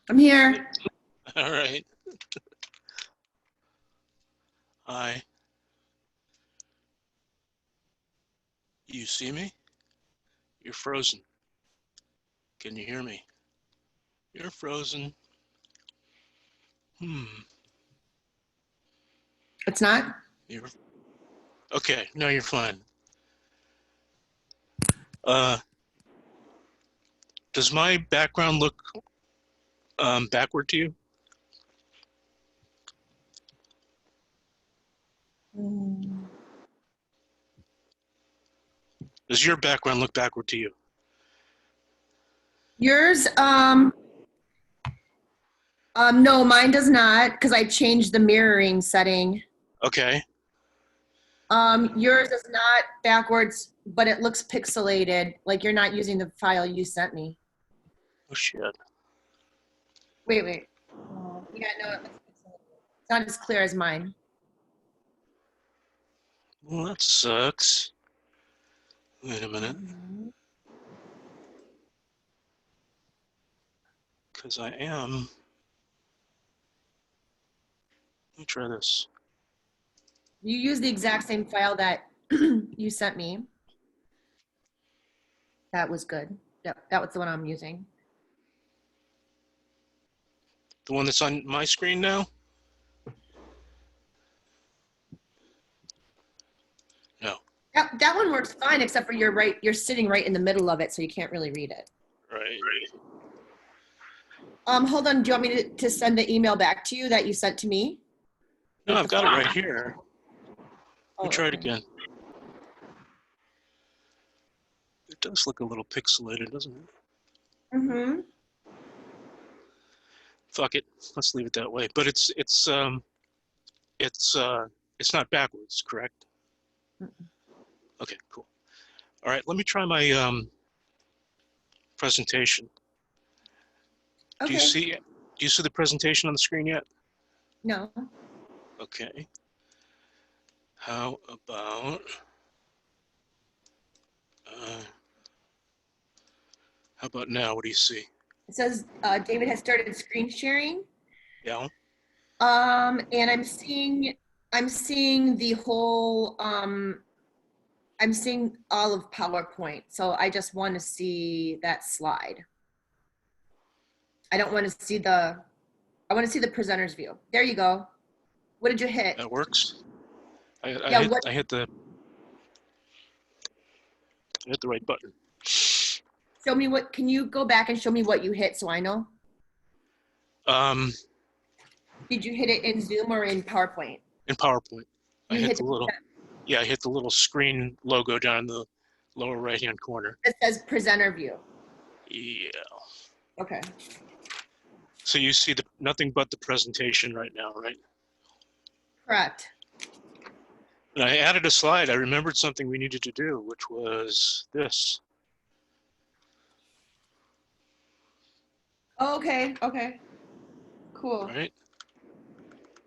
I'm here. All right. Hi. You see me? You're frozen. Can you hear me? You're frozen. Hmm. It's not? You're okay. No, you're fine. Uh, does my background look backward to you? Does your background look backward to you? Yours, no, mine does not because I changed the mirroring setting. Okay. Yours is not backwards, but it looks pixelated, like you're not using the file you sent me. Oh shit. Wait. Oh, yeah, no, it looks pixelated. It's not as clear as mine. Well, that sucks. Wait a minute. Because I am. Let me try this. You use the exact same file that you sent me. That was good. Yep, that was the one I'm using. The one that's on my screen now? No. That one works fine, except for you're sitting right in the middle of it, so you can't really read it. Right. Hold on. Do you want me to send the email back to you that you sent to me? No, With I've the got it file? right here. Let me Oh, try it okay. again. It does look a little pixelated, doesn't it? Mm-hmm. Fuck it. Let's leave it that way. But it's it's not backwards, correct? Okay, cool. All right, let me try my presentation. Do you Okay. see the presentation on the screen yet? No. Okay. How about uh, now? What do you see? It says David has started screen sharing. Yeah. And I'm seeing the whole I'm seeing all of PowerPoint. So I just want to see that slide. I don't want to see I want to see the presenter's view. There you go. What did you hit? That works. Yeah, what I hit the right button. show me what can you go back and show me what you hit so I know? Um, Did you hit it in Zoom or in PowerPoint? in PowerPoint, I You hit hit the little I hit the little screen logo down in the lower right hand corner. it says presenter view. Yeah. Okay. So you see nothing but the presentation right now, right? Correct. And I added a slide. I remembered something we needed to do, which was this. Oh, okay. Cool. Right?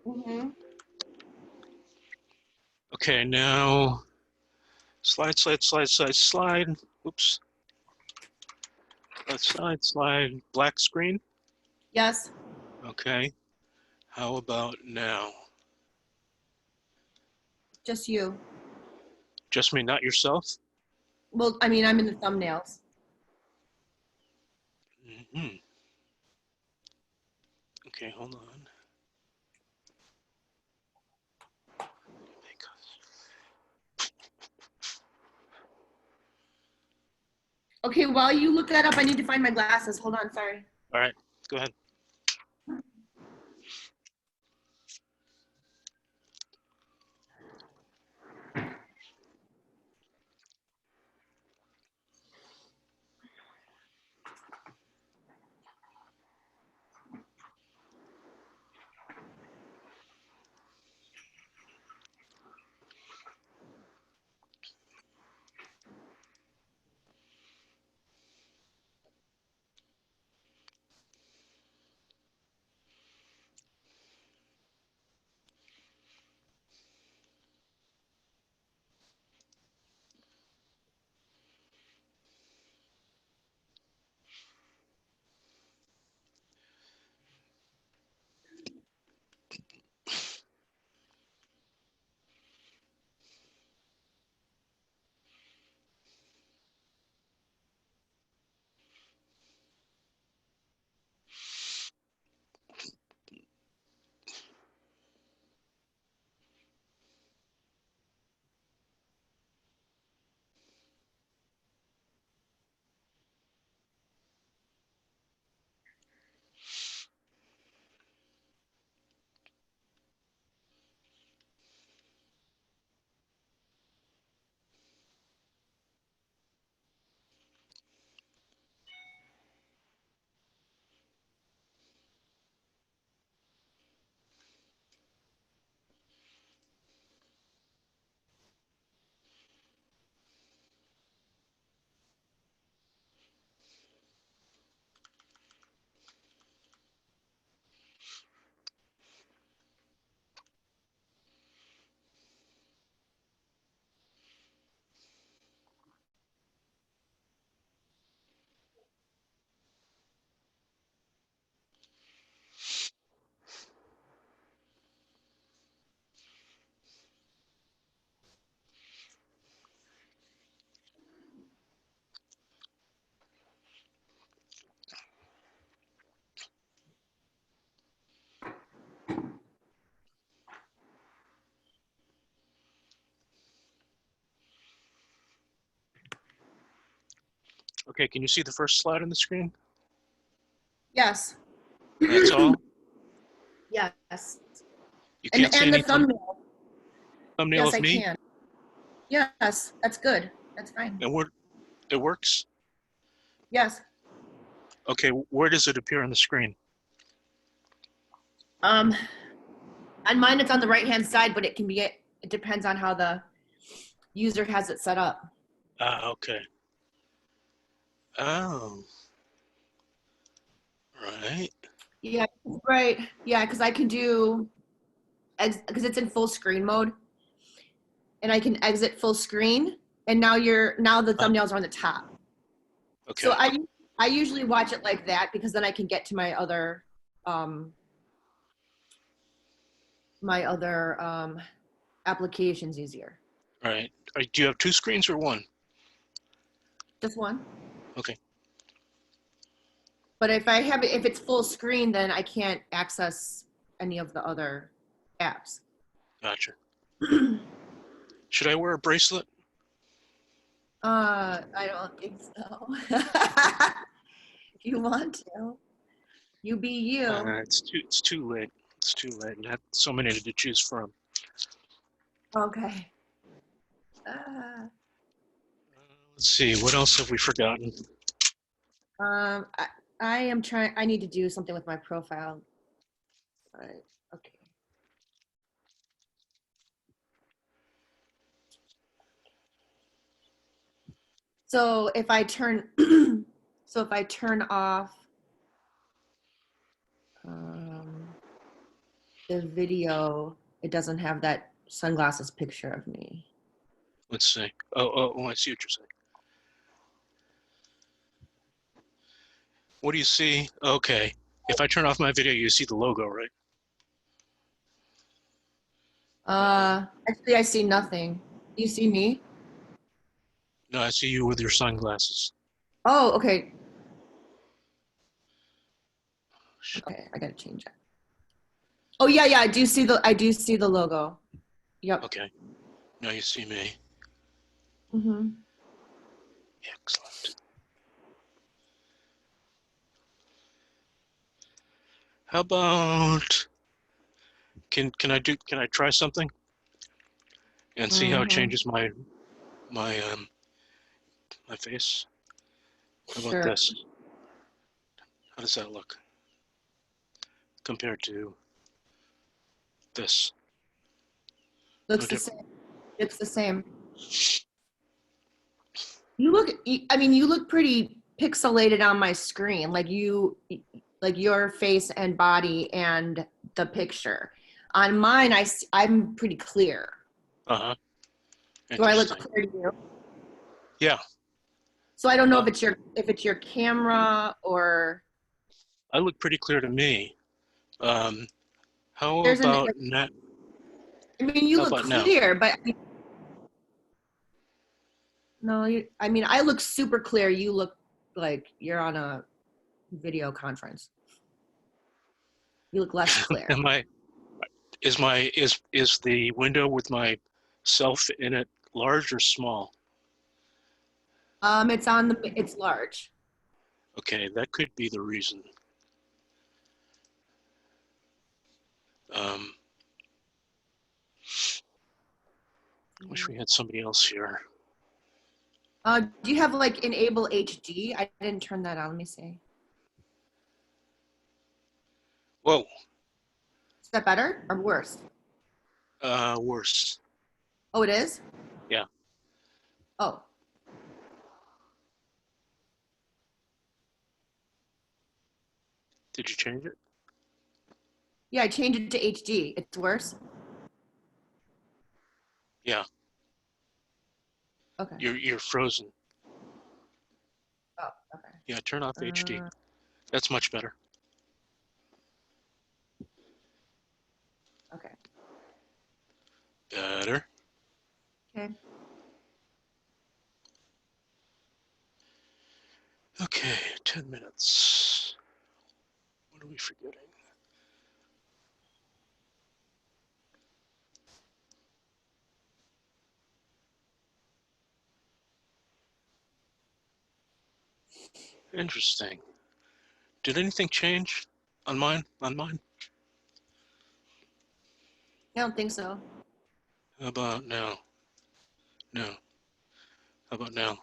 Mm-hmm. Okay, now slide. Oops. Slide. Black screen. Yes. Okay. How about now? Just you. Just me, not yourself? Well, I mean, I'm in the thumbnails. Mm-hmm. Okay, hold on. Okay, while you look that up, I need to find my glasses. Hold on, sorry. All right, go ahead. Okay, can you see the first slide on the screen? Yes. That's all? Yes. You can't see And the any thumbnail. thumbnail Yes, of I me? can. Yes, that's good. That's fine. And where it works? Yes. Okay, where does it appear on the screen? Um, on mine, it's on the right-hand side, but it can be, it depends on how the user has it set up. Ah, okay. Oh, right. Yeah, right. Yeah, because I can do, because it's in full screen mode, and I can exit full screen, and now the thumbnails are on the top. So Okay. I usually watch it like that because then I can get to um, my other applications easier. Right. Do you have two screens or one? Just one. Okay. But if if it's full screen, then I can't access any of the other apps. Gotcha. Should I wear a bracelet? I don't think so. If you want to, you be you. It's too late. It's too late. I have so many to choose from. Okay. Uh, Let's see. What else have we forgotten? um, I, I am trying. I need to do something with my profile. But, okay. So if I turn, so if I turn off um, the video, it doesn't have that sunglasses picture of me. Let's see. Oh, I see what you're saying. What do you see? Okay. If I turn off my video, you see the logo, right? Actually, I see nothing. You see me? No, I see you with your sunglasses. Oh, okay. Okay, I gotta change it. Oh yeah, yeah. I do see the logo. Yep. Okay. Now you see me. Mm-hmm. Excellent. How about can I try something and see how it Mm-hmm. changes my my face? How about Sure. this? How does that look compared to this? No Looks the different. same. It's the same. I mean, you look pretty pixelated on my screen. Like your face and body and the picture. On mine, I'm pretty clear. Uh-huh. Do I look Interesting. clear to you? Yeah. So I don't know Uh, if it's your camera or I look pretty clear to me. Um, how there's about like, now? I mean, you How look about now? clear, but no, I mean, I look super clear. You look like you're on a video conference. You look less clear. Am I? Is the window with my self in it large or small? It's large. Okay, that could be the reason. Um, wish we had somebody else here. Do you have like enable HD? I didn't turn that on. Let me see. Whoa, Is that better or worse? worse. Oh, it is? Yeah. Oh, Did you change it? yeah, I changed it to HD. It's worse? Yeah. Okay. You're frozen. Oh, okay. Yeah. Turn off HD. Uh, That's much better. okay. Better. Okay. Okay. 10 minutes. What are we forgetting? Interesting. Did anything change on mine? On mine? I don't think so. How about now? No. How about now?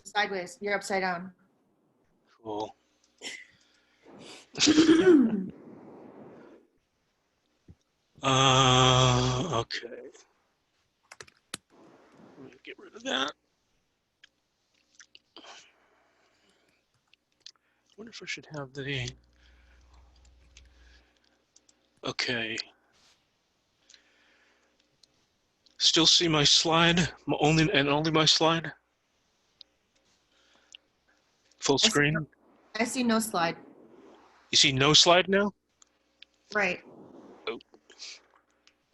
Sideways. You're upside down. Cool. Okay. Let me get rid of that. I wonder if I should have the. Okay. Still see my slide? Only my slide? Full screen? I see no slide. You see no slide now? Right. Oh.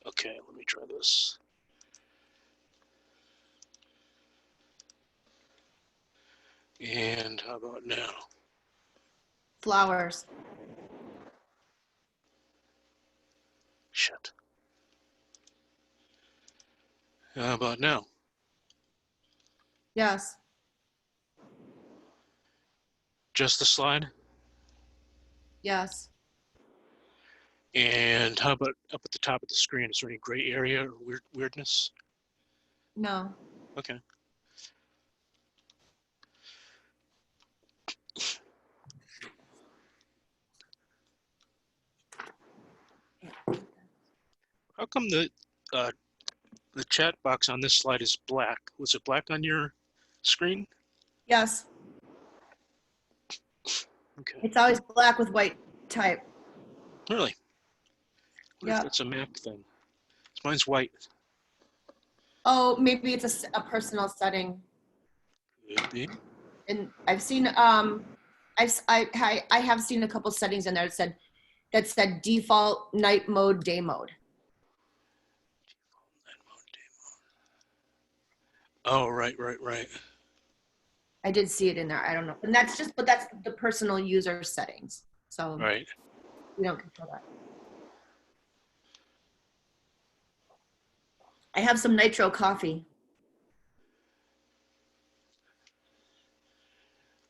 Okay, let me try this. And how about now? Flowers. Shit. How about now? Yes. Just the slide? Yes. And how about up at the top of the screen? Is there any gray area or weirdness? No. Okay. How come the chat box on this slide is black? Was it black on your screen? Yes. Okay. It's always black with white type. Really? I wonder if Yeah. that's a Mac thing. Mine's white. Oh, maybe it's a personal setting. Could be. And I've seen I have seen a couple settings in there that said default night mode, day mode. Oh, right. I did see it in there. I don't know. And that's the personal user settings. So Right. we don't control that. I have some nitro coffee.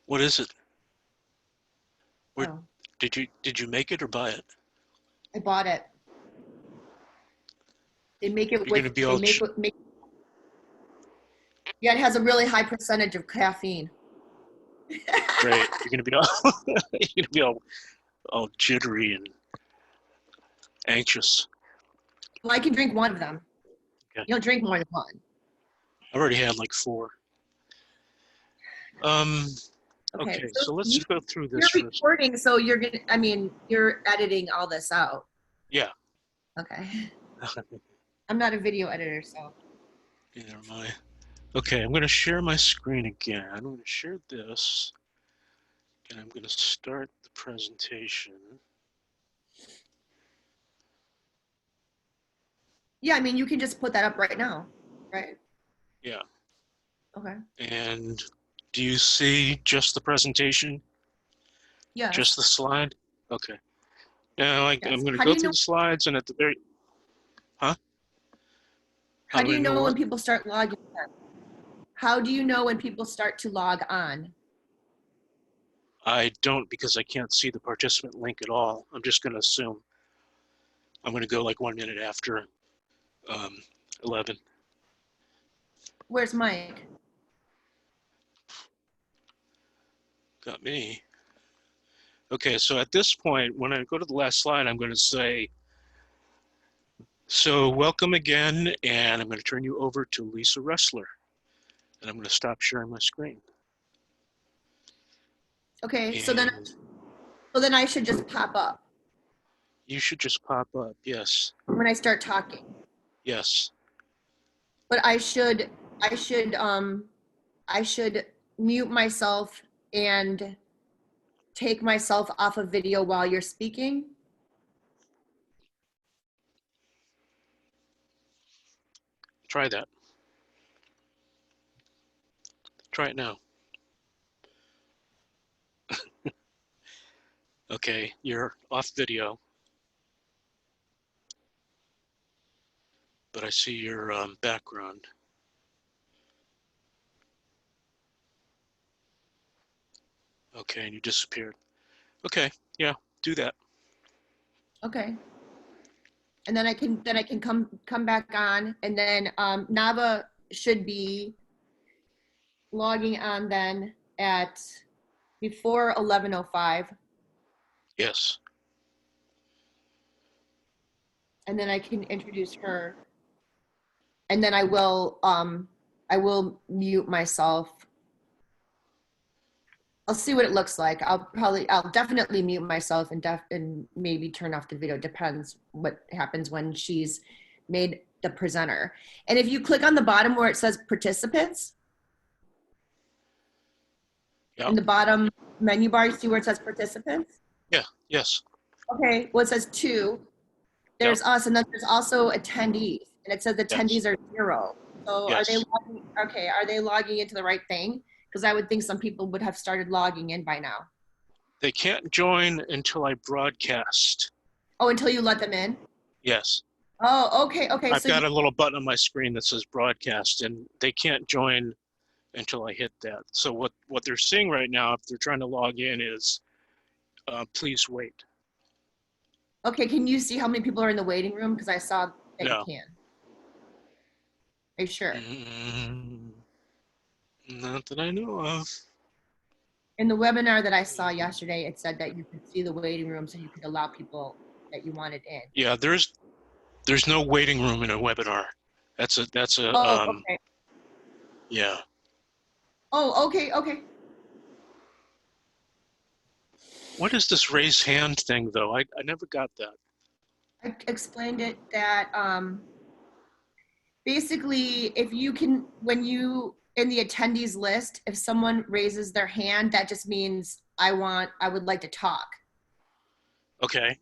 What is it? Where Oh, did you make it or buy it? I bought it. They make it You're gonna with be all yeah, it has a really high percentage of caffeine. great. You're gonna be all you're gonna be all jittery and anxious. Well, I can drink one of them. Okay. You don't drink more than one. I already had like 4. Okay, so let's go through this You're first. recording, so you're editing all this out. Yeah. Okay. I'm not a video editor, so. Neither am I. Okay, I'm going to share my screen again. I'm going to share this, and I'm going to start the presentation. Yeah, you can just put that up right now, right? Yeah. Okay. And do you see just the presentation? Yes. Just the slide? Okay. Now Yes. I'm going to go through the slides, and at the very... Huh? How do you know when what? people start logging on? How do you know when people start to log on? I don't, because I can't see the participant link at all. I'm just going to assume. I'm going to go like 1 minute after 11. Where's Mike? Got me. Okay, so at this point, when I go to the last slide, I'm going to say, so welcome again, and I'm going to turn you over to Lisa Ressler. And I'm going to stop sharing my screen. Okay, And so then I should just pop up you should just pop up, yes. when I start talking. Yes. But I should mute myself and take myself off of video while you're speaking. Try that. Try it now. Okay, you're off video. But I see your background. Okay, and you disappeared. Okay, yeah, do that. Okay. And then I can come back on, and then Nava should be logging on then at before 11:05, Yes. and then I can introduce her, and then I will mute myself. I'll see what it looks like. I'll definitely mute myself and maybe turn off the video. Depends what happens when she's made the presenter. And if you click on the bottom where it says participants, Yeah. in the bottom menu bar, you see where it says participants? Yeah. Yes. Okay, well, it says 2. There's us, and then there's also attendees, and it says Yes. attendees are 0. So are they Yes. logging, okay, are they logging into the right thing? Because I would think some people would have started logging in by now. They can't join until I broadcast. Oh, until you let them in? Yes. Oh, okay, okay. I've So got a little button on my screen that says broadcast, and they can't join until I hit that. So what they're seeing right now, if they're trying to log in, is please wait. okay, can you see how many people are in the waiting room? Because I saw that No. you can. Are you sure? Not that I know of. In the webinar that I saw yesterday, it said that you could see the waiting room, so you could allow people that you wanted in. Yeah, there's no waiting room in a webinar. That's a Oh, okay. yeah. Oh, okay, okay. What is this raise hand thing though? I never got that. I explained it that basically if you can, when you in the attendees list, if someone raises their hand, that just means I would like to talk. Okay.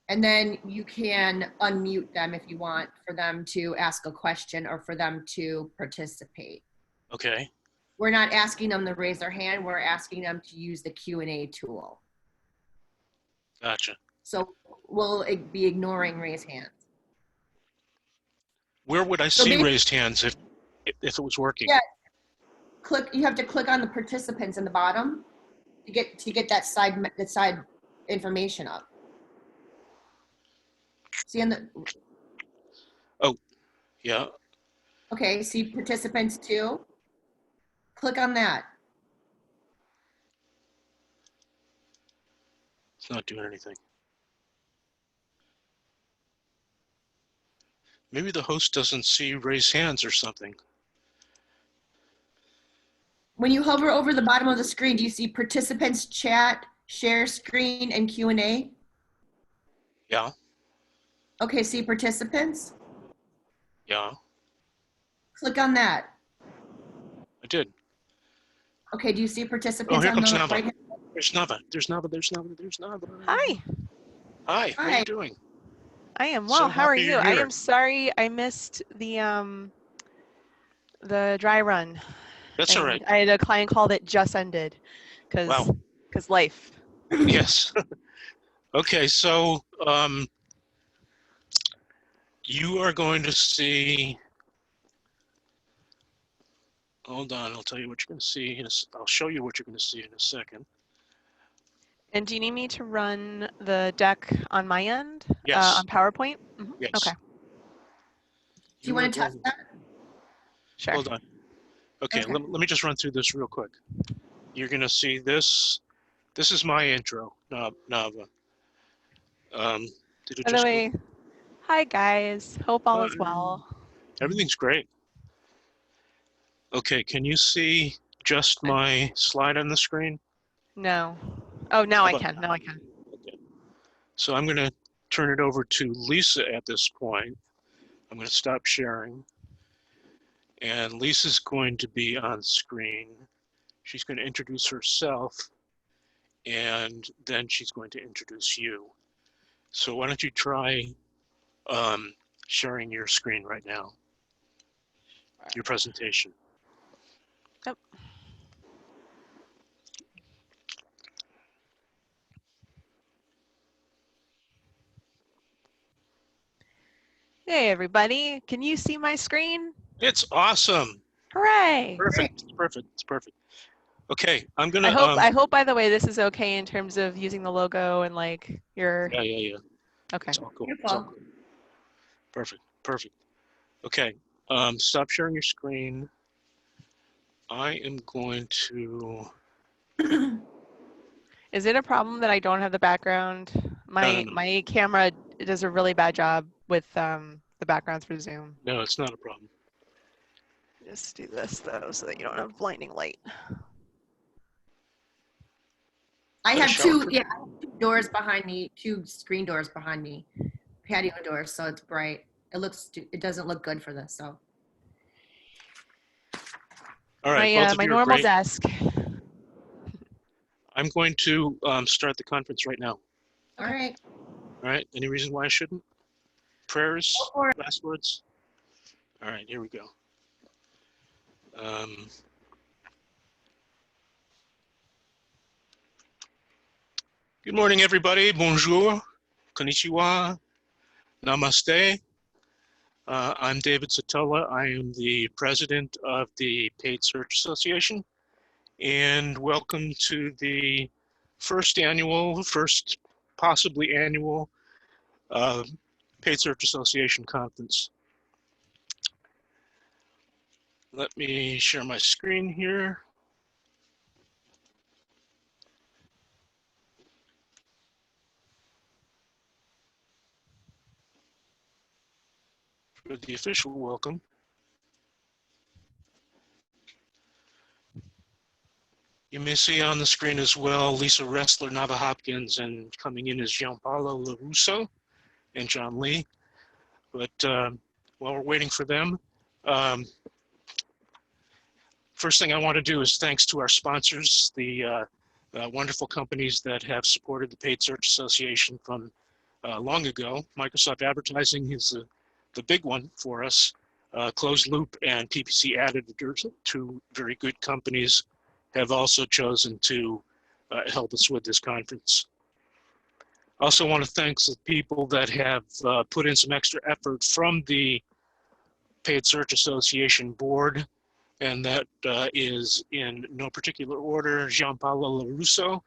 And then you can unmute them if you want for them to ask a question or for them to participate. Okay. We're not asking them to raise their hand. We're asking them to use the Q&A tool. Gotcha. So we'll be ignoring raise hands. Where would I see raised hands if it was working? Yeah, you have to click on the participants in the bottom to get that side information up. See on the, Oh, yeah. okay, see participants 2. Click on that. It's not doing anything. Maybe the host doesn't see raise hands or something. When you hover over the bottom of the screen, do you see participants chat, share screen, and Q&A? Yeah. Okay, see participants? Yeah. Click on that. I did. Okay, do you see Oh, participants here on comes the Nava. right hand? There's Nava. There's Nava. There's Nava. There's Nava. Hi. Hi. How are Hi. you doing? I am So well. How are happy you? you're I here. am sorry I missed the dry run. That's all right. I had a client call that just ended because Wow. life. Yes. Okay, so you are going to see. Hold on, I'll tell you what you're going to see. I'll show you what you're going to see in a second. And do you need me to run the deck on my end? Yes. On PowerPoint? Mm-hmm. Yes. Okay. Do you want to test that? Sure. Hold on. Okay, Okay. let me just run through this real quick. You're going to see this. This is my intro, Nava. Did it By the just way, hi guys. Hope all is Hi. well. Everything's great. Okay, can you see just my slide on the screen? No. Oh, now How I about can. Now I can. Okay. So I'm going to turn it over to Lisa at this point. I'm going to stop sharing. And Lisa's going to be on screen. She's going to introduce herself, and then she's going to introduce you. So why don't you try sharing your screen right now, your presentation. Yep. Hey everybody, can you see my screen? It's awesome. Hooray! Perfect. It's perfect. It's perfect. Okay, I'm I gonna, hope by the way, this is okay in terms of using the logo and like your, yeah. okay. It's all cool. It's all Beautiful. cool. Perfect. Okay, stop sharing your screen. I am going to, Is it a problem that I don't have the background? no. My camera does a really bad job with the background through Zoom. No, it's not a problem. Just do this though, so that you don't have blinding light. I Got a have shower two, curtain? yeah, I have two doors behind me, two screen doors behind me, patio doors, so it's bright. It doesn't look good for this, so. All right, both of My you are normal great. desk. I'm going to start the conference right now. All right. All right, any reason why I shouldn't? Prayers, Go for it. last words? All right, here we go. Good morning, everybody. Bonjour, konnichiwa, namaste. I'm David Satola. I am the president of the Paid Search Association, and welcome to the first possibly annual Paid Search Association conference. Let me share my screen here. For the official welcome. You may see on the screen as well Lisa Ressler, Nava Hopkins, and coming in is Gianpaolo LaRusso and John Lee. But while we're waiting for them, first thing I want to do is thanks to our sponsors, the wonderful companies that have supported the Paid Search Association from long ago. Microsoft Advertising is the big one for us. Closed Loop and PPC Editors, two very good companies, have also chosen to help us with this conference. I also want to thank the people that have put in some extra effort from the Paid Search Association board, and that is in no particular order: Gianpaolo LaRusso,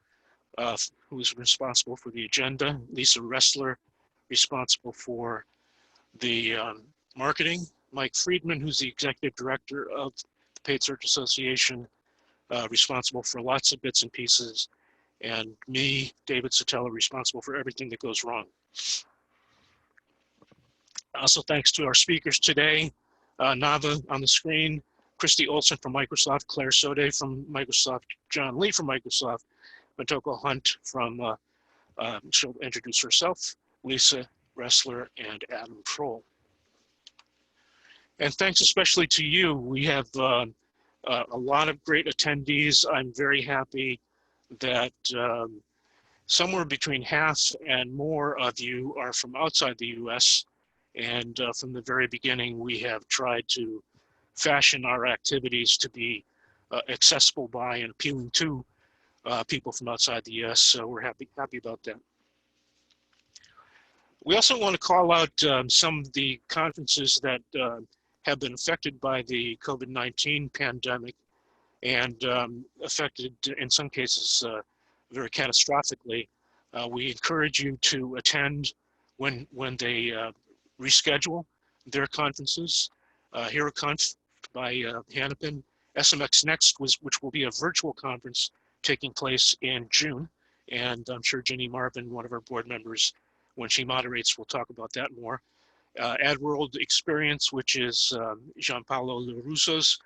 who is responsible for the agenda; Lisa Ressler, responsible for the marketing; Mike Friedman, who's the executive director of the Paid Search Association, responsible for lots of bits and pieces; and me, David Sotelo, responsible for everything that goes wrong. Also, thanks to our speakers today, Nava on the screen, Christy Olson from Microsoft, Claire Sode from Microsoft, John Lee from Microsoft, Matoko Hunt from, she'll introduce herself, Lisa Ressler, and Adam Troll. And thanks especially to you. We have a lot of great attendees. I'm very happy that somewhere between half and more of you are from outside the US. And from the very beginning, we have tried to fashion our activities to be accessible by and appealing to people from outside the US. So we're happy about that. We also want to call out some of the conferences that have been affected by the COVID-19 pandemic and affected in some cases very catastrophically. We encourage you to attend when they reschedule their conferences. HeroConf by Hannepin, SMX Next, which will be a virtual conference taking place in June. And I'm sure Jenny Marvin, one of our board members, when she moderates, will talk about that more. AdWorld Experience, which is Gianpaolo LaRusso's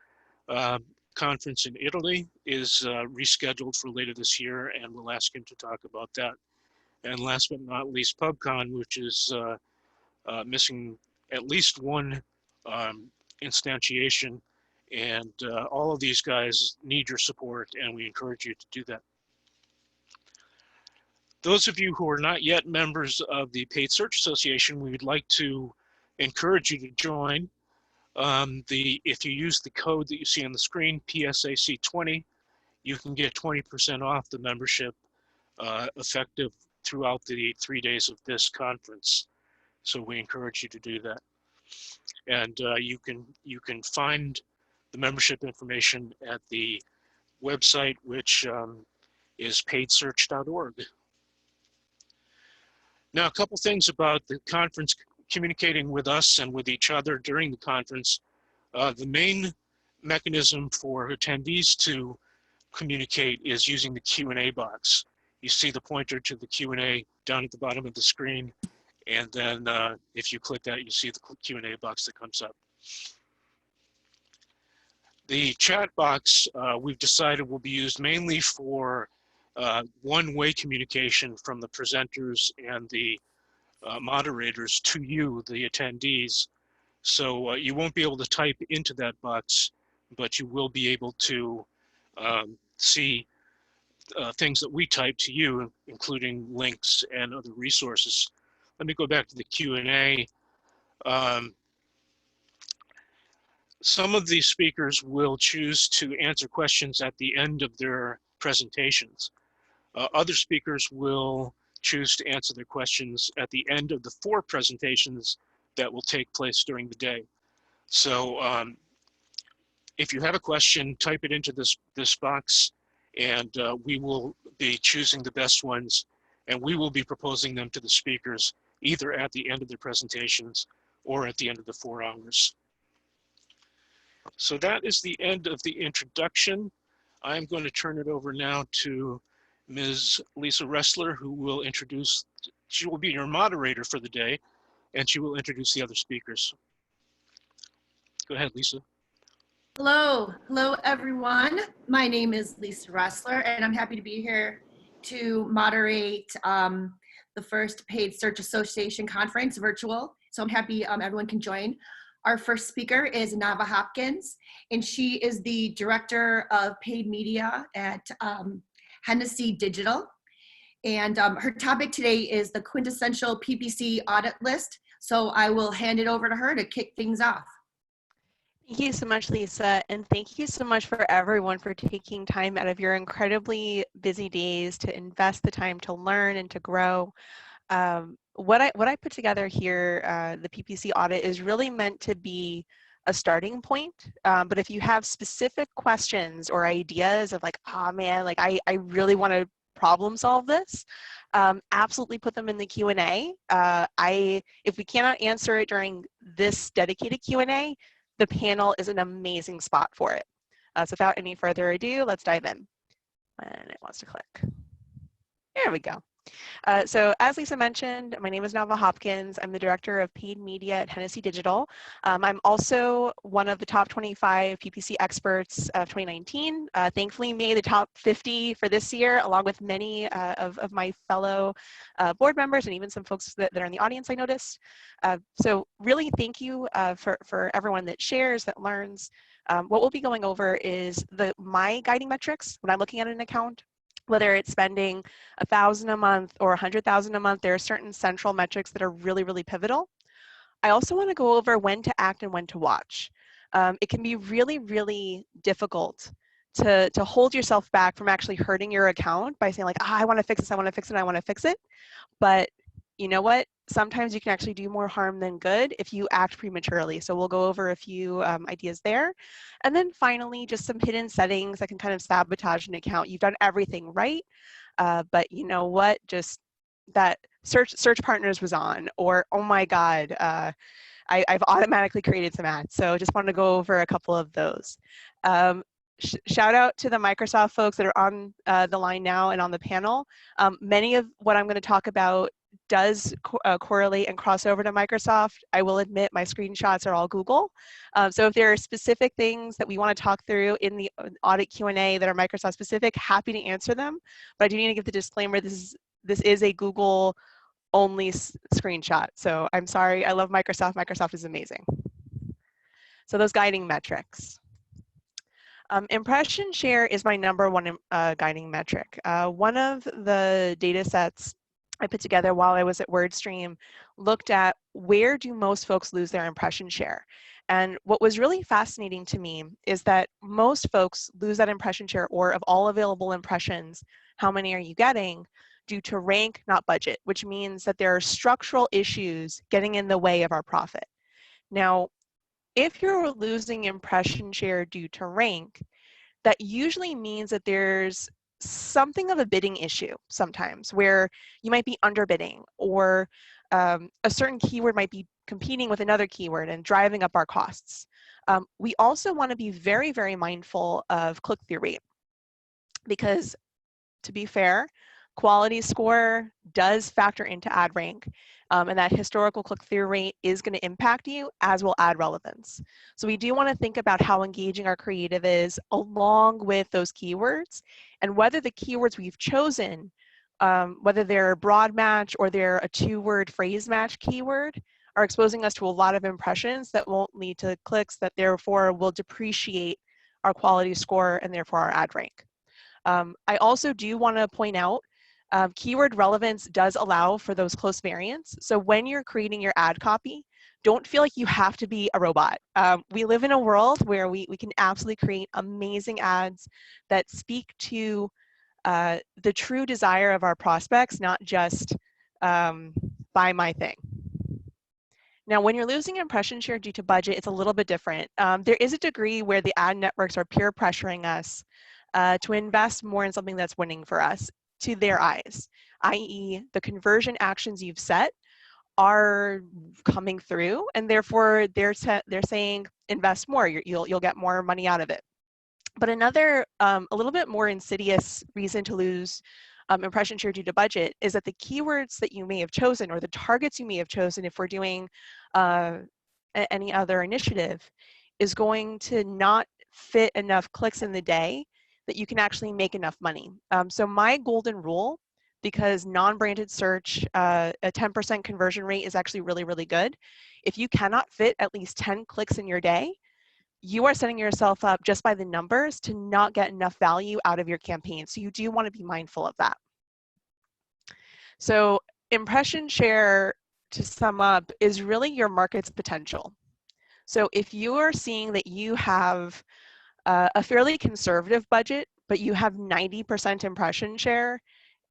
conference in Italy, is rescheduled for later this year, and we'll ask him to talk about that. And last but not least, PubCon, which is missing at least one instantiation, and all of these guys need your support, and we encourage you to do that. Those of you who are not yet members of the Paid Search Association, we would like to encourage you to join. If you use the code that you see on the screen, PSAC20, you can get 20% off the membership effective throughout the 3 days of this conference. So we encourage you to do that. And you can find the membership information at the website, which is paidsearch.org. Now, a couple things about the conference communicating with us and with each other during the conference. The main mechanism for attendees to communicate is using the Q&A box. You see the pointer to the Q&A down at the bottom of the screen, and then if you click that, you see the Q&A box that comes up. The chat box we've decided will be used mainly for one-way communication from the presenters and the moderators to you, the attendees. So you won't be able to type into that box, but you will be able to see things that we type to you, including links and other resources. Let me go back to the Q&A. Some of these speakers will choose to answer questions at the end of their presentations. Other speakers will choose to answer their questions at the end of the 4 presentations that will take place during the day. So if you have a question, type it into this box, and we will be choosing the best ones, and we will be proposing them to the speakers either at the end of their presentations or at the end of the 4 hours. So that is the end of the introduction. I'm going to turn it over now to Ms. Lisa Ressler, who will introduce, she will be your moderator for the day, and she will introduce the other speakers. Go ahead, Lisa. Hello, everyone. My name is Lisa Ressler, and I'm happy to be here to moderate the first Paid Search Association conference virtual. So I'm happy everyone can join. Our first speaker is Nava Hopkins, and she is the Director of Paid Media at Hennessy Digital. And her topic today is the quintessential PPC audit list. So I will hand it over to her to kick things off. Thank you so much, Lisa, and thank you so much for everyone for taking time out of your incredibly busy days to invest the time to learn and to grow. What I put together here, the PPC audit, is really meant to be a starting point. But if you have specific questions or ideas of like, oh man, like I really want to problem solve this, absolutely put them in the Q&A. If we cannot answer it during this dedicated Q&A, the panel is an amazing spot for it. So without any further ado, let's dive in. And it wants to click. There we go. So as Lisa mentioned, my name is Nava Hopkins. I'm the Director of Paid Media at Hennessy Digital. I'm also one of the top 25 PPC experts of 2019. Thankfully made the top 50 for this year, along with many of my fellow board members and even some folks that are in the audience, I noticed. So really thank you for everyone that shares, that learns. What we'll be going over is my guiding metrics when I'm looking at an account. Whether it's spending $1,000 a month or $100,000 a month, there are certain central metrics that are really, really pivotal. I also want to go over when to act and when to watch. It can be really, really difficult to hold yourself back from actually hurting your account by saying like, I want to fix this, I want to fix it, I want to fix it. But you know what? Sometimes you can actually do more harm than good if you act prematurely. So we'll go over a few ideas there. And then finally, just some hidden settings that can kind of sabotage an account. You've done everything right, but you know what? Just that search partners was on, or oh my God, I've automatically created some ads. So just wanted to go over a couple of those. Shout out to the Microsoft folks that are on the line now and on the panel. Many of what I'm going to talk about does correlate and cross over to Microsoft. I will admit my screenshots are all Google. So if there are specific things that we want to talk through in the audit Q&A that are Microsoft specific, happy to answer them. But I do need to give the disclaimer, this is a Google only screenshot. So I'm sorry, I love Microsoft. Microsoft is amazing. So those guiding metrics. Impression share is my #1 guiding metric. One of the data sets I put together while I was at WordStream looked at where do most folks lose their impression share. And what was really fascinating to me is that most folks lose that impression share, or of all available impressions, how many are you getting, due to rank, not budget, which means that there are structural issues getting in the way of our profit. Now, if you're losing impression share due to rank, that usually means that there's something of a bidding issue sometimes, where you might be underbidding, or a certain keyword might be competing with another keyword and driving up our costs. We also want to be very, very mindful of click-through rate, because to be fair, quality score does factor into ad rank, and that historical click-through rate is going to impact you, as will ad relevance. So we do want to think about how engaging our creative is along with those keywords, and whether the keywords we've chosen, whether they're broad match or they're a 2-word phrase match keyword, are exposing us to a lot of impressions that won't lead to clicks, that therefore will depreciate our quality score and therefore our ad rank. I also do want to point out, keyword relevance does allow for those close variants. So when you're creating your ad copy, don't feel like you have to be a robot. We live in a world where we can absolutely create amazing ads that speak to the true desire of our prospects, not just buy my thing. Now, when you're losing impression share due to budget, it's a little bit different. There is a degree where the ad networks are peer pressuring us to invest more in something that's winning for us to their eyes, i.e. the conversion actions you've set are coming through, and therefore they're saying invest more, you'll get more money out of it. But another, a little bit more insidious reason to lose impression share due to budget is that the keywords that you may have chosen, or the targets you may have chosen if we're doing any other initiative, is going to not fit enough clicks in the day that you can actually make enough money. So my golden rule, because non-branded search, a 10% conversion rate is actually really, really good. If you cannot fit at least 10 clicks in your day, you are setting yourself up just by the numbers to not get enough value out of your campaign. So you do want to be mindful of that. So impression share, to sum up, is really your market's potential. So if you are seeing that you have a fairly conservative budget, but you have 90% impression share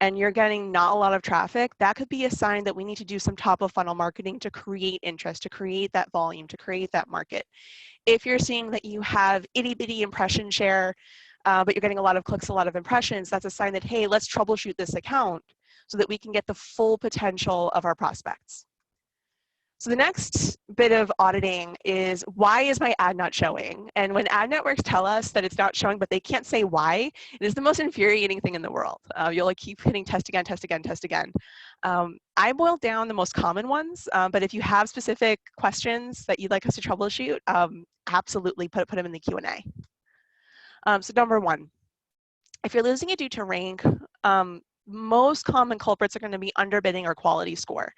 and you're getting not a lot of traffic, that could be a sign that we need to do some top of funnel marketing to create interest, to create that volume, to create that market. If you're seeing that you have itty bitty impression share, but you're getting a lot of clicks, a lot of impressions, that's a sign that, hey, let's troubleshoot this account so that we can get the full potential of our prospects. So the next bit of auditing is, why is my ad not showing? And when ad networks tell us that it's not showing, but they can't say why, it is the most infuriating thing in the world. You'll like keep hitting test again, test again, test again. I boiled down the most common ones, but if you have specific questions that you'd like us to troubleshoot, absolutely put them in the Q&A. So number one, if you're losing it due to rank, most common culprits are going to be underbidding or quality score.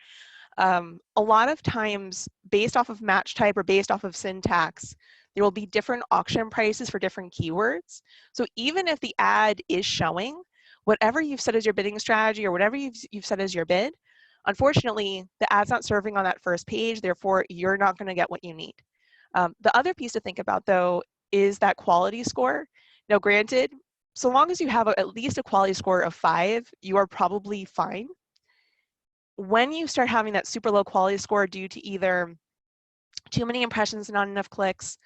A lot of times, based off of match type or based off of syntax, there will be different auction prices for different keywords. So even if the ad is showing, whatever you've set as your bidding strategy or whatever you've set as your bid, unfortunately, the ad's not serving on that first page, therefore you're not going to get what you need. The other piece to think about, though, is that quality score. Now, granted, so long as you have at least a quality score of 5, you are probably fine. When you start having that super low quality score due to either too many impressions, not enough clicks,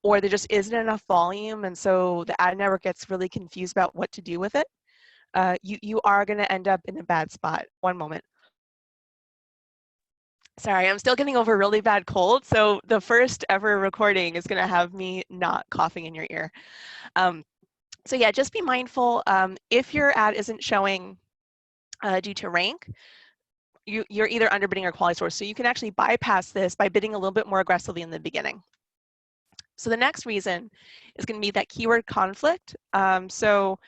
or there just isn't enough volume, and so the ad network gets really confused about what to do with it, you are going to end up in a bad spot. One moment. Sorry, I'm still getting over a really bad cold, so the first ever recording is going to have me not coughing in your ear. So yeah, just be mindful. If your ad isn't showing due to rank, you're either underbidding or quality source. So you can actually bypass this by bidding a little bit more aggressively in the beginning. So the next reason is going to be that keyword conflict. So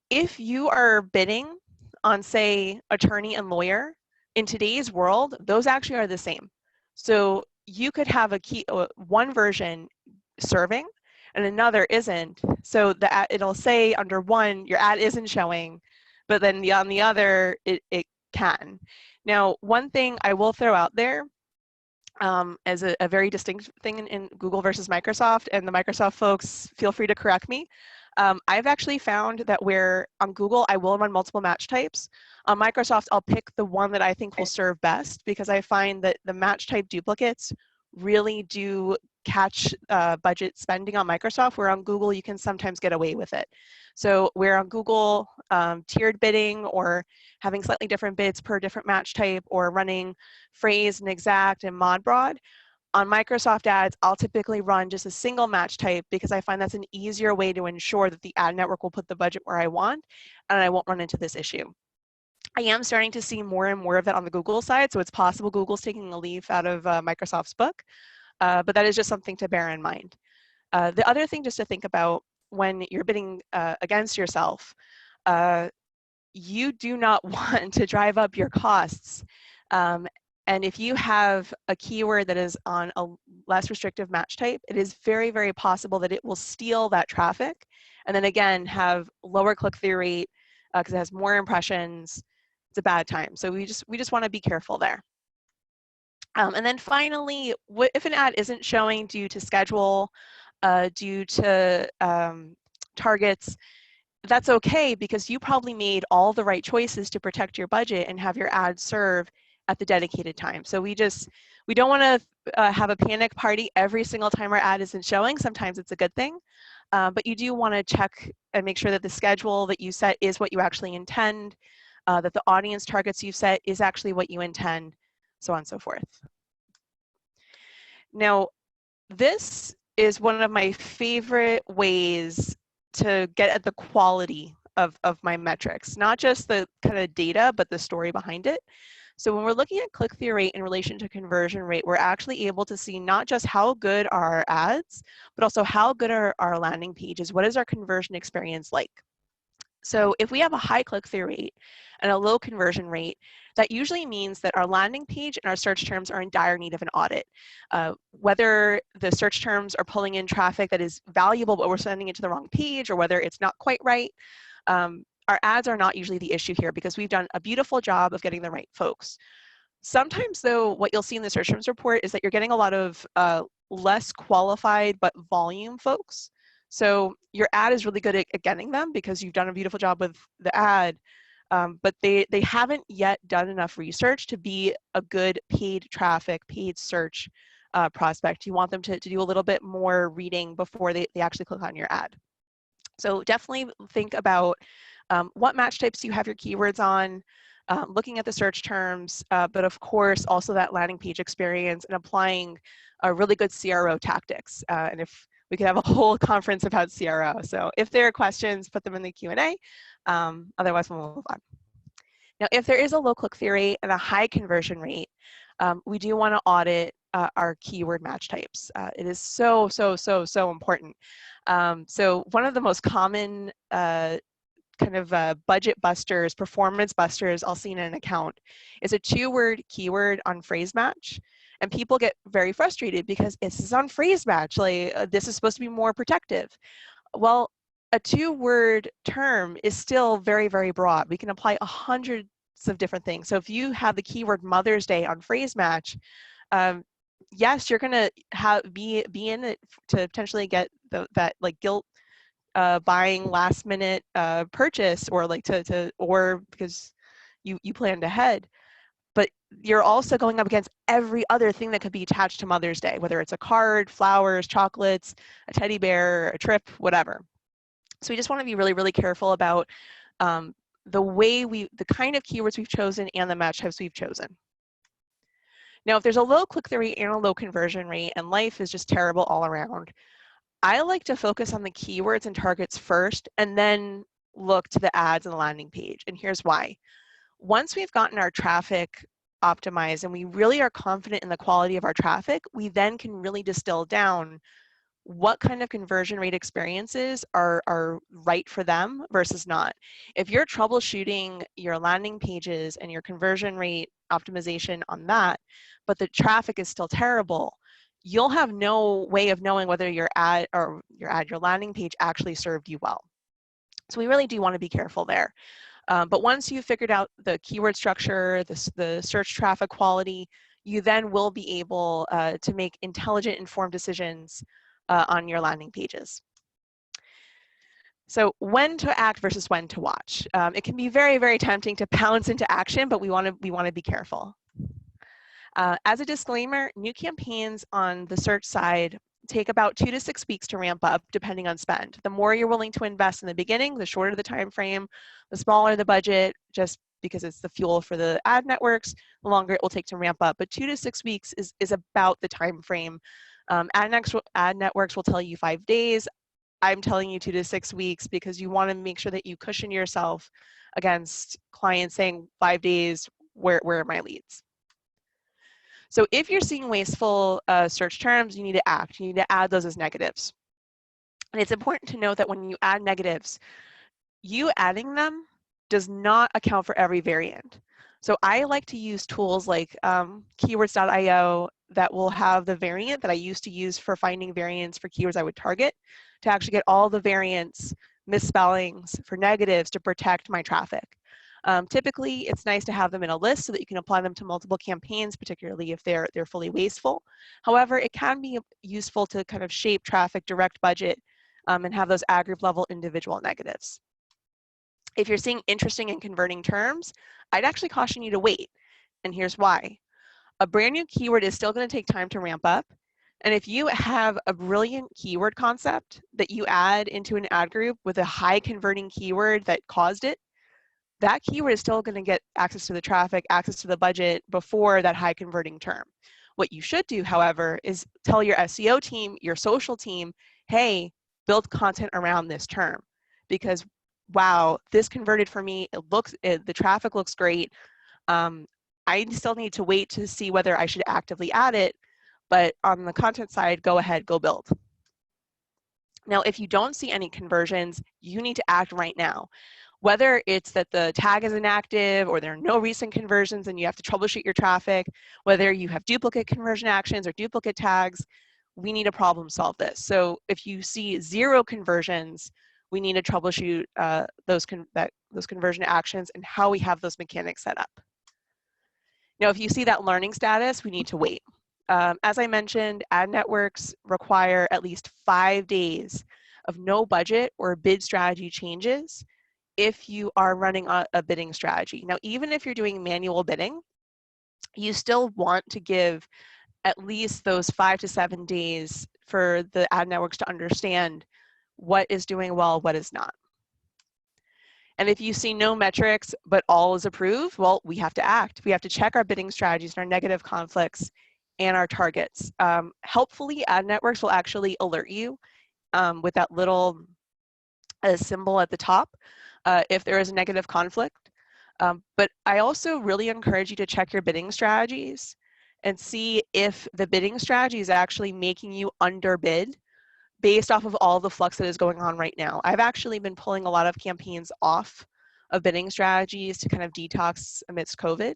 if you are bidding on, say, attorney and lawyer, in today's world, those actually are the same. So you could have one version serving and another isn't. So it'll say under one, your ad isn't showing, but then on the other, it can. Now, one thing I will throw out there as a very distinct thing in Google versus Microsoft, and the Microsoft folks, feel free to correct me. I've actually found that where on Google, I will run multiple match types. On Microsoft, I'll pick the one that I think will serve best, because I find that the match type duplicates really do catch budget spending on Microsoft, where on Google you can sometimes get away with it. So where on Google, tiered bidding or having slightly different bids per different match type or running phrase and exact and mod broad, on Microsoft ads, I'll typically run just a single match type because I find that's an easier way to ensure that the ad network will put the budget where I want and I won't run into this issue. I am starting to see more and more of that on the Google side, so it's possible Google's taking a leaf out of Microsoft's book, but that is just something to bear in mind. The other thing just to think about when you're bidding against yourself, you do not want to drive up your costs. And if you have a keyword that is on a less restrictive match type, it is very, very possible that it will steal that traffic and then again have lower click-through rate because it has more impressions. It's a bad time. So we just want to be careful there. And then finally, if an ad isn't showing due to schedule, due to targets, that's okay because you probably made all the right choices to protect your budget and have your ad serve at the dedicated time. So we don't want to have a panic party every single time our ad isn't showing. Sometimes it's a good thing, but you do want to check and make sure that the schedule that you set is what you actually intend, that the audience targets you set is actually what you intend, so on and so forth. Now, this is one of my favorite ways to get at the quality of my metrics, not just the kind of data, but the story behind it. So when we're looking at click-through rate in relation to conversion rate, we're actually able to see not just how good are our ads, but also how good are our landing pages. What is our conversion experience like? So if we have a high click-through rate and a low conversion rate, that usually means that our landing page and our search terms are in dire need of an audit. Whether the search terms are pulling in traffic that is valuable, but we're sending it to the wrong page, or whether it's not quite right, our ads are not usually the issue here because we've done a beautiful job of getting the right folks. Sometimes though, what you'll see in the search terms report is that you're getting a lot of less qualified but volume folks. So your ad is really good at getting them because you've done a beautiful job with the ad, but they haven't yet done enough research to be a good paid traffic, paid search prospect. You want them to do a little bit more reading before they actually click on your ad. So definitely think about what match types you have your keywords on, looking at the search terms, but of course also that landing page experience and applying really good CRO tactics. And if we could have a whole conference about CRO. So if there are questions, put them in the Q&A. Otherwise, we'll move on. Now, if there is a low click-through rate and a high conversion rate, we do want to audit our keyword match types. It is so important. So one of the most common kind of budget busters, performance busters I'll see in an account is a 2-word keyword on phrase match. And people get very frustrated because this is on phrase match, like this is supposed to be more protective. Well, a 2-word term is still very, very broad. We can apply hundreds of different things. So if you have the keyword Mother's Day on phrase match, yes, you're gonna be in it to potentially get that like guilt buying last minute purchase or like or because you planned ahead. But you're also going up against every other thing that could be attached to Mother's Day, whether it's a card, flowers, chocolates, a teddy bear, a trip, whatever. So we just want to be really, really careful about the kind of keywords we've chosen and the match types we've chosen. Now, if there's a low click-through rate and a low conversion rate and life is just terrible all around, I like to focus on the keywords and targets first and then look to the ads and the landing page. And here's why. Once we've gotten our traffic optimized and we really are confident in the quality of our traffic, we then can really distill down what kind of conversion rate experiences are right for them versus not. If you're troubleshooting your landing pages and your conversion rate optimization on that, but the traffic is still terrible, you'll have no way of knowing whether your landing page actually served you well. So we really do want to be careful there. But once you've figured out the keyword structure, the search traffic quality, you then will be able to make intelligent, informed decisions on your landing pages. So when to act versus when to watch. It can be very, very tempting to pounce into action, but we want to be careful. As a disclaimer, new campaigns on the search side take about 2 to 6 weeks to ramp up depending on spend. The more you're willing to invest in the beginning, the shorter the time frame, the smaller the budget, just because it's the fuel for the ad networks, the longer it will take to ramp up. But 2 to 6 weeks is about the time frame. Ad networks will tell you 5 days. I'm telling you 2 to 6 weeks because you want to make sure that you cushion yourself against clients saying 5 days, where are my leads? So if you're seeing wasteful search terms, you need to act. You need to add those as negatives. And it's important to note that when you add negatives, you adding them does not account for every variant. So I like to use tools like keywords.io that will have the variant that I used to use for finding variants for keywords I would target to actually get all the variants, misspellings for negatives to protect my traffic. Typically, it's nice to have them in a list so that you can apply them to multiple campaigns, particularly if they're fully wasteful. However, it can be useful to kind of shape traffic, direct budget, and have those ad group level individual negatives. If you're seeing interesting and converting terms, I'd actually caution you to wait. And here's why. A brand new keyword is still going to take time to ramp up. And if you have a brilliant keyword concept that you add into an ad group with a high converting keyword that caused it, that keyword is still going to get access to the traffic, access to the budget before that high converting term. What you should do, however, is tell your SEO team, your social team, hey, build content around this term. Because wow, this converted for me, the traffic looks great. I still need to wait to see whether I should actively add it, but on the content side, go ahead, go build. Now, if you don't see any conversions, you need to act right now. Whether it's that the tag is inactive or there are no recent conversions and you have to troubleshoot your traffic, whether you have duplicate conversion actions or duplicate tags, we need to problem solve this. So if you see 0 conversions, we need to troubleshoot those conversion actions and how we have those mechanics set up. Now, if you see that learning status, we need to wait. As I mentioned, ad networks require at least 5 days of no budget or bid strategy changes if you are running a bidding strategy. Now, even if you're doing manual bidding, you still want to give at least those 5 to 7 days for the ad networks to understand what is doing well, what is not. And if you see no metrics, but all is approved, well, we have to act. We have to check our bidding strategies and our negative conflicts and our targets. Helpfully, ad networks will actually alert you with that little symbol at the top if there is a negative conflict. But I also really encourage you to check your bidding strategies and see if the bidding strategy is actually making you underbid based off of all the flux that is going on right now. I've actually been pulling a lot of campaigns off of bidding strategies to kind of detox amidst COVID,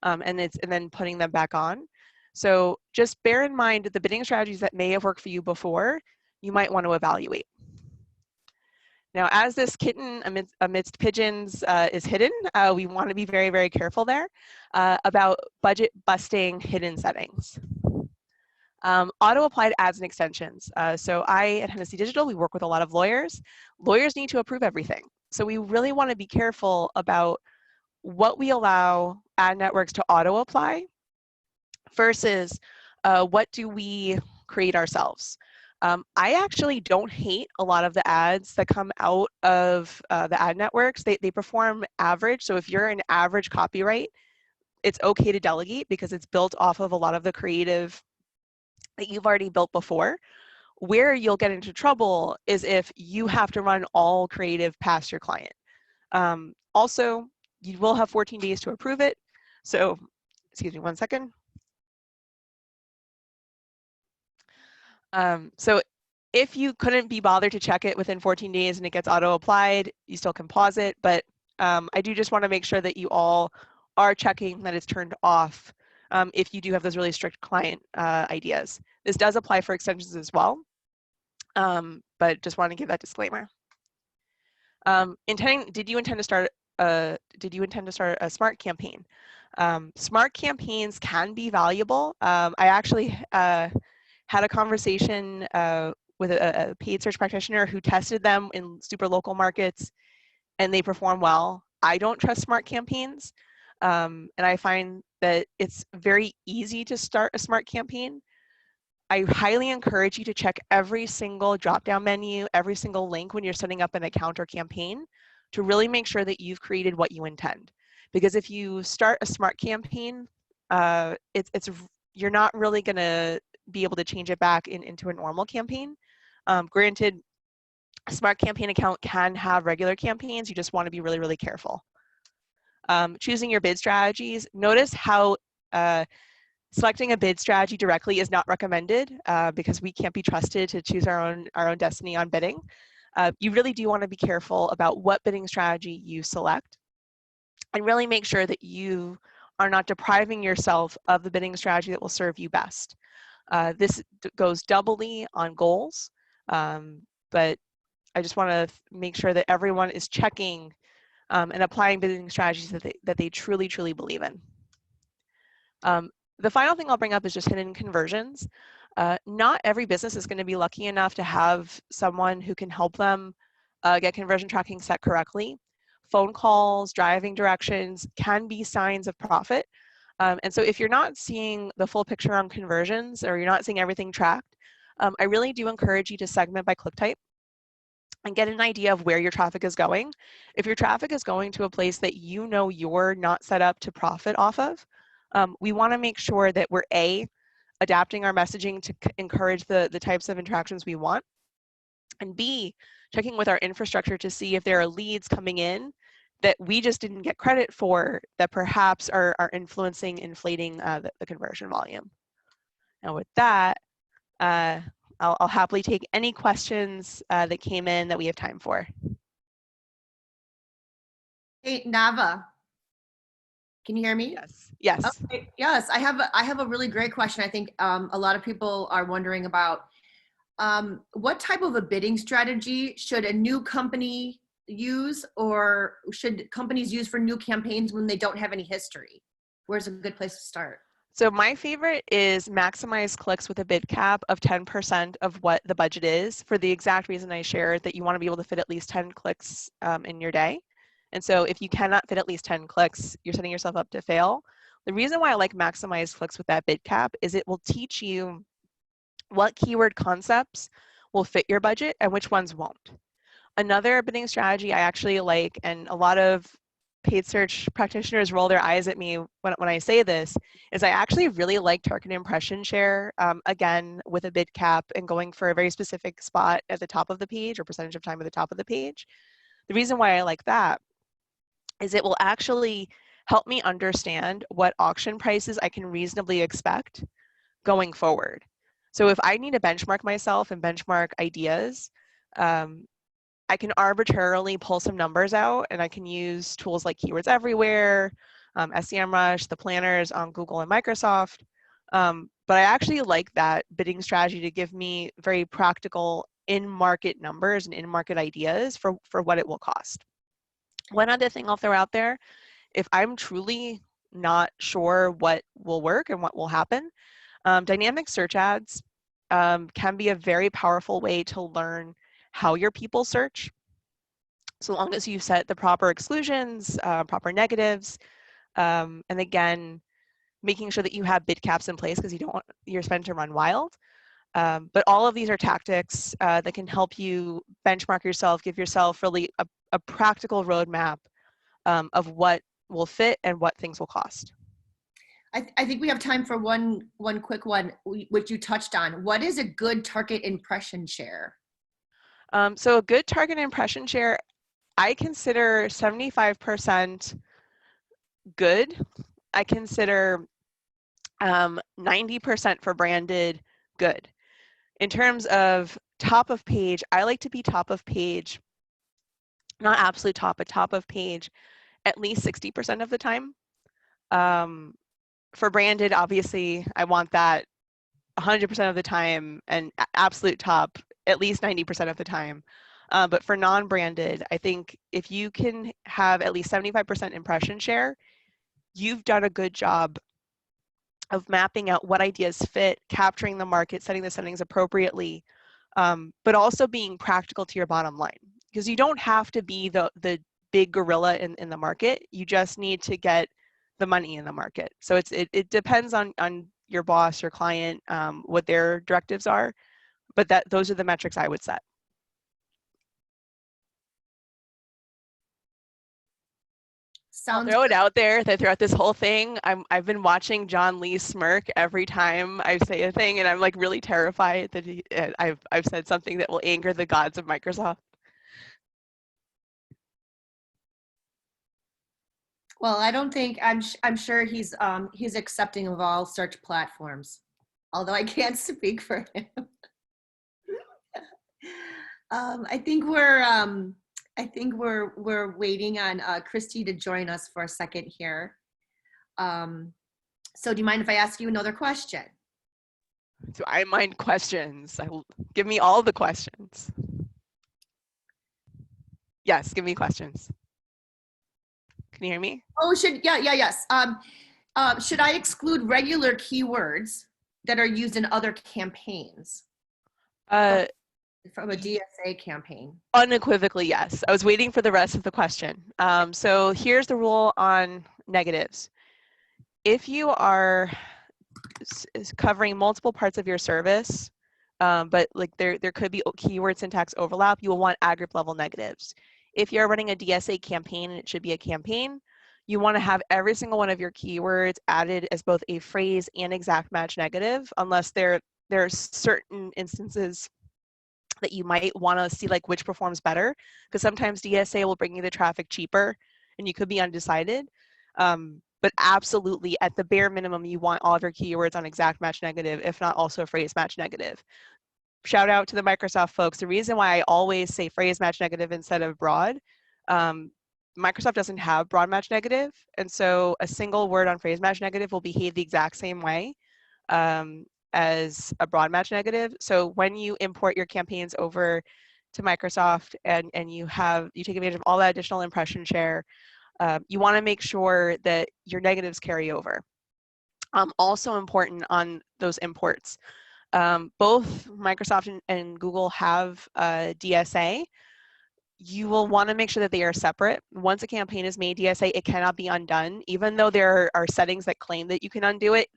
and then putting them back on. So just bear in mind the bidding strategies that may have worked for you before, you might want to evaluate. Now, as this kitten amidst pigeons is hidden, we want to be very, very careful there about budget busting hidden settings. Auto-applied ads and extensions. So at Hennessy Digital, we work with a lot of lawyers. Lawyers need to approve everything. So we really want to be careful about what we allow ad networks to auto-apply versus what do we create ourselves. I actually don't hate a lot of the ads that come out of the ad networks. They perform average. So if you're an average copyright, it's okay to delegate because it's built off of a lot of the creative that you've already built before. Where you'll get into trouble is if you have to run all creative past your client. Also, you will have 14 days to approve it. So, excuse me 1 second. So if you couldn't be bothered to check it within 14 days and it gets auto-applied, you still can pause it. But I do just want to make sure that you all are checking that it's turned off if you do have those really strict client ideas. This does apply for extensions as well, but just want to give that disclaimer. Did you intend to start a smart campaign? Smart campaigns can be valuable. I actually had a conversation with a paid search practitioner who tested them in super local markets, and they perform well. I don't trust smart campaigns, and I find that it's very easy to start a smart campaign. I highly encourage you to check every single drop-down menu, every single link when you're setting up an account or campaign to really make sure that you've created what you intend. Because if you start a smart campaign, you're not really going to be able to change it back into a normal campaign. Granted, a smart campaign account can have regular campaigns. You just want to be really, really careful. Choosing your bid strategies. Notice how selecting a bid strategy directly is not recommended because we can't be trusted to choose our own destiny on bidding. You really do want to be careful about what bidding strategy you select and really make sure that you are not depriving yourself of the bidding strategy that will serve you best. This goes doubly on goals, but I just want to make sure that everyone is checking and applying bidding strategies that they truly, truly believe in. The final thing I'll bring up is just hidden conversions. Not every business is going to be lucky enough to have someone who can help them get conversion tracking set correctly. Phone calls, driving directions can be signs of profit. And so if you're not seeing the full picture on conversions or you're not seeing everything tracked, I really do encourage you to segment by click type and get an idea of where your traffic is going. If your traffic is going to a place that you know you're not set up to profit off of, we want to make sure that we're adapting our messaging to encourage the types of interactions we want, and B, checking with our infrastructure to see if there are leads coming in that we just didn't get credit for that perhaps are inflating the conversion volume. Now with that, I'll happily take any questions that came in that we have time for. Hey, Nava, can you hear me? Yes. Yes. Okay. Yes, I have a really great question. I think a lot of people are wondering about what type of a bidding strategy should a new company use, or should companies use for new campaigns when they don't have any history? Where's a good place to start? So my favorite is maximize clicks with a bid cap of 10% of what the budget is, for the exact reason I shared, that you want to be able to fit at least 10 clicks in your day. And so if you cannot fit at least 10 clicks, you're setting yourself up to fail. The reason why I like maximize clicks with that bid cap is it will teach you what keyword concepts will fit your budget and which ones won't. Another bidding strategy I actually like, and a lot of paid search practitioners roll their eyes at me when I say this, is I actually really like target impression share, again, with a bid cap and going for a very specific spot at the top of the page or percentage of time at the top of the page. The reason why I like that is it will actually help me understand what auction prices I can reasonably expect going forward. So if I need to benchmark myself and benchmark ideas, I can arbitrarily pull some numbers out, and I can use tools like Keywords Everywhere, SEMrush, the planners on Google and Microsoft. But I actually like that bidding strategy to give me very practical in-market numbers and in-market ideas for what it will cost. One other thing I'll throw out there, if I'm truly not sure what will work and what will happen, dynamic search ads can be a very powerful way to learn how your people search, so long as you set the proper exclusions, proper negatives, and again, making sure that you have bid caps in place because you don't want your spend to run wild. But all of these are tactics that can help you benchmark yourself, give yourself really a practical roadmap of what will fit and what things will cost. I think we have time for one quick one, which you touched on. What is a good target impression share? So a good target impression share, I consider 75% good. I consider 90% for branded good. In terms of top of page, I like to be top of page, not absolute top, but top of page at least 60% of the time. For branded, obviously, I want that 100% of the time, and absolute top at least 90% of the time. But for non-branded, I think if you can have at least 75% impression share, you've done a good job of mapping out what ideas fit, capturing the market, setting the settings appropriately, but also being practical to your bottom line. Because you don't have to be the big gorilla in the market. You just need to get the money in the market. So it depends on your boss, your client, what their directives are, but those are the metrics I would set. I'll throw it out there that throughout this whole thing, I've been watching John Lee smirk every time I say a thing, and I'm like really terrified that I've said something that will anger the gods of Microsoft. Well, I don't think I'm sure he's accepting of all search platforms, although I can't speak for him. I think we're waiting on Christy to join us for a second here. So do you mind if I ask you another question? Do I mind questions? Give me all the questions. Yes, give me questions. Can you hear me? Oh, yes. Should I exclude regular keywords that are used in other campaigns? From a DSA campaign? Unequivocally, yes. I was waiting for the rest of the question. So here's the rule on negatives. If you are covering multiple parts of your service, but like there could be keyword syntax overlap, you will want group level negatives. If you're running a DSA campaign, and it should be a campaign, you want to have every single one of your keywords added as both a phrase and exact match negative, unless there are certain instances that you might want to see like which performs better, because sometimes DSA will bring you the traffic cheaper and you could be undecided. But absolutely, at the bare minimum, you want all of your keywords on exact match negative, if not also phrase match negative. Shout out to the Microsoft folks. The reason why I always say phrase match negative instead of broad, Microsoft doesn't have broad match negative, and so a single word on phrase match negative will behave the exact same way as a broad match negative. So when you import your campaigns over to Microsoft and you take advantage of all that additional impression share, you want to make sure that your negatives carry over. Also important on those imports, both Microsoft and Google have DSA. You will want to make sure that they are separate. Once a campaign is made DSA, it cannot be undone. Even though there are settings that claim that you can undo it,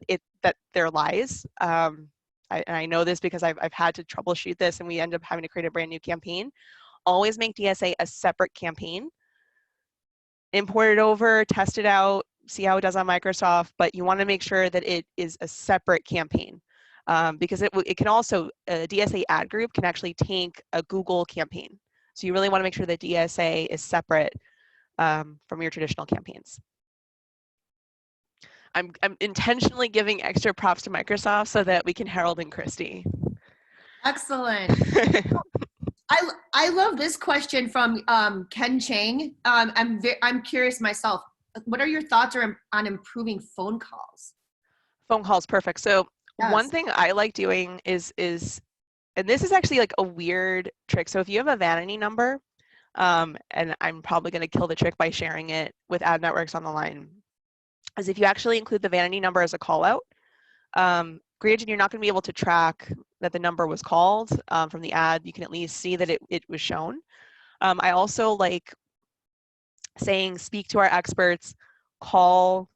that they're lies. I know this because I've had to troubleshoot this, and we end up having to create a brand new campaign. Always make DSA a separate campaign. Import it over, test it out, see how it does on Microsoft, but you want to make sure that it is a separate campaign, because it can also, a DSA ad group can actually tank a Google campaign. So you really want to make sure that DSA is separate from your traditional campaigns. I'm intentionally giving extra props to Microsoft so that we can herald in Christy. Excellent. I love this question from Ken Chang. I'm curious myself. What are your thoughts on improving phone calls? Phone calls, perfect. So yes. One thing I like doing is, and this is actually like a weird trick. So if you have a vanity number, and I'm probably going to kill the trick by sharing it with ad networks on the line, is if you actually include the vanity number as a call out, granted, you're not going to be able to track that the number was called from the ad. You can at least see that it was shown. I also like saying, speak to our experts, call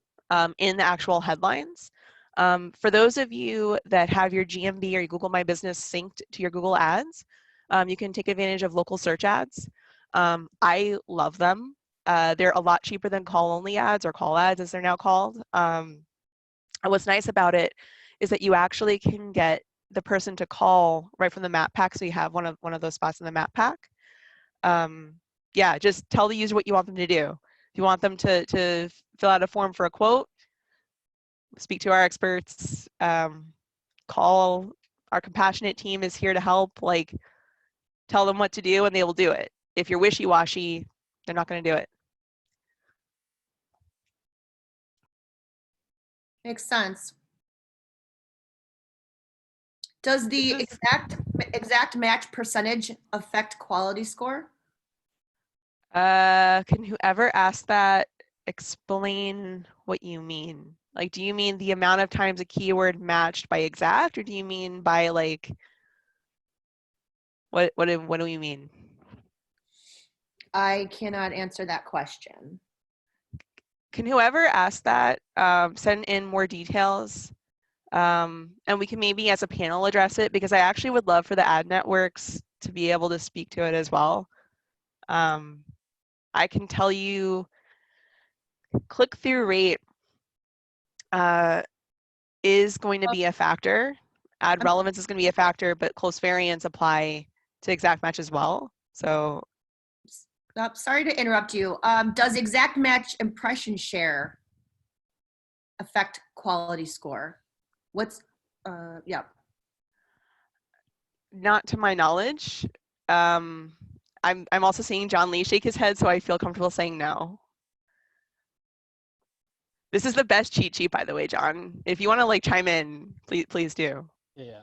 in the actual headlines. For those of you that have your GMB or your Google My Business synced to your Google Ads, you can take advantage of local search ads. I love them. They're a lot cheaper than call-only ads, or call ads as they're now called. And what's nice about it is that you actually can get the person to call right from the map pack, so you have one of those spots in the map pack. Yeah, just tell the user what you want them to do. If you want them to fill out a form for a quote, speak to our experts, call our compassionate team is here to help. Like, tell them what to do and they will do it. If you're wishy-washy, they're not going to do it. Makes sense. Does the exact match percentage affect quality score? Can whoever asked that explain what you mean? Like, do you mean the amount of times a keyword matched by exact, or do you mean by like, what do you mean? I cannot answer that question. Can whoever asked that send in more details And we can maybe as a panel address it, because I actually would love for the ad networks to be able to speak to it as well. I can tell you click-through rate is going to be a factor. Ad relevance is going to be a factor, but close variants apply to exact match as well. So sorry to interrupt you. Does exact match impression share affect quality score? Yeah. Not to my knowledge. I'm also seeing John Lee shake his head, so I feel comfortable saying no. This is the best cheat sheet, by the way, John. If you want to like chime in, please do. Yeah.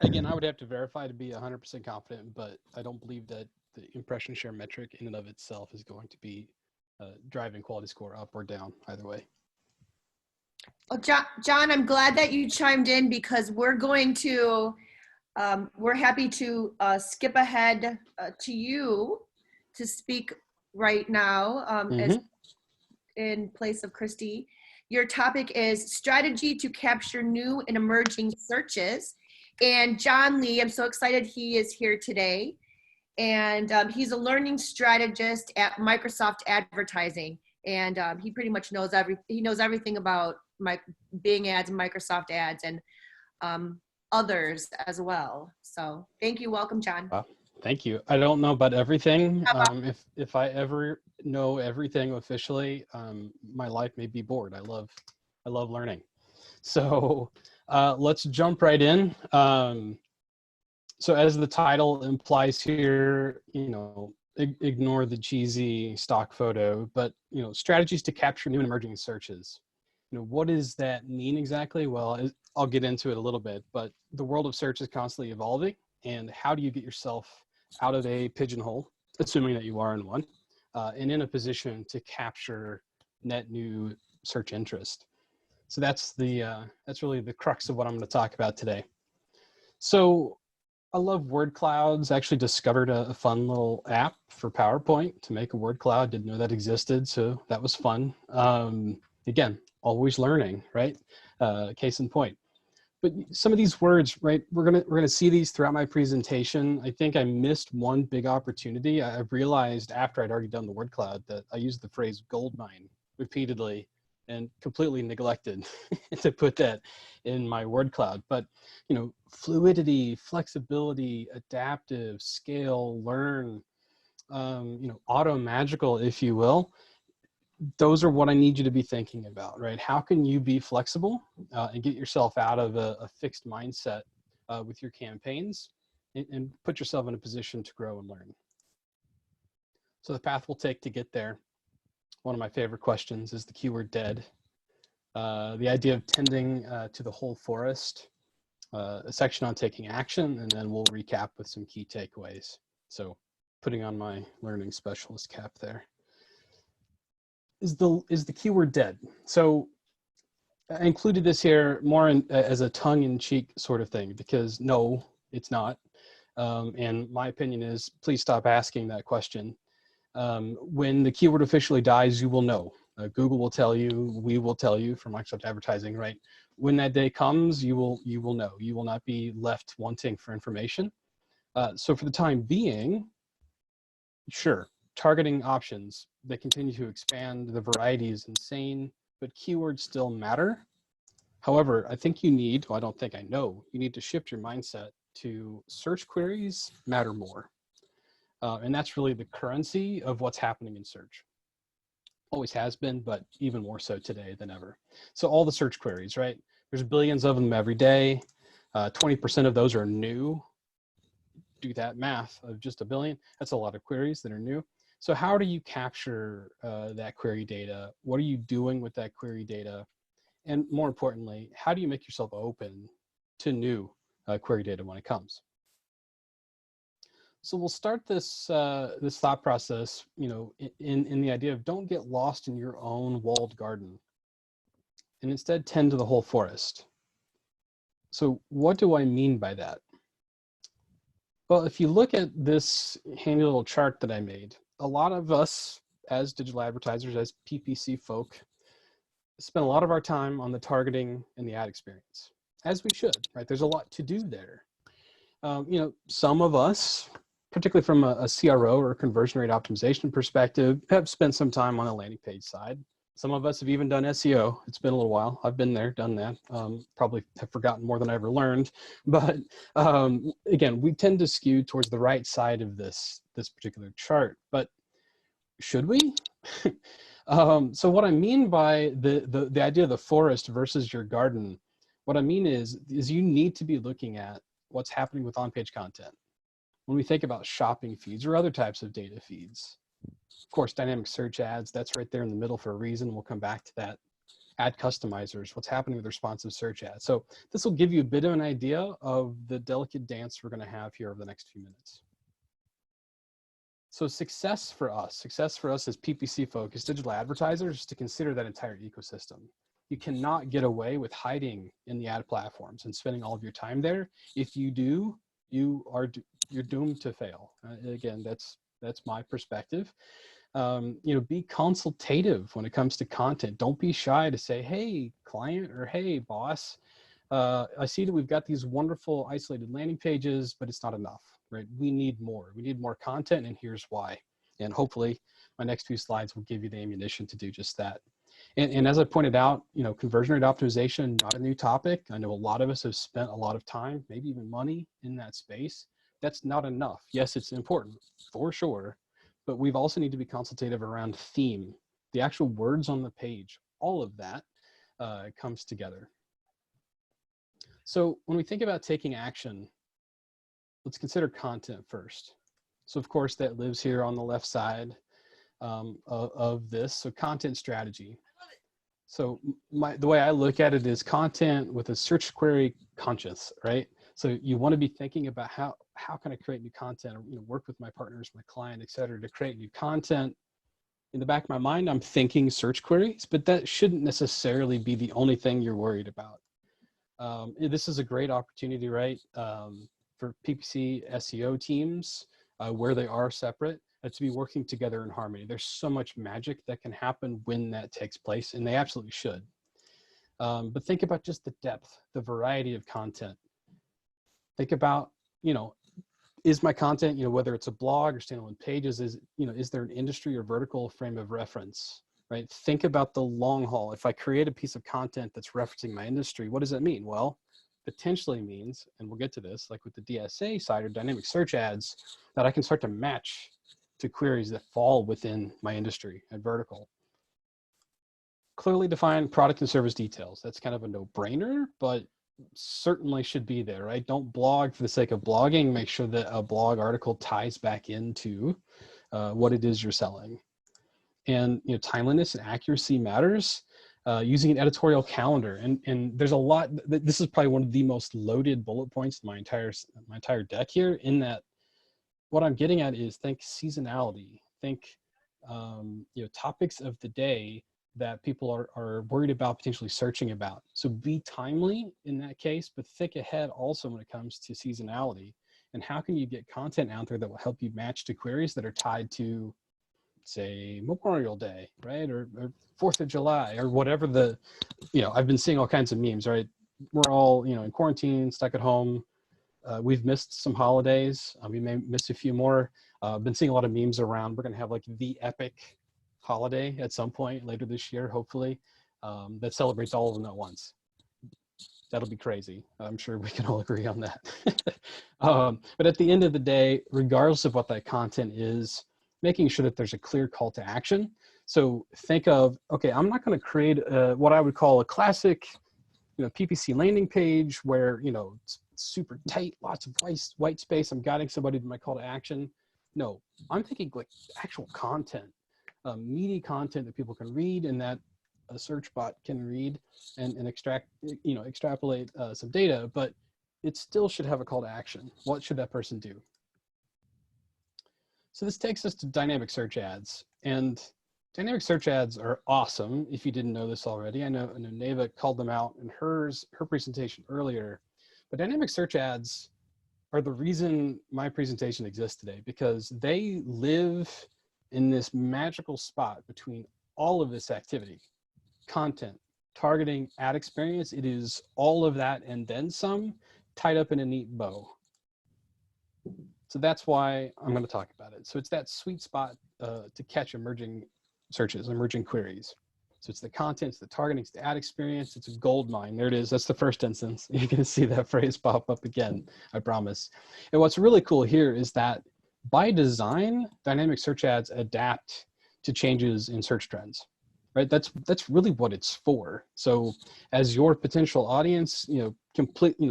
Again, I would have to verify to be 100% confident, but I don't believe that the impression share metric in and of itself is going to be driving quality score up or down either way. Well, John, I'm glad that you chimed in, because we're going to, we're happy to skip ahead to you to speak right now as in place of Christy. Your topic is strategy to capture new and emerging searches. And John Lee, I'm so excited he is here today. And he's a learning strategist at Microsoft Advertising. And he pretty much knows everything about Bing ads and Microsoft ads and others as well. So thank you. Welcome, John. Wow. Thank you. I don't know about everything. If I ever know everything officially, my life may be bored. I love learning. So let's jump right in. So as the title implies here, ignore the cheesy stock photo, but strategies to capture new and emerging searches. What does that mean exactly? Well, I'll get into it a little bit, but the world of search is constantly evolving, and how do you get yourself out of a pigeonhole, assuming that you are in one, and in a position to capture net new search interest? So that's really the crux of what I'm going to talk about today. So I love word clouds. I actually discovered a fun little app for PowerPoint to make a word cloud. Didn't know that existed, so that was fun. Again, always learning, right? Case in point. But some of these words, right, we're gonna see these throughout my presentation. I think I missed one big opportunity. I realized after I'd already done the word cloud that I used the phrase gold mine repeatedly and completely neglected to put that in my word cloud. But fluidity, flexibility, adaptive, scale, learn, auto magical, if you will. Those are what I need you to be thinking about, right? How can you be flexible and get yourself out of a fixed mindset with your campaigns and put yourself in a position to grow and learn? So the path we'll take to get there, one of my favorite questions is the keyword dead. The idea of tending to the whole forest, a section on taking action, and then we'll recap with some key takeaways. So putting on my learning specialist cap there. Is the keyword dead? So I included this here more as a tongue-in-cheek sort of thing, because no, it's not. And my opinion is, please stop asking that question. When the keyword officially dies, you will know. Google will tell you, we will tell you for Microsoft Advertising, right? When that day comes, you will know. You will not be left wanting for information. So for the time being, sure, targeting options that continue to expand, the variety is insane, but keywords still matter. However, I think you need, well, I don't think I know, you need to shift your mindset to search queries matter more. And that's really the currency of what's happening in search. Always has been, but even more so today than ever. So all the search queries, right? There's billions of them every day. 20% of those are new. Do that math of just a billion. That's a lot of queries that are new. So how do you capture that query data? What are you doing with that query data? And more importantly, how do you make yourself open to new query data when it comes? So we'll start this this thought process, in the idea of don't get lost in your own walled garden, and instead tend to the whole forest. So what do I mean by that? Well, if you look at this handy little chart that I made, a lot of us as digital advertisers, as PPC folk, spend a lot of our time on the targeting and the ad experience, as we should, right? There's a lot to do there. You know, some of us, particularly from a CRO or conversion rate optimization perspective, have spent some time on the landing page side. Some of us have even done SEO. It's been a little while. I've been there, done that. Probably have forgotten more than I ever learned. But again, we tend to skew towards the right side of this particular chart. But should we? So what I mean by the idea of the forest versus your garden, what I mean is you need to be looking at what's happening with on-page content. When we think about shopping feeds or other types of data feeds, of course, dynamic search ads, that's right there in the middle for a reason. We'll come back to that. Ad customizers, what's happening with responsive search ads. So this will give you a bit of an idea of the delicate dance we're going to have here over the next few minutes. So success for us as PPC focused digital advertisers is to consider that entire ecosystem. You cannot get away with hiding in the ad platforms and spending all of your time there. If you do, you're doomed to fail. Again, that's my perspective. You know, be consultative when it comes to content. Don't be shy to say, hey, client, or hey, boss, I see that we've got these wonderful isolated landing pages, but it's not enough, right? We need more. We need more content, and here's why. And hopefully my next few slides will give you the ammunition to do just that. And as I pointed out, you know, conversion rate optimization, not a new topic. I know a lot of us have spent a lot of time, maybe even money in that space. That's not enough. Yes, it's important for sure, but we've also need to be consultative around theme, the actual words on the page. All of that comes together. So when we think about taking action, let's consider content first. So of course that lives here on the left side of this. So content strategy. So the way I look at it is content with a search query conscious, right? So you want to be thinking about how can I create new content, or, you know, work with my partners, my client, et cetera, to create new content. In the back of my mind, I'm thinking search queries, but that shouldn't necessarily be the only thing you're worried about. This is a great opportunity, right, for PPC SEO teams where they are separate to be working together in harmony. There's so much magic that can happen when that takes place, and they absolutely should. But think about just the depth, the variety of content. Think about, you know, is my content, you know, whether it's a blog or standalone pages, is there an industry or vertical frame of reference, right? Think about the long haul. If I create a piece of content that's referencing my industry, what does that mean? Well, potentially means, and we'll get to this, like with the DSA side or dynamic search ads, that I can start to match to queries that fall within my industry and vertical. Clearly defined product and service details. That's kind of a no-brainer, but certainly should be there, right? Don't blog for the sake of blogging. Make sure that a blog article ties back into what it is you're selling. And, you know, timeliness and accuracy matters. Using an editorial calendar, and there's a lot. This is probably one of the most loaded bullet points in my entire deck here. In that, what I'm getting at is think seasonality. Think you know, topics of the day that people are worried about potentially searching about. So be timely in that case, but think ahead also when it comes to seasonality. And how can you get content out there that will help you match to queries that are tied to, say, Memorial Day, right? Or 4th of July, or whatever the, you know, I've been seeing all kinds of memes, right? We're all, you know, in quarantine, stuck at home. We've missed some holidays. We may miss a few more. I've been seeing a lot of memes around. We're going to have like the epic holiday at some point later this year, hopefully, that celebrates all of them at once. That'll be crazy. I'm sure we can all agree on that. But at the end of the day, regardless of what that content is, making sure that there's a clear call to action. So think of, okay, I'm not going to create what I would call a classic, you know, PPC landing page where, you know, it's super tight, lots of white space. I'm guiding somebody to my call to action. No, I'm thinking like actual content, meaty content that people can read and that a search bot can read and extrapolate some data, but it still should have a call to action. What should that person do? So this takes us to dynamic search ads, and dynamic search ads are awesome. If you didn't know this already, I know Neva called them out in her presentation earlier, but dynamic search ads are the reason my presentation exists today, because they live in this magical spot between all of this activity, content, targeting, ad experience. It is all of that and then some tied up in a neat bow. So that's why I'm going to talk about it. So it's that sweet spot to catch emerging searches, emerging queries. So it's the content, it's the targeting, it's the ad experience, it's a gold mine. There it is. That's the first instance. You're going to see that phrase pop up again, I promise. And what's really cool here is that by design, dynamic search ads adapt to changes in search trends, right? That's really what it's for. So as your potential audience,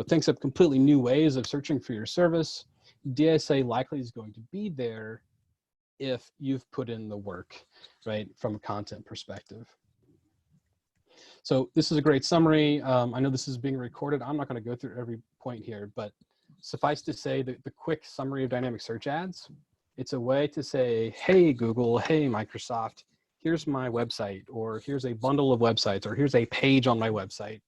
thinks of completely new ways of searching for your service, DSA likely is going to be there if you've put in the work, right, from a content perspective. So this is a great summary. I know this is being recorded. I'm not going to go through every point here, but suffice to say that the quick summary of dynamic search ads, it's a way to say, hey, Google, hey, Microsoft, here's my website, or here's a bundle of websites, or here's a page on my website.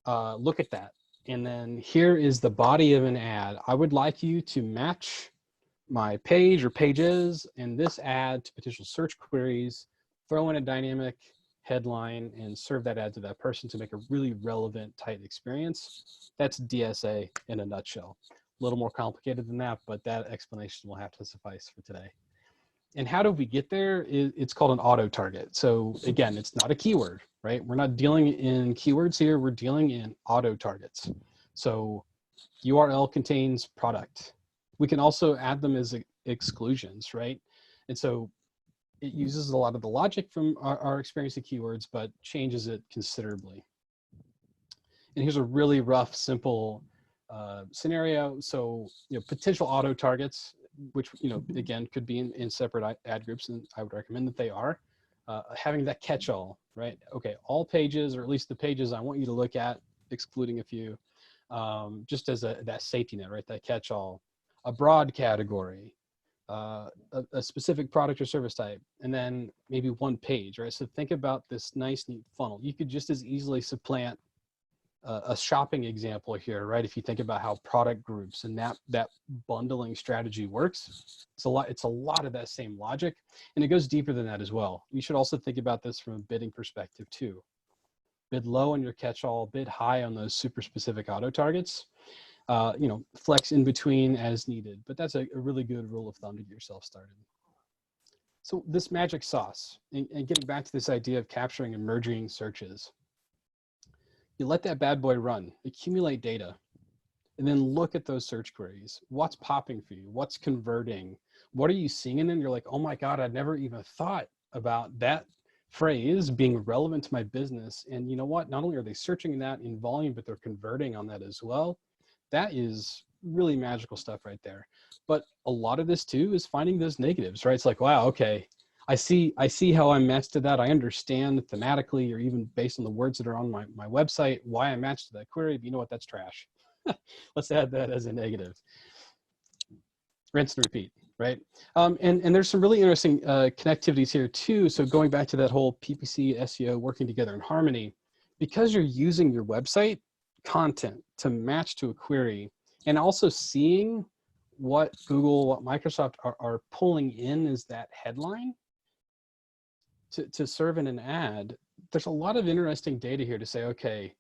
Look at that. And then here is the body of an ad. I would like you to match my page or pages and this ad to potential search queries, throw in a dynamic headline and serve that ad to that person to make a really relevant, tight experience. That's DSA in a nutshell. A little more complicated than that, but that explanation will have to suffice for today. And how do we get there? It's called an auto target. So again, it's not a keyword, right? We're not dealing in keywords here. We're dealing in auto targets. So URL contains product. We can also add them as exclusions, right? And so it uses a lot of the logic from our experience of keywords, but changes it considerably. And here's a really rough, simple scenario. So, potential auto targets, which, again, could be in separate ad groups, and I would recommend that they are, having that catch-all, right? Okay, all pages, or at least the pages I want you to look at, excluding a few, just as that safety net, right? That catch-all, a broad category, a specific product or service type, and then maybe one page, right? So think about this nice, neat funnel. You could just as easily supplant a shopping example here, right? If you think about how product groups and that bundling strategy works, it's a lot of that same logic, and it goes deeper than that as well. You should also think about this from a bidding perspective too. Bid low on your catch-all, bid high on those super specific auto targets. Flex in between as needed, but that's a really good rule of thumb to get yourself started. So this magic sauce, and getting back to this idea of capturing emerging searches, you let that bad boy run, accumulate data, and then look at those search queries. What's popping for you? What's converting? What are you seeing in them? You're like, oh my God, I never even thought about that phrase being relevant to my business. And you know what? Not only are they searching that in volume, but they're converting on that as well. That is really magical stuff right there. But a lot of this too is finding those negatives, right? It's like, wow, okay, I see how I'm matched to that. I understand thematically, or even based on the words that are on my website, why I matched to that query. But you know what? That's trash. Let's add that as a negative. Rinse and repeat, right? And there's some really interesting connectivities here too. So going back to that whole PPC, SEO working together in harmony, because you're using your website content to match to a query, and also seeing what Google, what Microsoft are pulling in as that headline to serve in an ad, there's a lot of interesting data here to say, okay,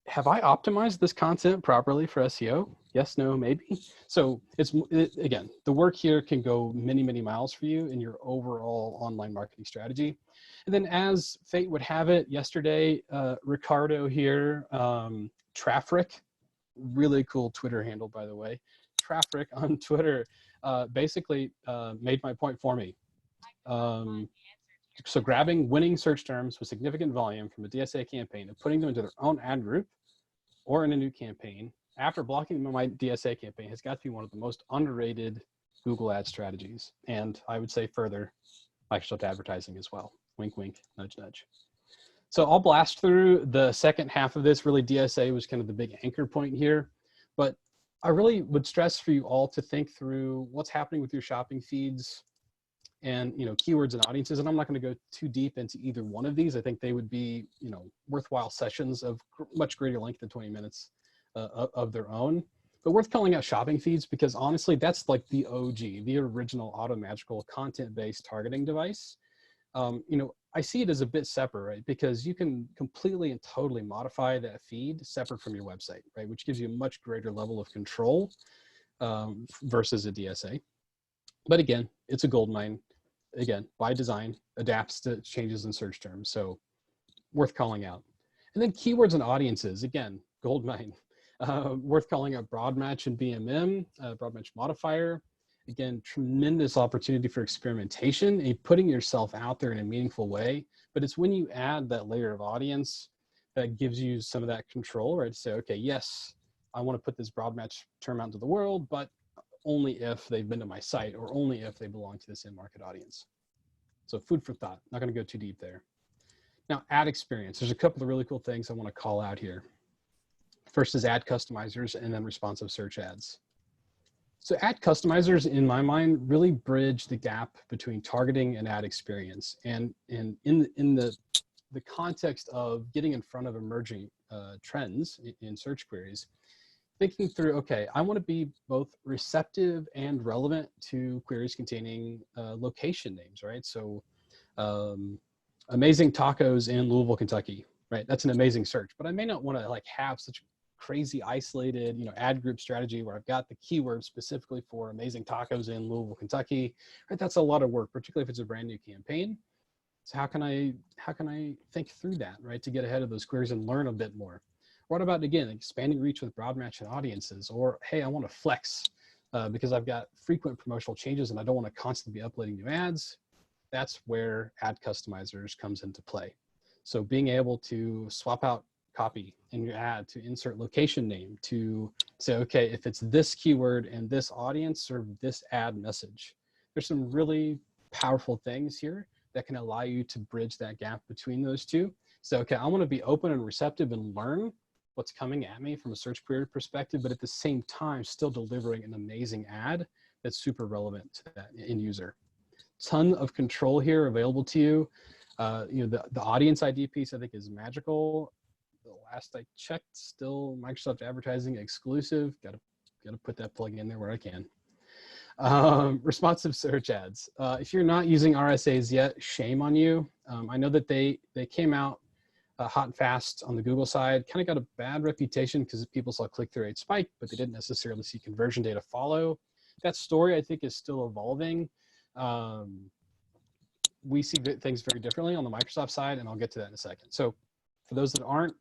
have I optimized this content properly for SEO? Yes, no, maybe. So again, the work here can go many, many miles for you in your overall online marketing strategy. And then as fate would have it, yesterday, Ricardo here, Trafric, really cool Twitter handle, by the way. Trafric on Twitter basically made my point for me. So grabbing winning search terms with significant volume from a DSA campaign and putting them into their own ad group or in a new campaign after blocking them in my DSA campaign has got to be one of the most underrated Google ad strategies. And I would say further, Microsoft advertising as well. Wink, wink, nudge, nudge. So I'll blast through the second half of this. Really, DSA was kind of the big anchor point here. But I really would stress for you all to think through what's happening with your shopping feeds and keywords and audiences. And I'm not going to go too deep into either one of these. I think they would be worthwhile sessions of much greater length than 20 minutes of their own. But worth calling out shopping feeds, because honestly, that's like the OG, the original automagical content-based targeting device. I see it as a bit separate, right? Because you can completely and totally modify that feed separate from your website, right? Which gives you a much greater level of control versus a DSA. But again, it's a goldmine. Again, by design, adapts to changes in search terms. So worth calling out. And then keywords and audiences, again, goldmine. Worth calling out broad match and BMM, broad match modifier. Again, tremendous opportunity for experimentation and putting yourself out there in a meaningful way. But it's when you add that layer of audience that gives you some of that control, right? To say, okay, yes, I want to put this broad match term out into the world, but only if they've been to my site or only if they belong to this in-market audience. So food for thought, not going to go too deep there. Now, ad experience. There's a couple of really cool things I want to call out here. First is ad customizers and then responsive search ads. So ad customizers, in my mind, really bridge the gap between targeting and ad experience. And in the context of getting in front of emerging trends in search queries, thinking through, okay, I want to be both receptive and relevant to queries containing location names, right? So amazing tacos in Louisville, Kentucky, right? That's an amazing search, but I may not want to like have such crazy isolated, ad group strategy where I've got the keyword specifically for amazing tacos in Louisville, Kentucky, right? That's a lot of work, particularly if it's a brand new campaign. So how can I think through that, right? To get ahead of those queries and learn a bit more. What about, again, expanding reach with broad match and audiences? Or, hey, I want to flex because I've got frequent promotional changes and I don't want to constantly be uploading new ads. That's where ad customizers comes into play. So being able to swap out copy in your ad, to insert location name, to say, okay, if it's this keyword and this audience, serve this ad message. There's some really powerful things here that can allow you to bridge that gap between those two. So, okay, I want to be open and receptive and learn what's coming at me from a search query perspective, but at the same time, still delivering an amazing ad that's super relevant to that end user. Ton of control here available to you. The audience ID piece, I think, is magical. The last I checked, still Microsoft Advertising exclusive. Got to put that plug in there where I can. Responsive search ads. If you're not using RSAs yet, shame on you. I know that they came out hot and fast on the Google side, kind of got a bad reputation because people saw click-through rate spike, but they didn't necessarily see conversion data follow. That story, I think, is still evolving. We see things very differently on the Microsoft side, and I'll get to that in a second. So for those that aren't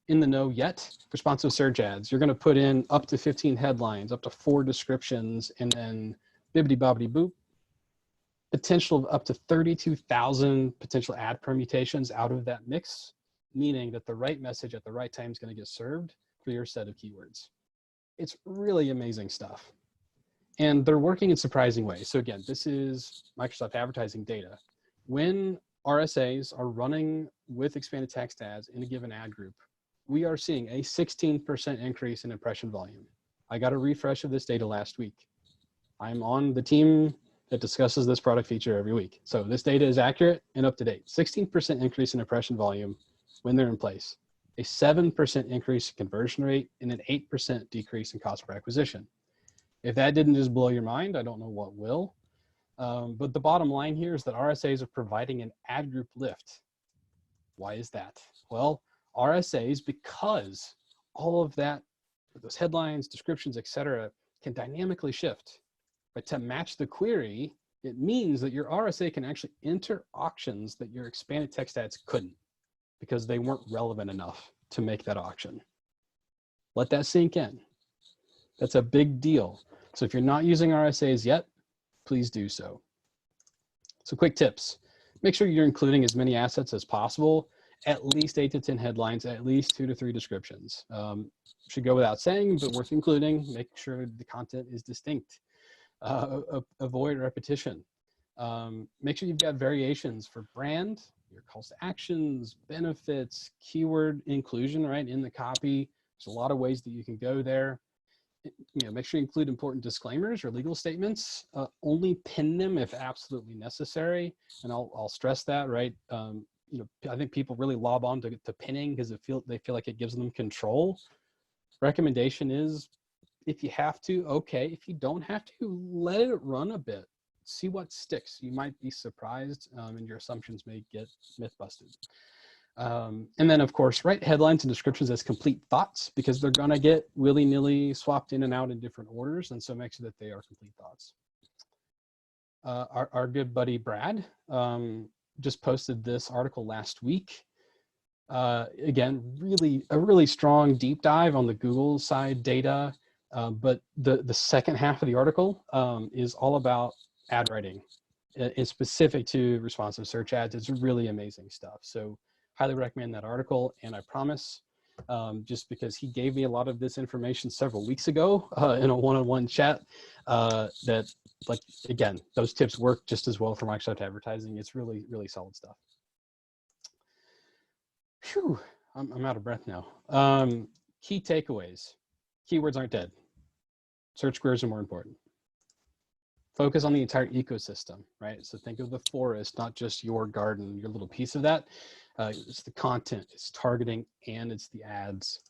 in the know yet, responsive search ads, you're going to put in up to 15 headlines, up to 4 descriptions, and then bibbidi bobbidi boop. Potential of up to 32,000 potential ad permutations out of that mix, meaning that the right message at the right time is going to get served for your set of keywords. It's really amazing stuff. And they're working in surprising ways. So again, this is Microsoft Advertising data. When RSAs are running with expanded text ads in a given ad group, we are seeing a 16% increase in impression volume. I got a refresh of this data last week. I'm on the team that discusses this product feature every week. So this data is accurate and up to date. 16% increase in impression volume when they're in place. A 7% increase in conversion rate and an 8% decrease in cost per acquisition. If that didn't just blow your mind, I don't know what will. But the bottom line here is that RSAs are providing an ad group lift. Why is that? Well, RSAs, because all of that, those headlines, descriptions, etc., can dynamically shift. But to match the query, it means that your RSA can actually enter auctions that your expanded text ads couldn't because they weren't relevant enough to make that auction. Let that sink in. That's a big deal. So if you're not using RSAs yet, please do so. So quick tips. Make sure you're including as many assets as possible, at least 8 to 10 headlines, at least 2 to 3 descriptions. Should go without saying, but worth including. Make sure the content is distinct. Avoid repetition. Make sure you've got variations for brand, your calls to actions, benefits, keyword inclusion, right, in the copy. There's a lot of ways that you can go there. Make sure you include important disclaimers or legal statements. Only pin them if absolutely necessary. And I'll stress that, right? I think people really lob on to pinning because they feel like it gives them control. Recommendation is, if you have to, okay. If you don't have to, let it run a bit. see what sticks. You might be surprised, and your assumptions may get myth busted. And then, of course, write headlines and descriptions as complete thoughts, because they're going to get willy-nilly swapped in and out in different orders. And so make sure that they are complete thoughts. Our good buddy Brad just posted this article last week. Again, a really strong deep dive on the Google side data. But the second half of the article is all about ad writing. It's specific to responsive search ads. It's really amazing stuff. So highly recommend that article. And I promise, just because he gave me a lot of this information several weeks ago in a one-on-one chat, that, like, again, those tips work just as well for Microsoft advertising. It's really, really solid stuff. Phew, I'm out of breath now. Key takeaways. Keywords aren't dead. Search queries are more important. Focus on the entire ecosystem, right? So think of the forest, not just your garden, your little piece of that. It's the content, it's targeting, and it's the ads.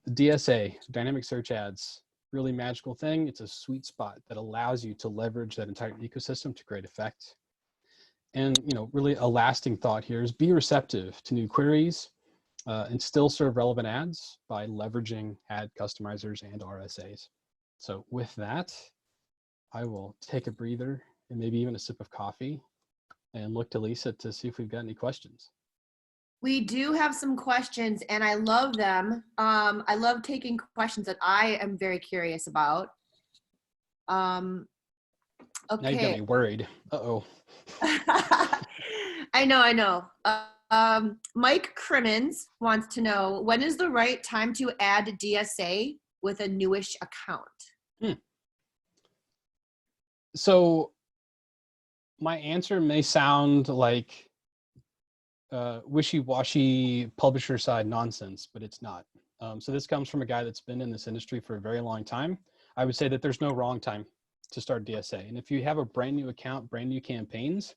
The DSA, dynamic search ads, really magical thing. It's a sweet spot that allows you to leverage that entire ecosystem to great effect. And, you know, really a lasting thought here is be receptive to new queries and still serve relevant ads by leveraging ad customizers and RSAs. So with that, I will take a breather and maybe even a sip of coffee and look to Lisa to see if we've got any questions. We do have some questions, and I love them. I love taking questions that I am very curious about. Okay. Now you got me worried. Uh-oh. I know. Mike Crimmins wants to know, when is the right time to add DSA with a newish account? So my answer may sound like wishy-washy publisher side nonsense, but it's not. So this comes from a guy that's been in this industry for a very long time. I would say that there's no wrong time to start DSA. And if you have a brand new account, brand new campaigns,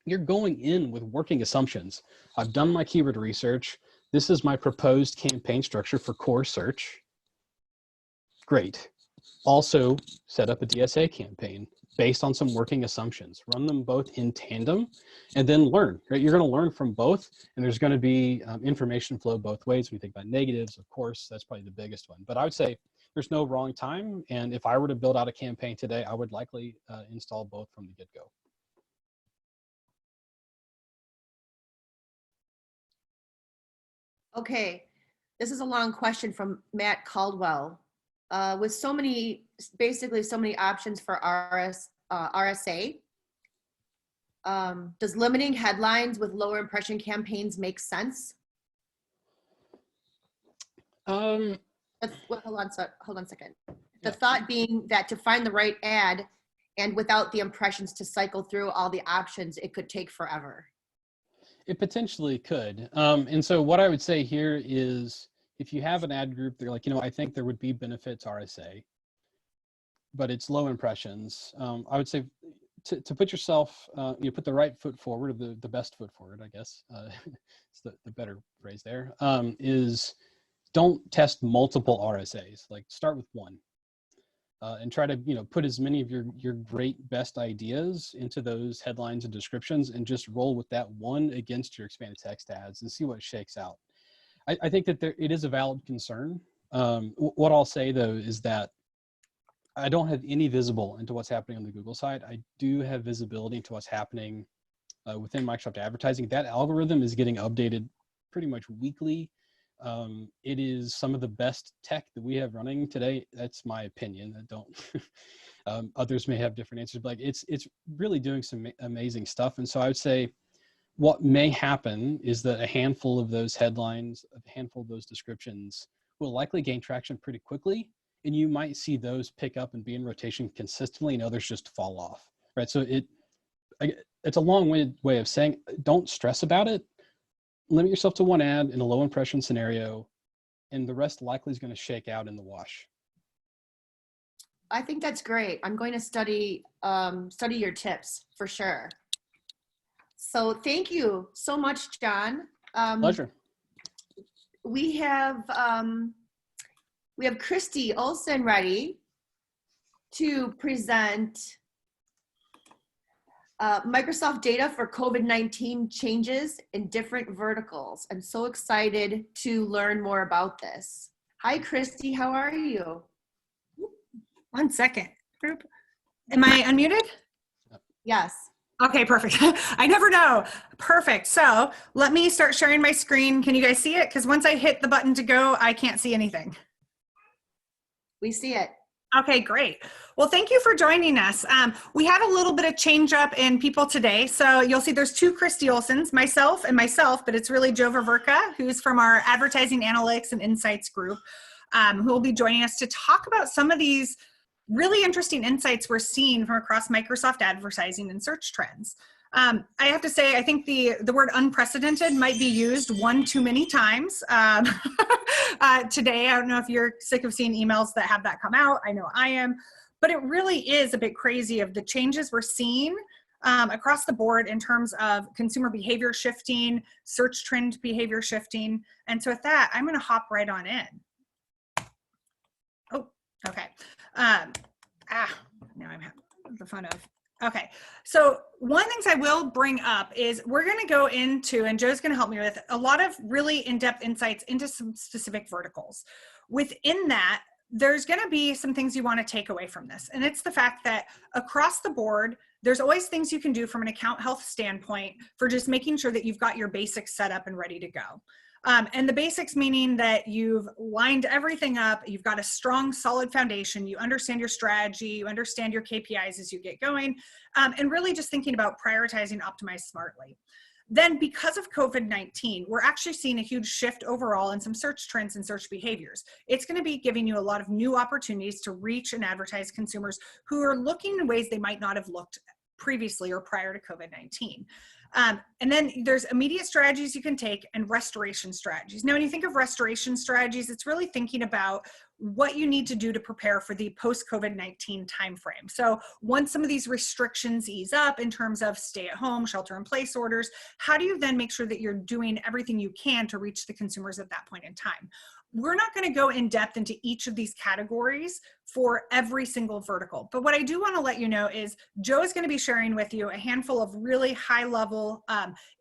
you're going in with working assumptions. I've done my keyword research. This is my proposed campaign structure for core search. Great. Also set up a DSA campaign based on some working assumptions. Run them both in tandem and then learn, right? You're going to learn from both, and there's going to be information flow both ways. When you think about negatives, of course, that's probably the biggest one. But I would say there's no wrong time. And if I were to build out a campaign today, I would likely install both from the get-go. Okay, this is a long question from Matt Caldwell. With so many, basically so many options for RSA, does limiting headlines with lower impression campaigns make sense? Hold on a second. The thought being that to find the right ad and without the impressions to cycle through all the options, it could take forever. It potentially could. And so what I would say here is, if you have an ad group, they're like, you know, I think there would be benefits RSA, but it's low impressions. I would say to put yourself, you put the right foot forward, or the best foot forward, I guess, it's the better phrase there, is don't test multiple RSAs. Like, start with one. And try to, you know, put as many of your great best ideas into those headlines and descriptions, and just roll with that one against your expanded text ads and see what shakes out. I think that it is a valid concern. What I'll say though is that I don't have any visible into what's happening on the Google side. I do have visibility into what's happening within Microsoft advertising. That algorithm is getting updated pretty much weekly. It is some of the best tech that we have running today. That's my opinion. I don't, others may have different answers, but like it's really doing some amazing stuff. And so I would say what may happen is that a handful of those headlines, a handful of those descriptions will likely gain traction pretty quickly. And you might see those pick up and be in rotation consistently, and others just fall off, right? So it's a long way of saying, don't stress about it. Limit yourself to one ad in a low impression scenario, and the rest likely is going to shake out in the wash. I think that's great. I'm going to study your tips for sure. So thank you so much, John. Pleasure. We have Christy Olson ready to present Microsoft data for COVID-19 changes in different verticals. I'm so excited to learn more about this. Hi, Christy, how are you? 1 second. Am I unmuted? Yes. Okay, perfect. I never know. Perfect. So let me start sharing my screen. Can you guys see it? Because once I hit the button to go, I can't see anything. We see it. Okay, great. Well, thank you for joining us. We had a little bit of change up in people today. So you'll see there's two Christy Olsons, myself, but it's really Joe Ververka, who's from our Advertising Analytics and Insights group, who will be joining us to talk about some of these really interesting insights we're seeing from across Microsoft advertising and search trends. I have to say, I think the word unprecedented might be used one too many times today. I don't know if you're sick of seeing emails that have that come out. I know I am, but it really is a bit crazy of the changes we're seeing across the board in terms of consumer behavior shifting, search trend behavior shifting. And so with that, I'm gonna hop right on in. Oh, okay. Now I'm having the fun of, okay. So one of the things I will bring up is we're going to go into, and Joe's going to help me with, a lot of really in-depth insights into some specific verticals. Within that, there's going to be some things you want to take away from this. And it's the fact that across the board, there's always things you can do from an account health standpoint for just making sure that you've got your basics set up and ready to go. And the basics meaning that you've lined everything up, you've got a strong, solid foundation, you understand your strategy, you understand your KPIs as you get going, and really just thinking about prioritizing, optimize smartly. Then because of COVID-19, we're actually seeing a huge shift overall in some search trends and search behaviors. It's going to be giving you a lot of new opportunities to reach and advertise consumers who are looking in ways they might not have looked previously or prior to COVID-19. And then there's immediate strategies you can take and restoration strategies. Now, when you think of restoration strategies, it's really thinking about what you need to do to prepare for the post-COVID-19 timeframe. So once some of these restrictions ease up in terms of stay at home, shelter in place orders, how do you then make sure that you're doing everything you can to reach the consumers at that point in time? We're not going to go in depth into each of these categories for every single vertical. But what I do want to let you know is Joe is going to be sharing with you a handful of really high level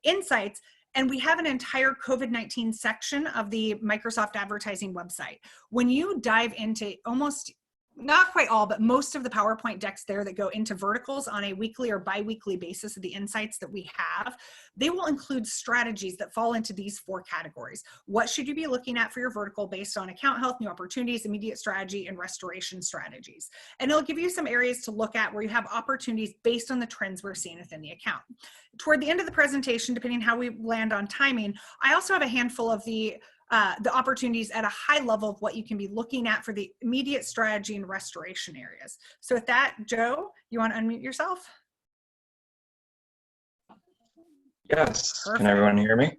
insights. And we have an entire COVID-19 section of the Microsoft advertising website. When you dive into almost, not quite all, but most of the PowerPoint decks there that go into verticals on a weekly or bi-weekly basis of the insights that we have, they will include strategies that fall into these four categories. What should you be looking at for your vertical based on account health, new opportunities, immediate strategy, and restoration strategies? And it'll give you some areas to look at where you have opportunities based on the trends we're seeing within the account. Toward the end of the presentation, depending how we land on timing, I also have a handful of the opportunities at a high level of what you can be looking at for the immediate strategy and restoration areas. So with that, Joe, you want to unmute yourself? Yes. Perfect. Can everyone hear me?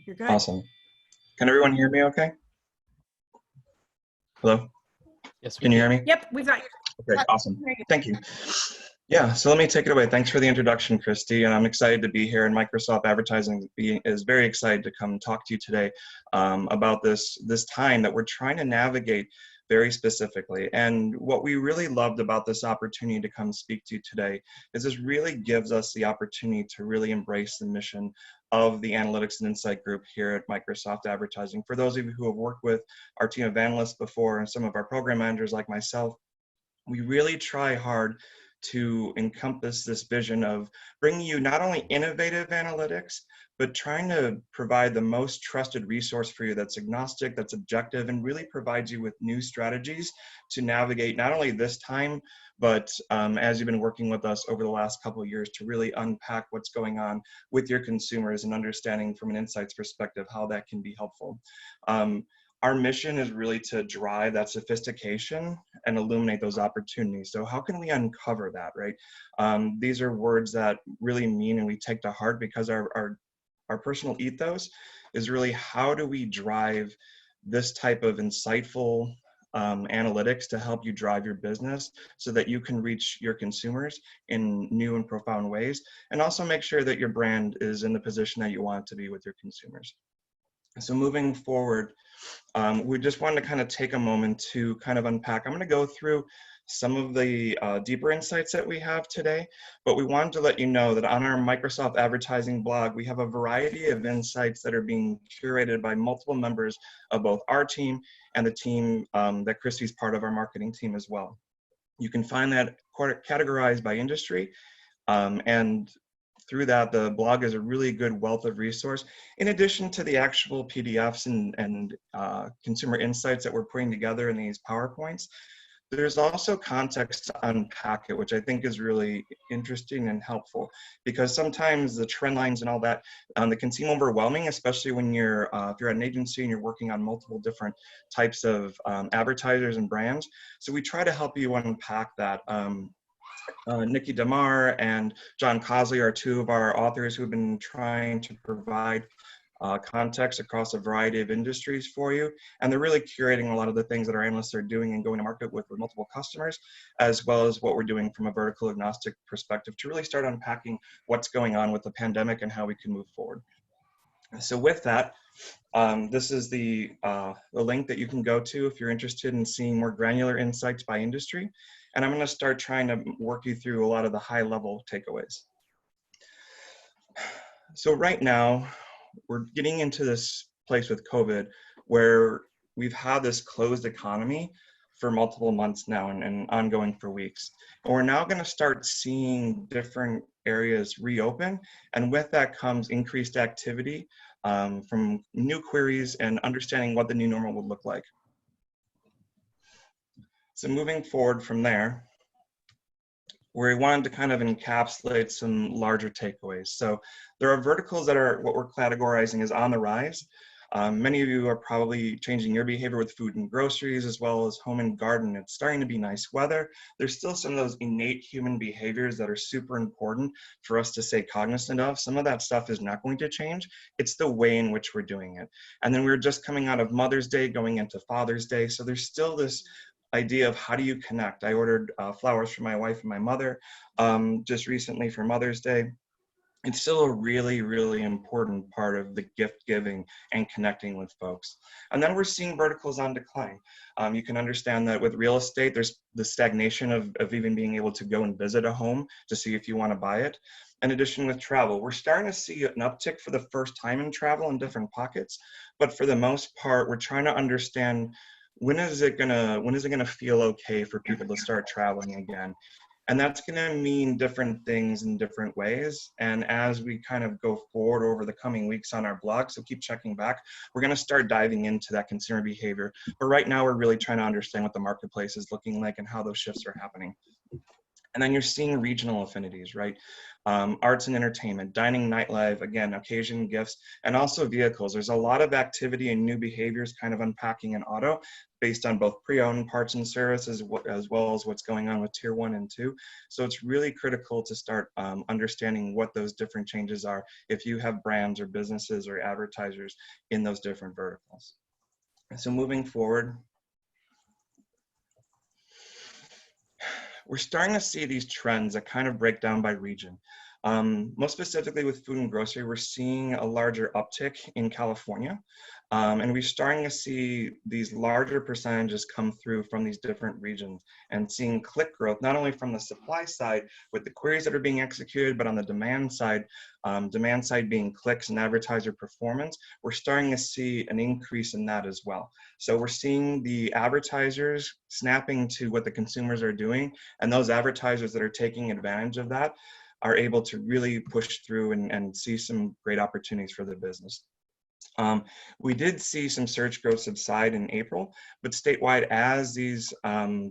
You're good. Awesome. Can everyone hear me okay? Hello? Yes, we Can you hear me? Yep, we've got you. Okay, awesome. Thank you. Yeah, so let me take it away. Thanks for the introduction, Christy, and I'm excited to be here, and Microsoft Advertising is very excited to come talk to you today about this time that we're trying to navigate very specifically. And what we really loved about this opportunity to come speak to you today is this really gives us the opportunity to really embrace the mission of the Analytics and Insight Group here at Microsoft Advertising. For those of you who have worked with our team of analysts before and some of our program managers like myself, we really try hard to encompass this vision of bringing you not only innovative analytics, but trying to provide the most trusted resource for you that's agnostic, that's objective, and really provides you with new strategies to navigate not only this time, but as you've been working with us over the last couple of years to really unpack what's going on with your consumers and understanding from an insights perspective how that can be helpful. Our mission is really to drive that sophistication and illuminate those opportunities. So how can we uncover that, right? These are words that really mean and we take to heart because our personal ethos is really how do we drive this type of insightful analytics to help you drive your business so that you can reach your consumers in new and profound ways, and also make sure that your brand is in the position that you want it to be with your consumers. So moving forward, we just wanted to kind of take a moment to kind of unpack. I'm going to go through some of the deeper insights that we have today, but we wanted to let you know that on our Microsoft Advertising blog, we have a variety of insights that are being curated by multiple members of both our team and the team that Christy's part of, our marketing team as well. You can find that categorized by industry, and through that, the blog is a really good wealth of resource. In addition to the actual PDFs and consumer insights that we're putting together in these PowerPoints, there's also context to unpack it, which I think is really interesting and helpful, because sometimes the trend lines and all that, they can seem overwhelming, especially when you're, if you're at an agency and you're working on multiple different types of advertisers and brands. So we try to help you unpack that. Nikki Damar and John Cosley are two of our authors who have been trying to provide context across a variety of industries for you. And they're really curating a lot of the things that our analysts are doing and going to market with multiple customers, as well as what we're doing from a vertical agnostic perspective to really start unpacking what's going on with the pandemic and how we can move forward. So with that, this is the link that you can go to if you're interested in seeing more granular insights by industry. And I'm going to start trying to work you through a lot of the high level takeaways. So right now, we're getting into this place with COVID where we've had this closed economy for multiple months now and ongoing for weeks. And we're now going to start seeing different areas reopen. And with that comes increased activity from new queries and understanding what the new normal would look like. So moving forward from there, we wanted to kind of encapsulate some larger takeaways. So there are verticals that are what we're categorizing as on the rise. Many of you are probably changing your behavior with food and groceries, as well as home and garden. It's starting to be nice weather. There's still some of those innate human behaviors that are super important for us to stay cognizant of. Some of that stuff is not going to change. It's the way in which we're doing it. And then we're just coming out of Mother's Day, going into Father's Day. So there's still this idea of how do you connect. I ordered flowers for my wife and my mother just recently for Mother's Day. It's still a really, really important part of the gift giving and connecting with folks. And then we're seeing verticals on decline. You can understand that with real estate, there's the stagnation of even being able to go and visit a home to see if you want to buy it. In addition, with travel, we're starting to see an uptick for the first time in travel in different pockets. But for the most part, we're trying to understand when is it gonna feel okay for people to start traveling again? And that's gonna mean different things in different ways. And as we kind of go forward over the coming weeks on our blog, so keep checking back, we're gonna start diving into that consumer behavior. But right now we're really trying to understand what the marketplace is looking like and how those shifts are happening. And then you're seeing regional affinities, right? Arts and entertainment, dining, nightlife, again, occasion, gifts, and also vehicles. There's a lot of activity and new behaviors kind of unpacking in auto based on both pre-owned parts and services as well as what's going on with tier 1 and 2. So it's really critical to start understanding what those different changes are if you have brands or businesses or advertisers in those different verticals. So moving forward, we're starting to see these trends that kind of break down by region. Most specifically with food and grocery, we're seeing a larger uptick in California. And we're starting to see these larger percentages come through from these different regions and seeing click growth, not only from the supply side with the queries that are being executed, but on the demand side being clicks and advertiser performance, we're starting to see an increase in that as well. So we're seeing the advertisers snapping to what the consumers are doing, and those advertisers that are taking advantage of that are able to really push through and see some great opportunities for the business. We did see some search growth subside in April, but statewide, as these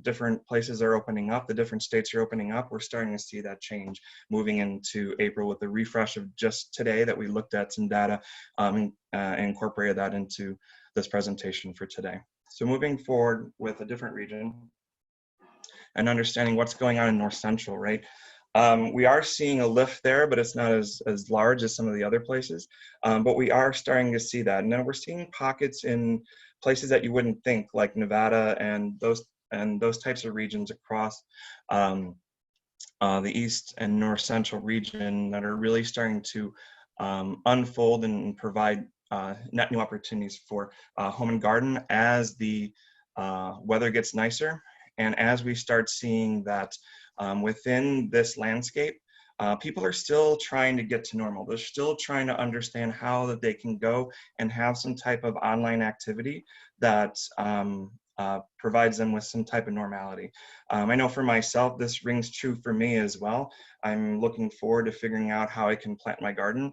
different places are opening up, the different states are opening up, we're starting to see that change moving into April with the refresh of just today that we looked at some data and incorporated that into this presentation for today. So moving forward with a different region and understanding what's going on in North Central, right? We are seeing a lift there, but it's not as large as some of the other places. But we are starting to see that. And then we're seeing pockets in places that you wouldn't think, like Nevada and those types of regions across the East and North Central region that are really starting to unfold and provide net new opportunities for home and garden as the weather gets nicer And as we start seeing that within this landscape, people are still trying to get to normal. They're still trying to understand how that they can go and have some type of online activity that provides them with some type of normality. I know for myself, this rings true for me as well. I'm looking forward to figuring out how I can plant my garden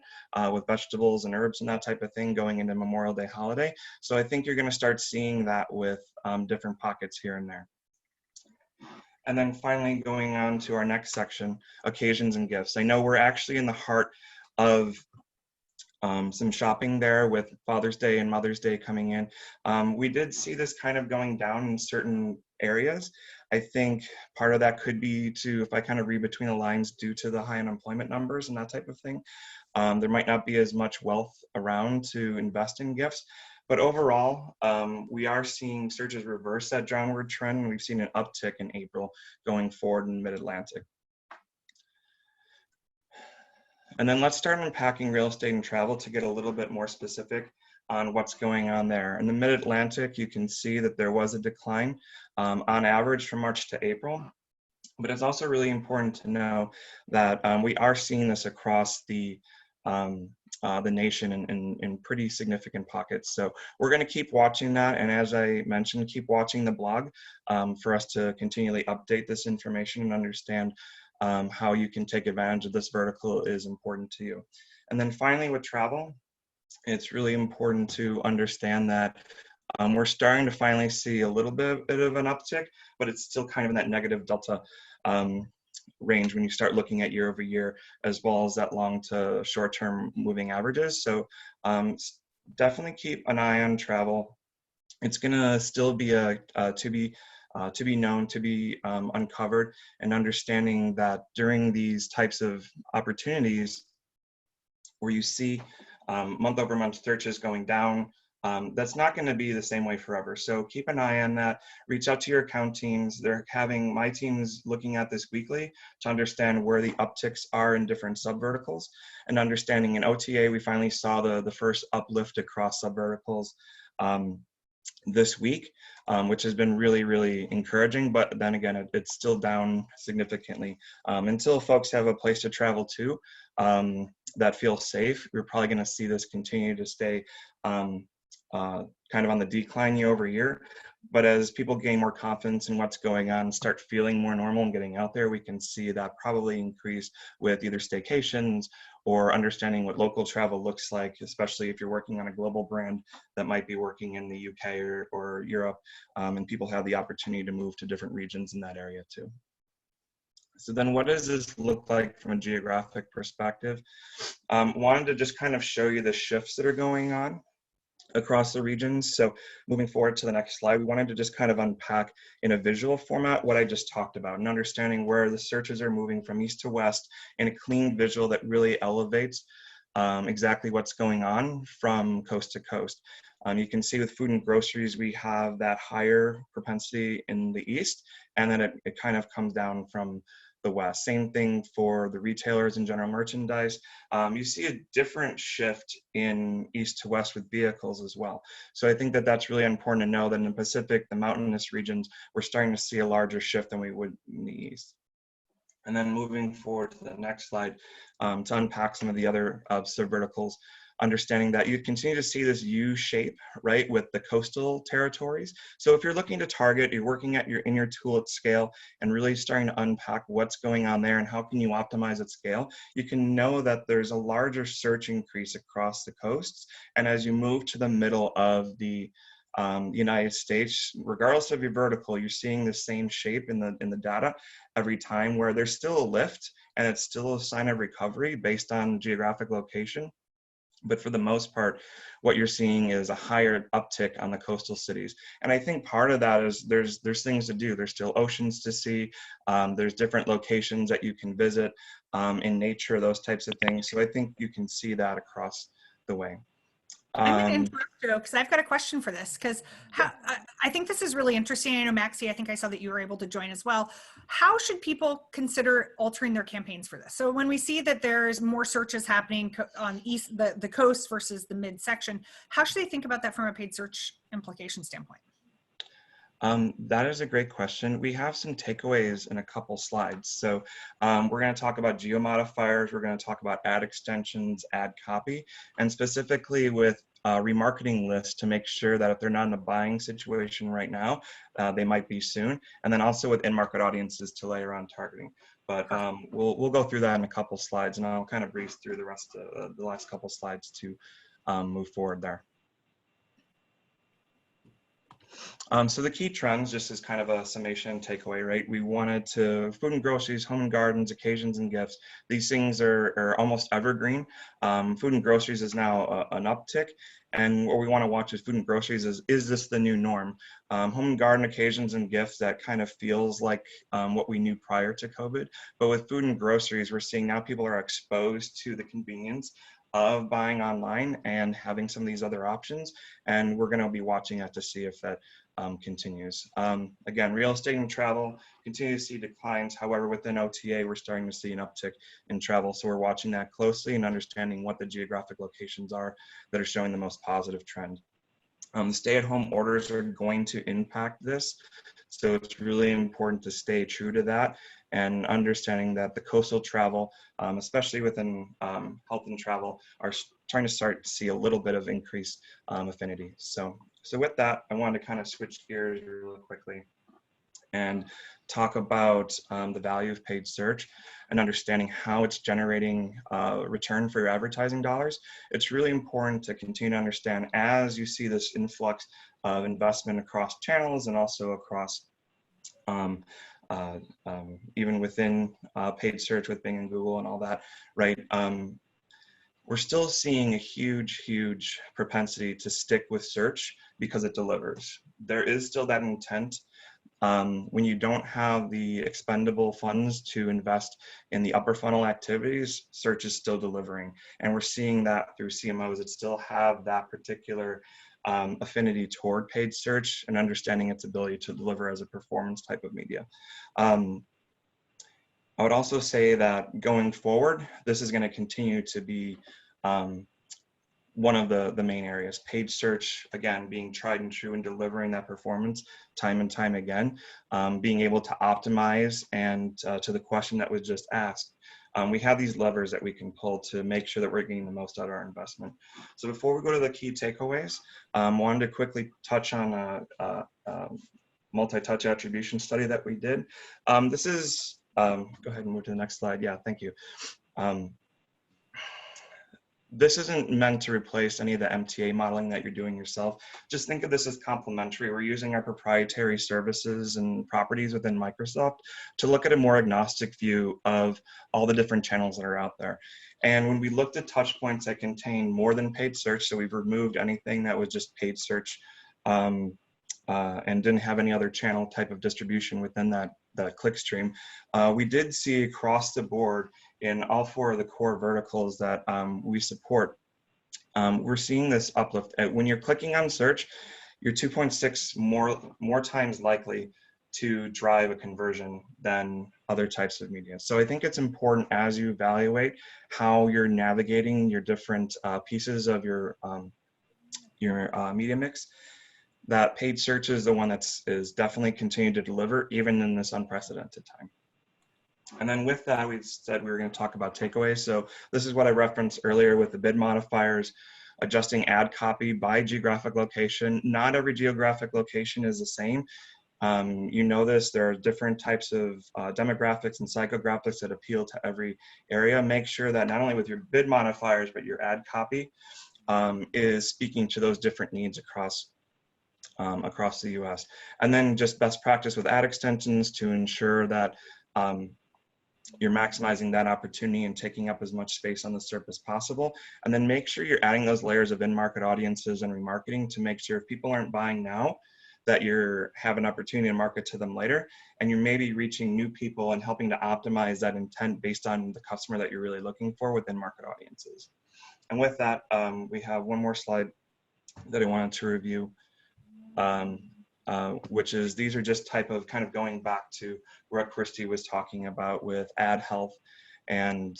with vegetables and herbs and that type of thing going into Memorial Day holiday. So I think you're going to start seeing that with different pockets here and there. And then finally going on to our next section, occasions and gifts. I know we're actually in the heart of some shopping there with Father's Day and Mother's Day coming in. We did see this kind of going down in certain areas. I think part of that could be to, if I kind of read between the lines, due to the high unemployment numbers and that type of thing. There might not be as much wealth around to invest in gifts. But overall, we are seeing searches reverse that downward trend, and we've seen an uptick in April going forward in Mid-Atlantic. And then let's start unpacking real estate and travel to get a little bit more specific on what's going on there. In the Mid-Atlantic, you can see that there was a decline on average from March to April. But it's also really important to know that we are seeing this across the nation in pretty significant pockets. So we're going to keep watching that. And as I mentioned, keep watching the blog for us to continually update this information and understand how you can take advantage of this vertical is important to you. And then finally with travel, it's really important to understand that we're starting to finally see a little bit of an uptick, but it's still kind of in that negative delta range when you start looking at year over year, as well as that long to short term moving averages. So definitely keep an eye on travel. It's gonna still be to be known, to be uncovered, and understanding that during these types of opportunities where you see month over month searches going down, that's not going to be the same way forever. So keep an eye on that. Reach out to your account teams. They're having my teams looking at this weekly to understand where the upticks are in different subverticals, and understanding in OTA, we finally saw the first uplift across subverticals this week, which has been really, really encouraging. But then again, it's still down significantly. Until folks have a place to travel to that feels safe, we're probably going to see this continue to stay kind of on the decline year over year. But as people gain more confidence in what's going on, start feeling more normal and getting out there, we can see that probably increase with either staycations or understanding what local travel looks like, especially if you're working on a global brand that might be working in the UK or Europe, and people have the opportunity to move to different regions in that area too. So then what does this look like from a geographic perspective? Wanted to just kind of show you the shifts that are going on across the regions. So moving forward to the next slide, we wanted to just kind of unpack in a visual format what I just talked about, and understanding where the searches are moving from east to west in a clean visual that really elevates exactly what's going on from coast to coast. You can see with food and groceries, we have that higher propensity in the east, and then it kind of comes down from the west. Same thing for the retailers and general merchandise. You see a different shift in east to west with vehicles as well. So I think that that's really important to know that in the Pacific, the mountainous regions, we're starting to see a larger shift than we would in the east. And then moving forward to the next slide, to unpack some of the other subverticals, understanding that you continue to see this U shape, right, with the coastal territories. So if you're looking to target, you're working in your tool at scale and really starting to unpack what's going on there and how can you optimize at scale, you can know that there's a larger search increase across the coasts. And as you move to the middle of the United States, regardless of your vertical, you're seeing the same shape in the data every time, where there's still a lift and it's still a sign of recovery based on geographic location. But for the most part, what you're seeing is a higher uptick on the coastal cities. And I think part of that is there's things to do. There's still oceans to see. There's different locations that you can visit in nature, those types of things. So I think you can see that across the way. I'm going to interrupt you because I've got a question for this, because I think this is really interesting. I know, Maxie, I think I saw that you were able to join as well. How should people consider altering their campaigns for this? So when we see that there's more searches happening on the coast versus the midsection, how should they think about that from a paid search implication standpoint? That is a great question. We have some takeaways in a couple slides. So we're going to talk about geomodifiers. We're going to talk about ad extensions, ad copy, and specifically with remarketing lists to make sure that if they're not in a buying situation right now, they might be soon. And then also with in-market audiences to layer on targeting. But we'll go through that in a couple slides, and I'll kind of breeze through the rest of the last couple slides to move forward there. So the key trends, just as kind of a summation takeaway, right? We wanted to food and groceries, home and gardens, occasions and gifts. These things are almost evergreen. Food and groceries is now an uptick. And what we want to watch is food and groceries is this the new norm? Home and garden occasions and gifts, that kind of feels like what we knew prior to COVID. But with food and groceries, we're seeing now people are exposed to the convenience of buying online and having some of these other options. And we're going to be watching that to see if that continues. Again, real estate and travel continue to see declines. However, within OTA, we're starting to see an uptick in travel. So we're watching that closely and understanding what the geographic locations are that are showing the most positive trend. Stay-at-home orders are going to impact this. So it's really important to stay true to that and understanding that the coastal travel, especially within health and travel, are trying to start to see a little bit of increased affinity. So with that, I wanted to kind of switch gears really quickly and talk about the value of paid search and understanding how it's generating return for your advertising dollars. It's really important to continue to understand as you see this influx of investment across channels and also across even within paid search with Bing and Google and all that, right? We're still seeing a huge propensity to stick with search because it delivers. There is still that intent. When you don't have the expendable funds to invest in the upper funnel activities, search is still delivering. And we're seeing that through CMOs that still have that particular affinity toward paid search and understanding its ability to deliver as a performance type of media. I would also say that going forward, this is going to continue to be one of the main areas. Paid search, again, being tried and true and delivering that performance time and time again, being able to optimize. And to the question that was just asked, we have these levers that we can pull to make sure that we're getting the most out of our investment. So before we go to the key takeaways, wanted to quickly touch on a multi-touch attribution study that we did. This is, go ahead and move to the next slide. Yeah, thank you. This isn't meant to replace any of the MTA modeling that you're doing yourself. Just think of this as complementary. We're using our proprietary services and properties within Microsoft to look at a more agnostic view of all the different channels that are out there. And when we looked at touch points that contain more than paid search, so we've removed anything that was just paid search and didn't have any other channel type of distribution within that click stream, we did see across the board in all four of the core verticals that we support, we're seeing this uplift. When you're clicking on search, you're 2.6 more times likely to drive a conversion than other types of media. So I think it's important as you evaluate how you're navigating your different pieces of your media mix, that paid search is the one is definitely continuing to deliver even in this unprecedented time. And then with that, we said we were going to talk about takeaways. So this is what I referenced earlier with the bid modifiers, adjusting ad copy by geographic location. Not every geographic location is the same. You know this, there are different types of demographics and psychographics that appeal to every area. Make sure that not only with your bid modifiers, but your ad copy is speaking to those different needs across the US. And then just best practice with ad extensions to ensure that you're maximizing that opportunity and taking up as much space on the SERP as possible. And then make sure you're adding those layers of in-market audiences and remarketing to make sure if people aren't buying now, that you have an opportunity to market to them later. And you're maybe reaching new people and helping to optimize that intent based on the customer that you're really looking for within market audiences. And with that, we have one more slide that I wanted to review. Which is, these are just type of kind of going back to what Christy was talking about with ad health and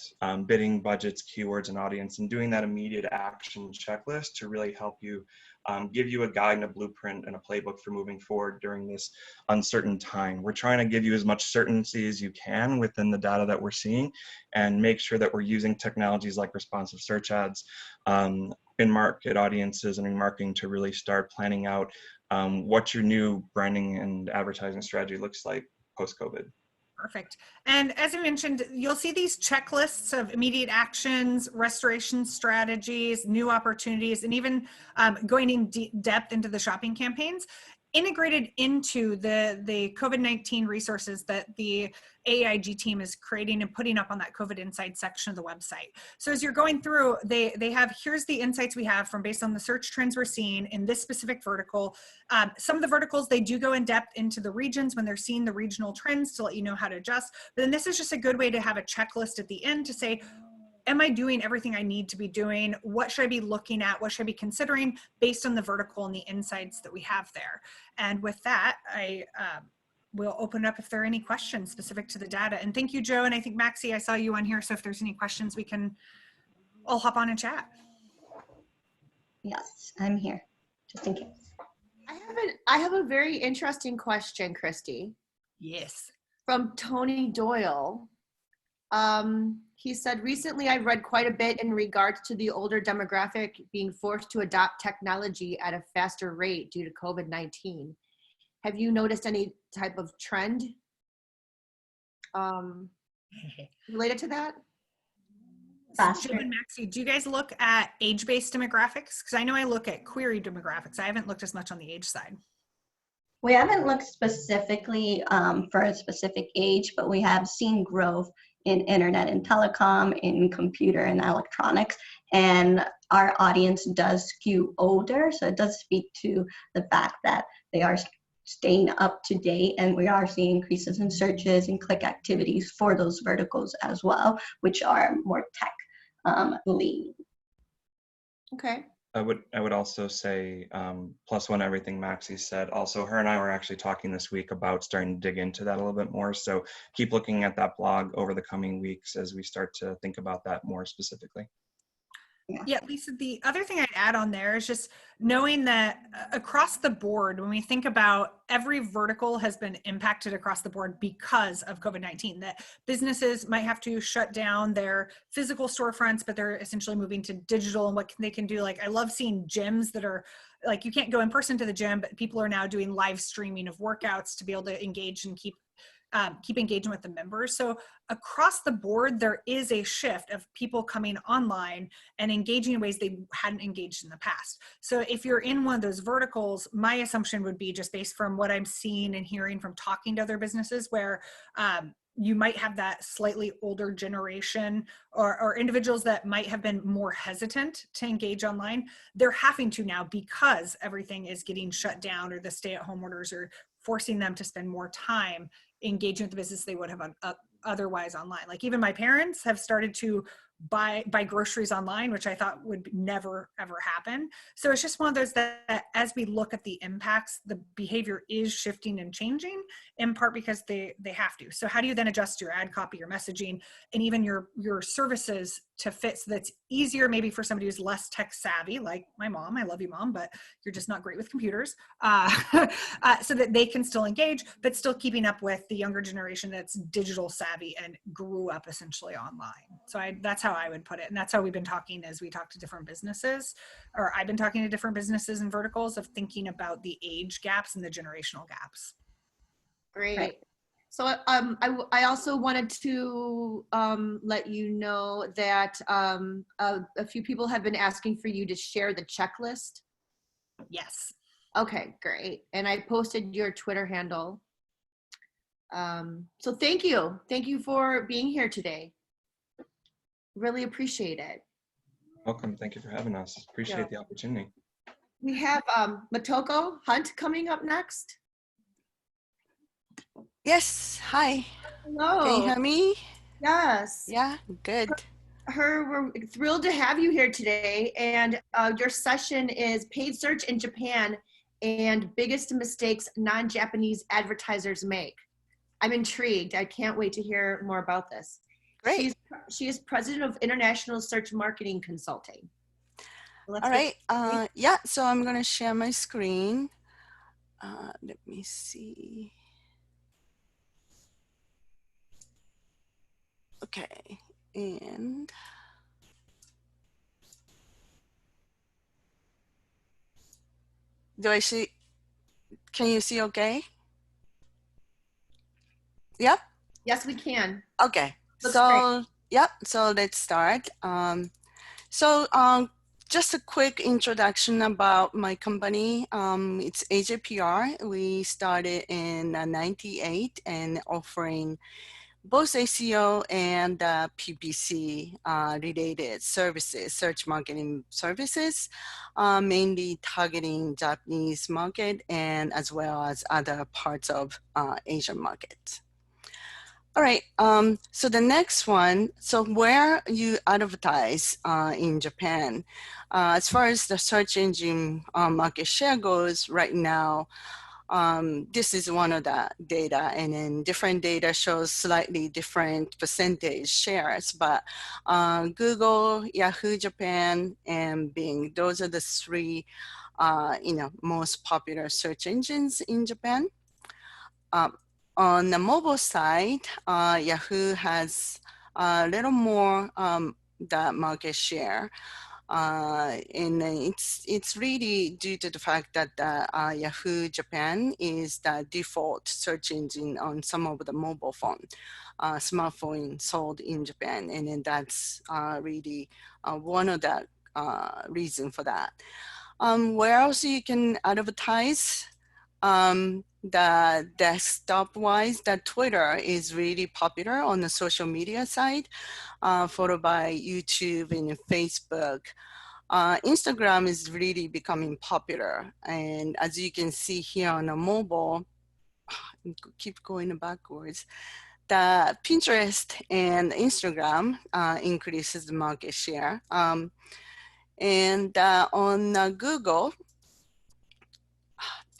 bidding, budgets, keywords, and audience, and doing that immediate action checklist to really help you give you a guide and a blueprint and a playbook for moving forward during this uncertain time. We're trying to give you as much certainty as you can within the data that we're seeing, and make sure that we're using technologies like responsive search ads, in-market audiences, and remarketing to really start planning out what your new branding and advertising strategy looks like post-COVID. Perfect. And as I mentioned, you'll see these checklists of immediate actions, restoration strategies, new opportunities, and even going in depth into the shopping campaigns, integrated into the COVID-19 resources that the AIG team is creating and putting up on that COVID Insights section of the website. So as you're going through, they have, here's the insights we have from based on the search trends we're seeing in this specific vertical. Some of the verticals, they do go in depth into the regions when they're seeing the regional trends to let you know how to adjust. But then this is just a good way to have a checklist at the end to say, am I doing everything I need to be doing? What should I be looking at? What should I be considering based on the vertical and the insights that we have there? And with that, I will open up if there are any questions specific to the data. And thank you, Joe. And I think Maxie, I saw you on here. So if there's any questions, we can all hop on and chat. Yes, I'm here, just in case. I have a very interesting question, Christy. Yes. From Tony Doyle. He said, recently I've read quite a bit in regards to the older demographic being forced to adopt technology at a faster rate due to COVID-19. Have you noticed any type of trend related to that? Joe and Maxie, do you guys look at age-based demographics? Because I know I look at query demographics. I haven't looked as much on the age side. We haven't looked specifically for a specific age, but we have seen growth in internet and telecom, in computer and electronics, and our audience does skew older. So it does speak to the fact that they are staying up to date, and we are seeing increases in searches and click activities for those verticals as well, which are more tech lean. Okay. I would also say, plus one everything Maxie said. Also, her and I were actually talking this week about starting to dig into that a little bit more. So keep looking at that blog over the coming weeks as we start to think about that more specifically. Yeah, Lisa, the other thing I'd add on there is just knowing that across the board, when we think about every vertical has been impacted across the board because of COVID-19, that businesses might have to shut down their physical storefronts, but they're essentially moving to digital and what they can do. Like, I love seeing gyms that are like, you can't go in person to the gym, but people are now doing live streaming of workouts to be able to engage and keep engaging with the members. So across the board, there is a shift of people coming online and engaging in ways they hadn't engaged in the past. So if you're in one of those verticals, my assumption would be, just based from what I'm seeing and hearing from talking to other businesses, where you might have that slightly older generation or individuals that might have been more hesitant to engage online. They're having to now, because everything is getting shut down, or the stay-at-home orders are forcing them to spend more time engaging with the business they would have otherwise online. Like, even my parents have started to buy groceries online, which I thought would never ever happen. So it's just one of those that as we look at the impacts, the behavior is shifting and changing, in part because they have to. So how do you then adjust your ad copy, your messaging, and even your services to fit so that's easier maybe for somebody who's less tech savvy, like my mom. I love you, Mom, but you're just not great with computers. So that they can still engage, but still keeping up with the younger generation that's digital savvy and grew up essentially online. So that's how I would put it. And that's how we've been talking as we talk to different businesses, or I've been talking to different businesses and verticals, of thinking about the age gaps and the generational gaps. Great. Right. So I also wanted to let you know that a few people have been asking for you to share the checklist. Yes. Okay, great. And I posted your Twitter handle. So thank you. Thank you for being here today. Really appreciate it. Welcome. Thank you for having us. Appreciate the opportunity. We have Matoko Hunt coming up next. Yes, hi. Hello. Can you hear me? Yes. Yeah, good. We're thrilled to have you here today. And your session is Paid Search in Japan and Biggest Mistakes Non-Japanese Advertisers Make. I'm intrigued. I can't wait to hear more about this. Great. She is president of International Search Marketing Consulting. Let's All get right. Yeah, so I'm going to share my screen. Let me see. Okay. And do I see? Can you see okay? Yep. Yes, we can. Okay. Looks So, yep. So let's start. Just a quick introduction about my company. It's AJPR. We started in '98 and offering both SEO and PPC related services, search marketing services, mainly targeting Japanese market and as well as other parts of Asian market. All right, so the next one, so where you advertise in Japan, as far as the search engine market share goes right now, this is one of the data, and then different data shows slightly different percentage shares, but Google, Yahoo Japan, and Bing, those are the three most popular search engines in Japan. On the mobile side, Yahoo has a little more the market share. And it's really due to the fact that Yahoo Japan is the default search engine on some of the mobile phone, smartphone sold in Japan. And then that's really one of the reason for that. Where else you can advertise? The desktop wise, the Twitter is really popular on the social media side, followed by YouTube and Facebook. Instagram is really becoming popular. And as you can see here on the mobile, keep going backwards, the Pinterest and Instagram increases the market share. And on Google,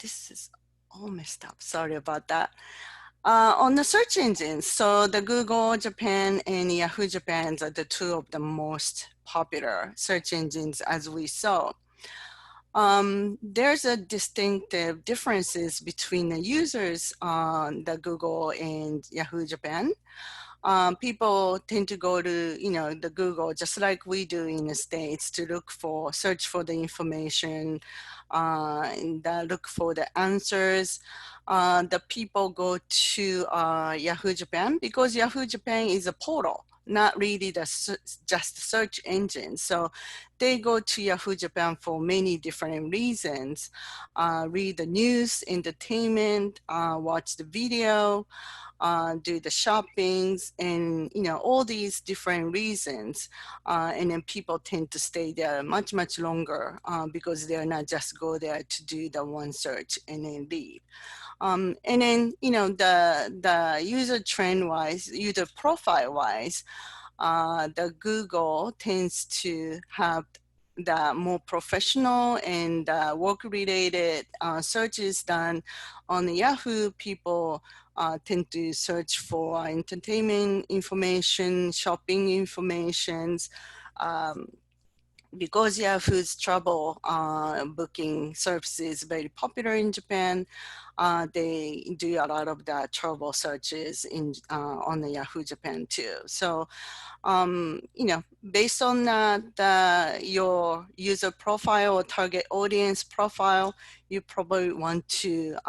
this is all messed up. Sorry about that. On the search engines, so the Google Japan and Yahoo Japan are the two of the most popular search engines as we saw. There's a distinctive differences between the users on the Google and Yahoo Japan. People tend to go to, the Google, just like we do in the States, to search for the information, and look for the answers. The people go to Yahoo Japan because Yahoo Japan is a portal, not really just search engine. So they go to Yahoo Japan for many different reasons. Read the news, entertainment, watch the video, do the shoppings, and all these different reasons, and then people tend to stay there much longer because they're not just go there to do the one search and then leave. And then the user trend wise, user profile wise, the Google tends to have the more professional and work-related searches done. On the Yahoo, people tend to search for entertainment information, shopping informations. Because Yahoo's travel booking service is very popular in Japan, they do a lot of the travel searches on the Yahoo Japan too. So, based on your user profile or target audience profile, you probably want to,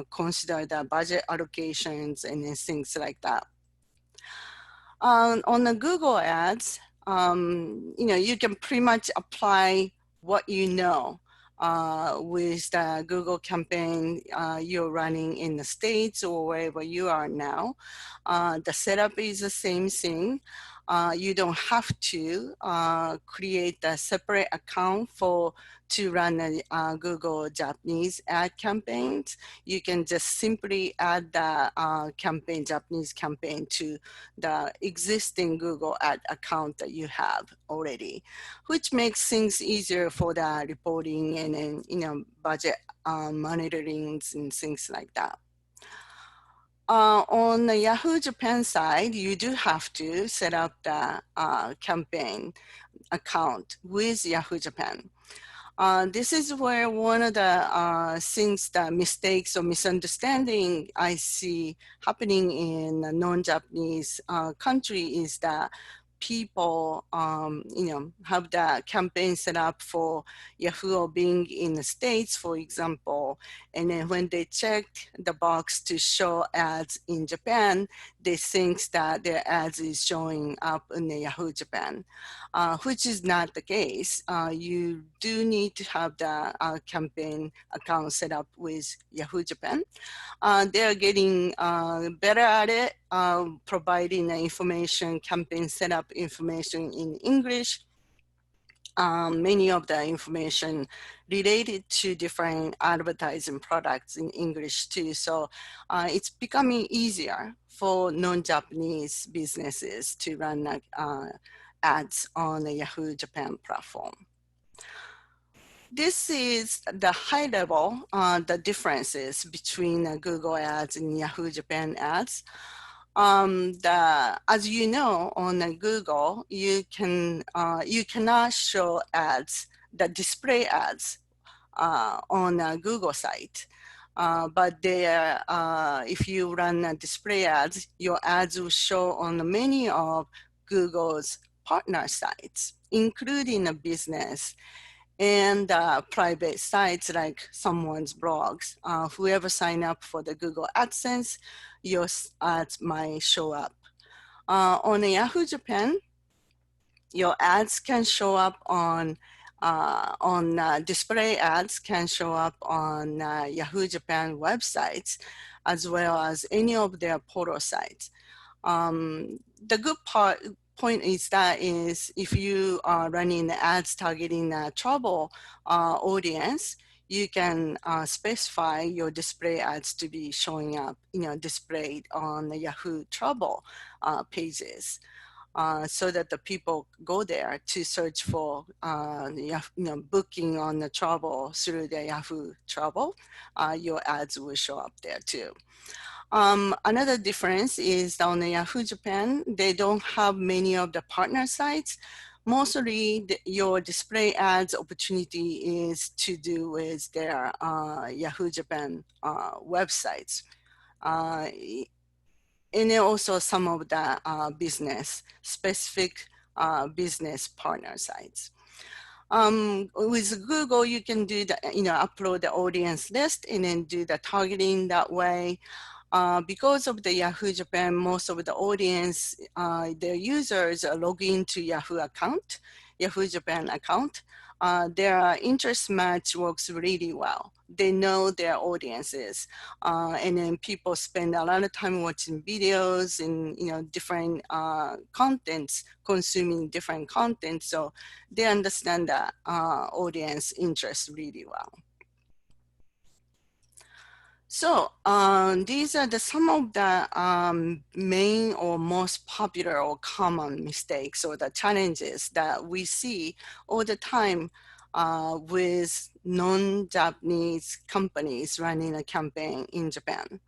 consider the budget allocations and things like that. On the Google ads, you can pretty much apply what with the Google campaign you're running in the States or wherever you are now. The setup is the same thing. You don't have to create a separate account to run the Google Japanese ad campaigns. You can just simply add the Japanese campaign to the existing Google ad account that you have already, which makes things easier for the reporting and then, budget monitoring and things like that. on the Yahoo Japan side, you do have to set up the campaign account with Yahoo Japan. This is where one of the things, the mistakes or misunderstanding I see happening in a non-Japanese country is that people, have the campaign set up for Yahoo or Bing in the States, for example, and then when they check the box to show ads in Japan, they think that their ads is showing up in the Yahoo Japan, which is not the case. You do need to have the campaign account set up with Yahoo Japan. They're getting better at it, providing the information, campaign setup information in English. Many of the information related to different advertising products in English too. So it's becoming easier for non-Japanese businesses to run ads on the Yahoo Japan platform. This is the high level, the differences between Google ads and Yahoo Japan ads. As you know, on Google, you cannot show ads, the display ads on a Google site. But if you run display ads, your ads will show on many of Google's partner sites, including a business and private sites like someone's blogs. Whoever sign up for the Google AdSense, your ads might show up. On Yahoo Japan, your ads can show up on display ads can show up on Yahoo Japan websites, as well as any of their portal sites. The good point is that if you are running the ads targeting a travel audience, you can specify your display ads to be showing up, displayed on the Yahoo travel pages, so that the people go there to search for, booking on the travel through the Yahoo travel. Your ads will show up there too. Another difference is on the Yahoo Japan, they don't have many of the partner sites. Mostly your display ads opportunity is to do with their Yahoo Japan websites. And then also some of the specific business partner sites. With Google, you can do the, upload the audience list and then do the targeting that way. Because of the Yahoo Japan, most of the audience, their users log into Yahoo Japan account. Their interest match works really well. They know their audiences, and then people spend a lot of time watching videos and different contents, consuming different content, so they understand the audience interest really well. So these are some of the main or most popular or common mistakes or the challenges that we see all the time with non-Japanese companies running a campaign in Japan.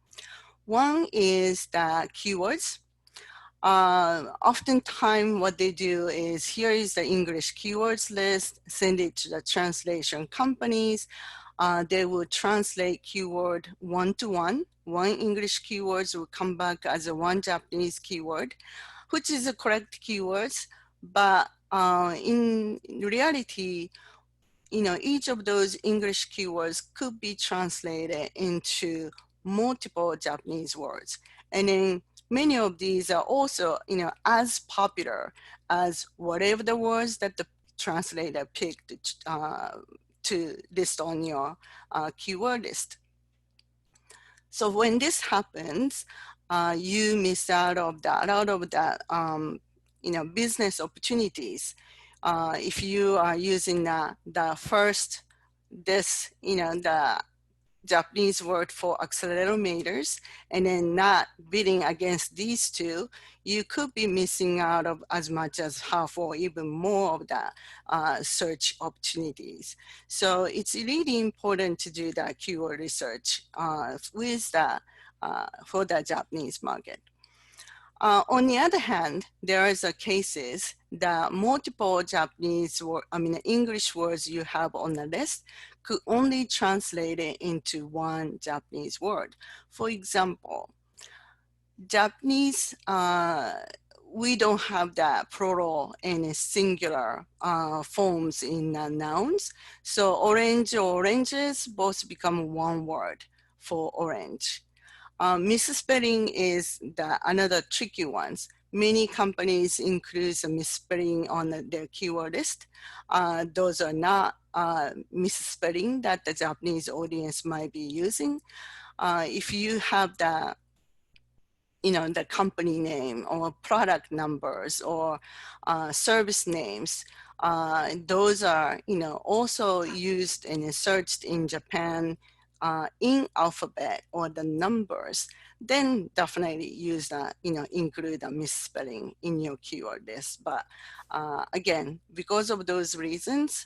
One is the keywords. Oftentimes what they do is, here is the English keywords list, send it to the translation companies. They will translate keyword one-to-one. One English keywords will come back as a one Japanese keyword, which is the correct keywords. But in reality, each of those English keywords could be translated into multiple Japanese words. And then many of these are also, as popular as whatever the words that the translator picked to list on your keyword list. So when this happens, you miss out of that, business opportunities. If you are using the first, the Japanese word for accelerometers, and then not bidding against these two, you could be missing out of as much as half or even more of the search opportunities. So it's really important to do that keyword research with the for the Japanese market. On the other hand, there is a cases that multiple Japanese English words you have on the list could only translate it into one Japanese word. For example, Japanese, we don't have that plural and singular forms in nouns. So orange or oranges both become one word for orange. Misspelling is another tricky one. Many companies include a misspelling on their keyword list. Those are not misspelling that the Japanese audience might be using. If you have the company name or product numbers or service names, those are also used and searched in Japan in alphabet or the numbers, then definitely use that, include a misspelling in your keyword list. But again, because of those reasons,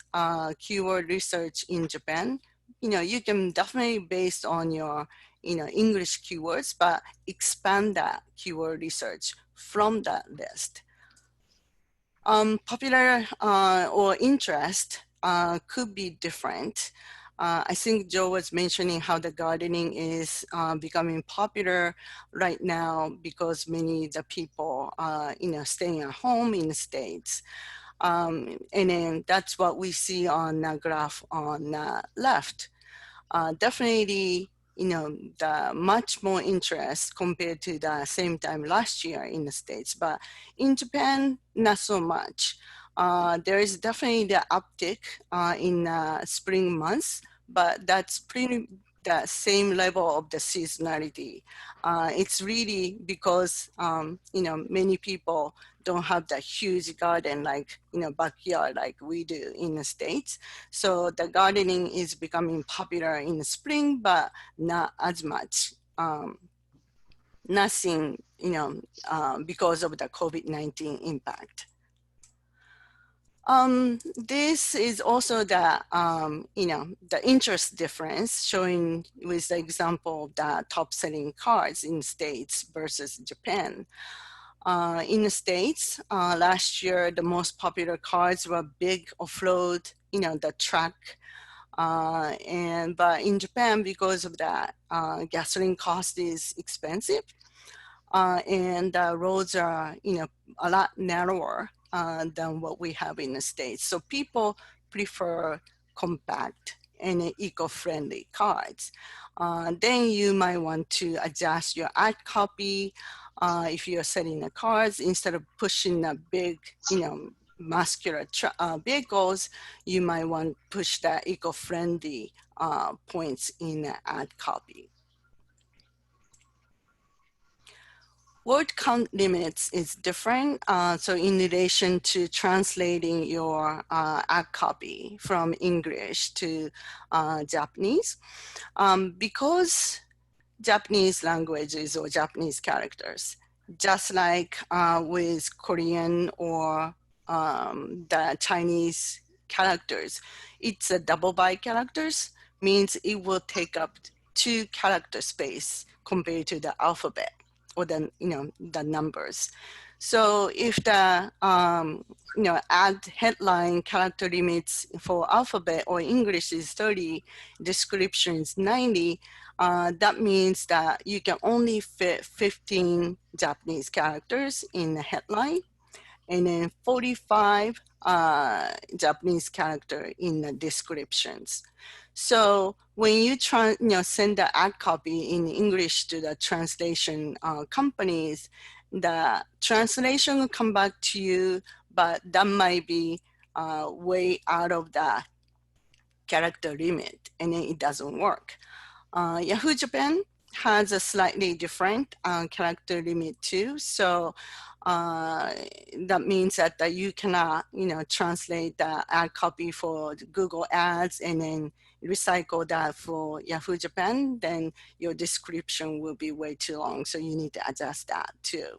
keyword research in Japan, you can definitely based on your English keywords, but expand that keyword research from that list. Popular or interest could be different. I think Joe was mentioning how the gardening is becoming popular right now because many of the people, staying at home in the States. And then that's what we see on the graph on the left. Definitely, the much more interest compared to the same time last year in the States, but in Japan, not so much. There is definitely the uptick in spring months, but that's pretty the same level of the seasonality. It's really because, many people don't have that huge garden like, backyard like we do in the States. So the gardening is becoming popular in the spring, but not as much. Nothing, because of the COVID-19 impact. This is also the, the interest difference showing with the example of the top selling cards in States versus Japan. In the States, last year, the most popular cards were big off-road, the truck. But in Japan, because of that, gasoline cost is expensive. And the roads are, a lot narrower than what we have in the States. So people prefer compact and eco-friendly cards. Then you might want to adjust your ad copy if you're selling the cards. Instead of pushing a big, muscular vehicles, you might want to push the eco-friendly points in the ad copy. Word count limits is different. So in relation to translating your ad copy from English to Japanese, because Japanese languages or Japanese characters, just like with Korean or the Chinese characters, it's a double byte characters, means it will take up 2 character space compared to the alphabet or the, the numbers. So if the, ad headline character limits for alphabet or English is 30, description is 90, that means that you can only fit 15 Japanese characters in the headline and then 45 Japanese character in the descriptions. So when you send the ad copy in English to the translation companies, the translation will come back to you, but that might be way out of the character limit, and then it doesn't work. Yahoo Japan has a slightly different character limit too. So that means that you cannot, translate the ad copy for Google Ads and then recycle that for Yahoo Japan, then your description will be way too long. So you need to adjust that too.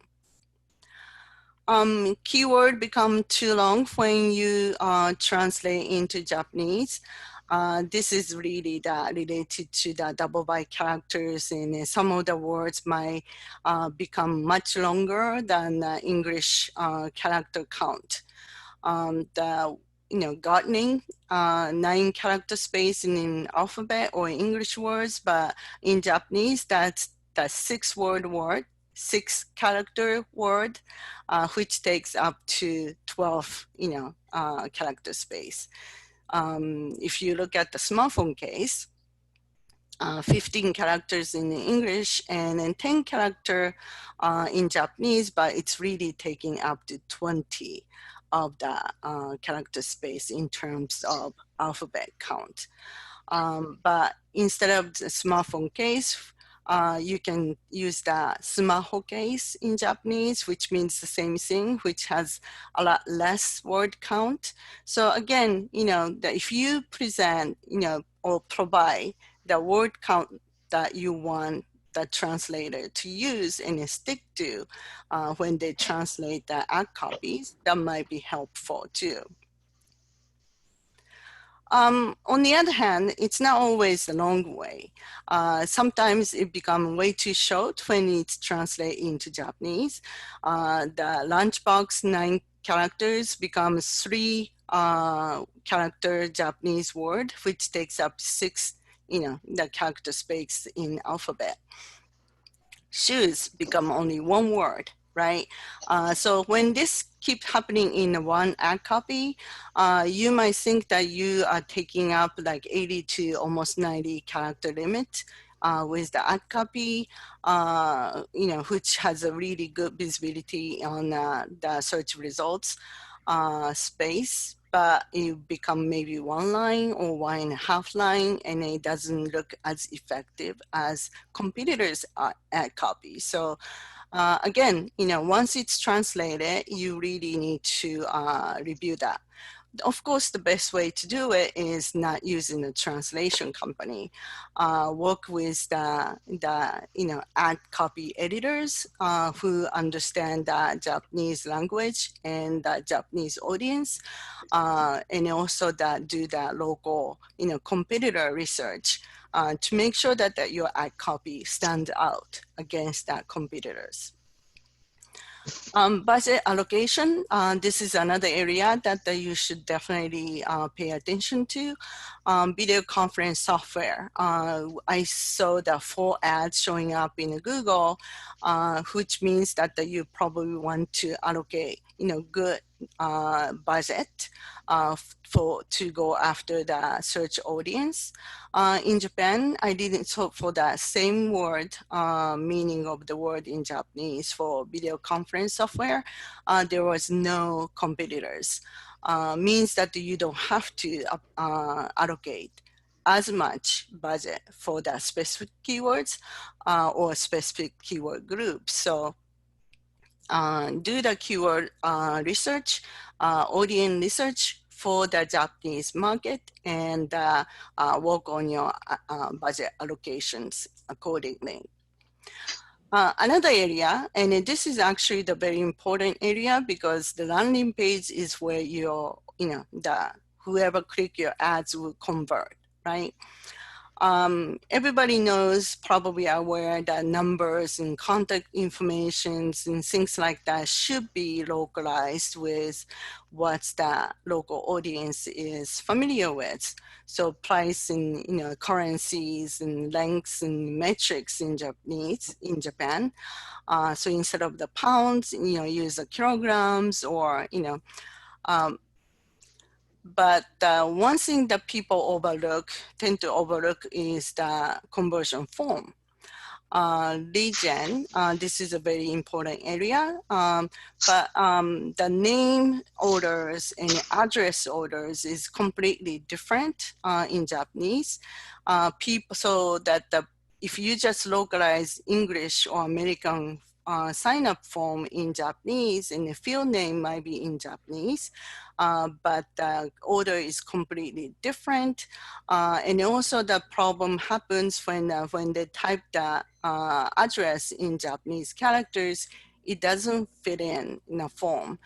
Keyword become too long when you translate into Japanese. This is really related to the double byte characters, and some of the words might become much longer than the English character count. Gardening, 9-character space in alphabet or English words, but in Japanese, that's the 6-character word, which takes up to 12, character space. If you look at the smartphone case, 15 characters in English and then 10 character in Japanese, but it's really taking up to 20 of the character space in terms of alphabet count. But instead of the smartphone case, you can use the smaho case in Japanese, which means the same thing, which has a lot less word count. So again, that if you present, or provide the word count that you want the translator to use and stick to when they translate the ad copies, that might be helpful too. On the other hand, it's not always the long way. Sometimes it becomes way too short when it's translated into Japanese. The lunchbox 9 characters becomes 3-character Japanese word, which takes up 6, the character space in alphabet. Shoes become only 1 word, right? So when this keeps happening in one ad copy, you might think that you are taking up like 80 to almost 90 character limit with the ad copy, which has a really good visibility on the search results space, but it become maybe 1 line or 1.5 line, and it doesn't look as effective as competitors' ad copy. So again, once it's translated, you really need to review that. Of course, the best way to do it is not using a translation company. Work with the ad copy editors who understand the Japanese language and the Japanese audience, and also that do the local, competitor research to make sure that your ad copy stands out against the competitors. Budget allocation, this is another area that you should definitely pay attention to. Video conference software. I saw the 4 ads showing up in Google, which means that you probably want to allocate, good budget to go after the search audience. In Japan, I didn't so for the same word, meaning of the word in Japanese for video conference software, there was no competitors. Means that you don't have to allocate as much budget for the specific keywords or specific keyword groups. So do the keyword research, audience research for the Japanese market, and work on your budget allocations accordingly. Another area, and this is actually the very important area because the landing page is where your, whoever click your ads will convert, right? Everybody knows, probably aware that numbers and contact information and things like that should be localized with what the local audience is familiar with. So price and currencies and lengths and metrics in Japan. So instead of the pounds, use the kilograms or but one thing that people tend to overlook is the conversion form. Lead gen, this is a very important area, but the name orders and address orders is completely different in Japanese. So that if you just localize English or American sign-up form in Japanese and the field name might be in Japanese, but the order is completely different. And also the problem happens when they type the address in Japanese characters it doesn't fit in a form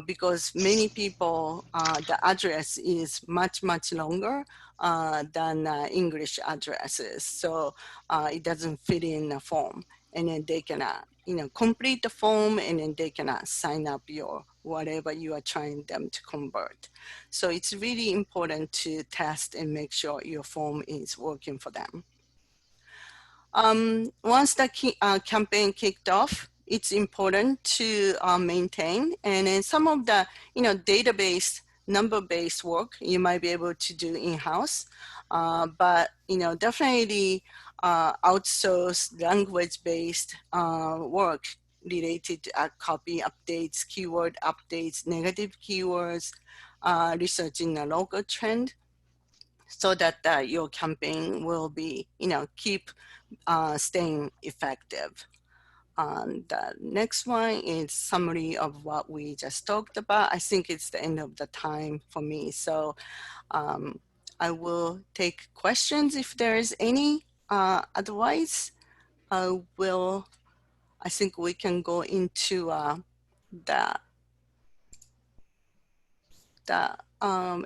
because many people, the address is much, much longer than English addresses. So it doesn't fit in a form. And then they can, complete the form, and then they can sign up your whatever you are trying them to convert. So it's really important to test and make sure your form is working for them. Once the campaign kicked off, it's important to maintain, and then some of the database number-based work you might be able to do in-house, but definitely outsource language-based work related to copy updates, keyword updates, negative keywords, researching a local trend, so that your campaign will be keep staying effective. The next one is summary of what we just talked about. I think it's the end of the time for me. So I will take questions if there is any. Otherwise, I think we can go into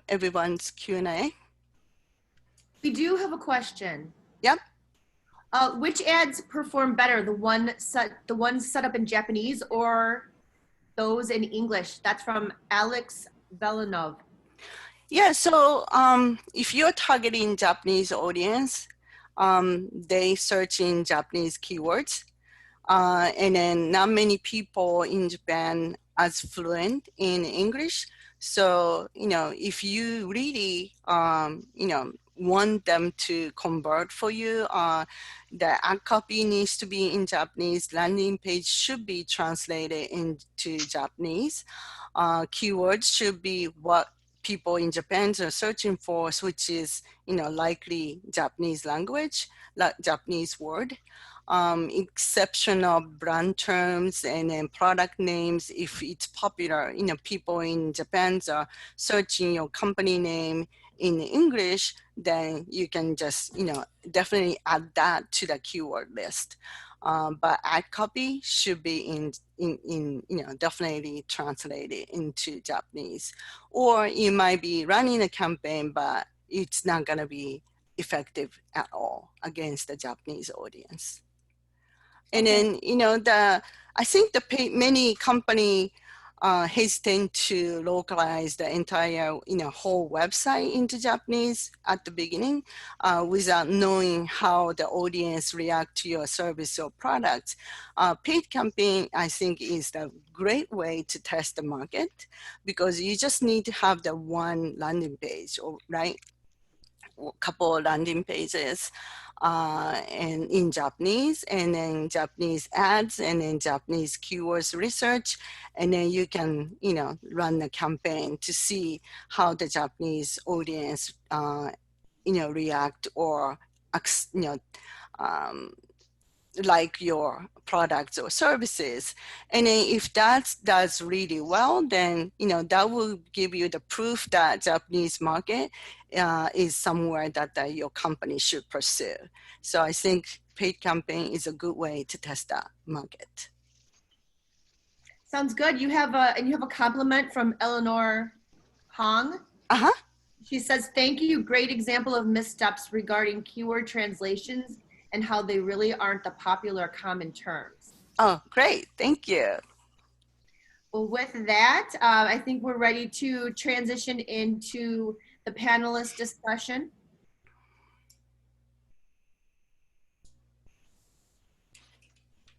everyone's Q&A. We do have a question. Yep. Which ads perform better, the ones set up in Japanese or those in English? That's from Alex Velanov. Yeah, so if you're targeting Japanese audience, they search in Japanese keywords, and then not many people in Japan as fluent in English. So, if you really, want them to convert for you, the ad copy needs to be in Japanese, landing page should be translated into Japanese. Keywords should be what people in Japan are searching for, which is, likely Japanese language, like Japanese word. Exceptional brand terms and then product names. If it's popular, people in Japan are searching your company name in English, then you can just, definitely add that to the keyword list. But ad copy should be in definitely translated into Japanese. Or you might be running a campaign, but it's not going to be effective at all against the Japanese audience. And then, I think many company hesitate to localize the entire, whole website into Japanese at the beginning without knowing how the audience react to your service or product. Paid campaign, I think, is the great way to test the market because you just need to have the one landing page, right? A couple of landing pages and in Japanese, and then Japanese ads, and then Japanese keywords research, and then you can run the campaign to see how the Japanese audience react or like your products or services. And then if that does really well, then that will give you the proof that Japanese market is somewhere that your company should pursue. So I think paid campaign is a good way to test that market. Sounds good. You have a compliment from Eleanor Hong. Uh-huh. She says, "Thank you. Great example of missteps regarding keyword translations and how they really aren't the popular common terms." Oh, great. Thank you. Well, with that, I think we're ready to transition into the panelist discussion.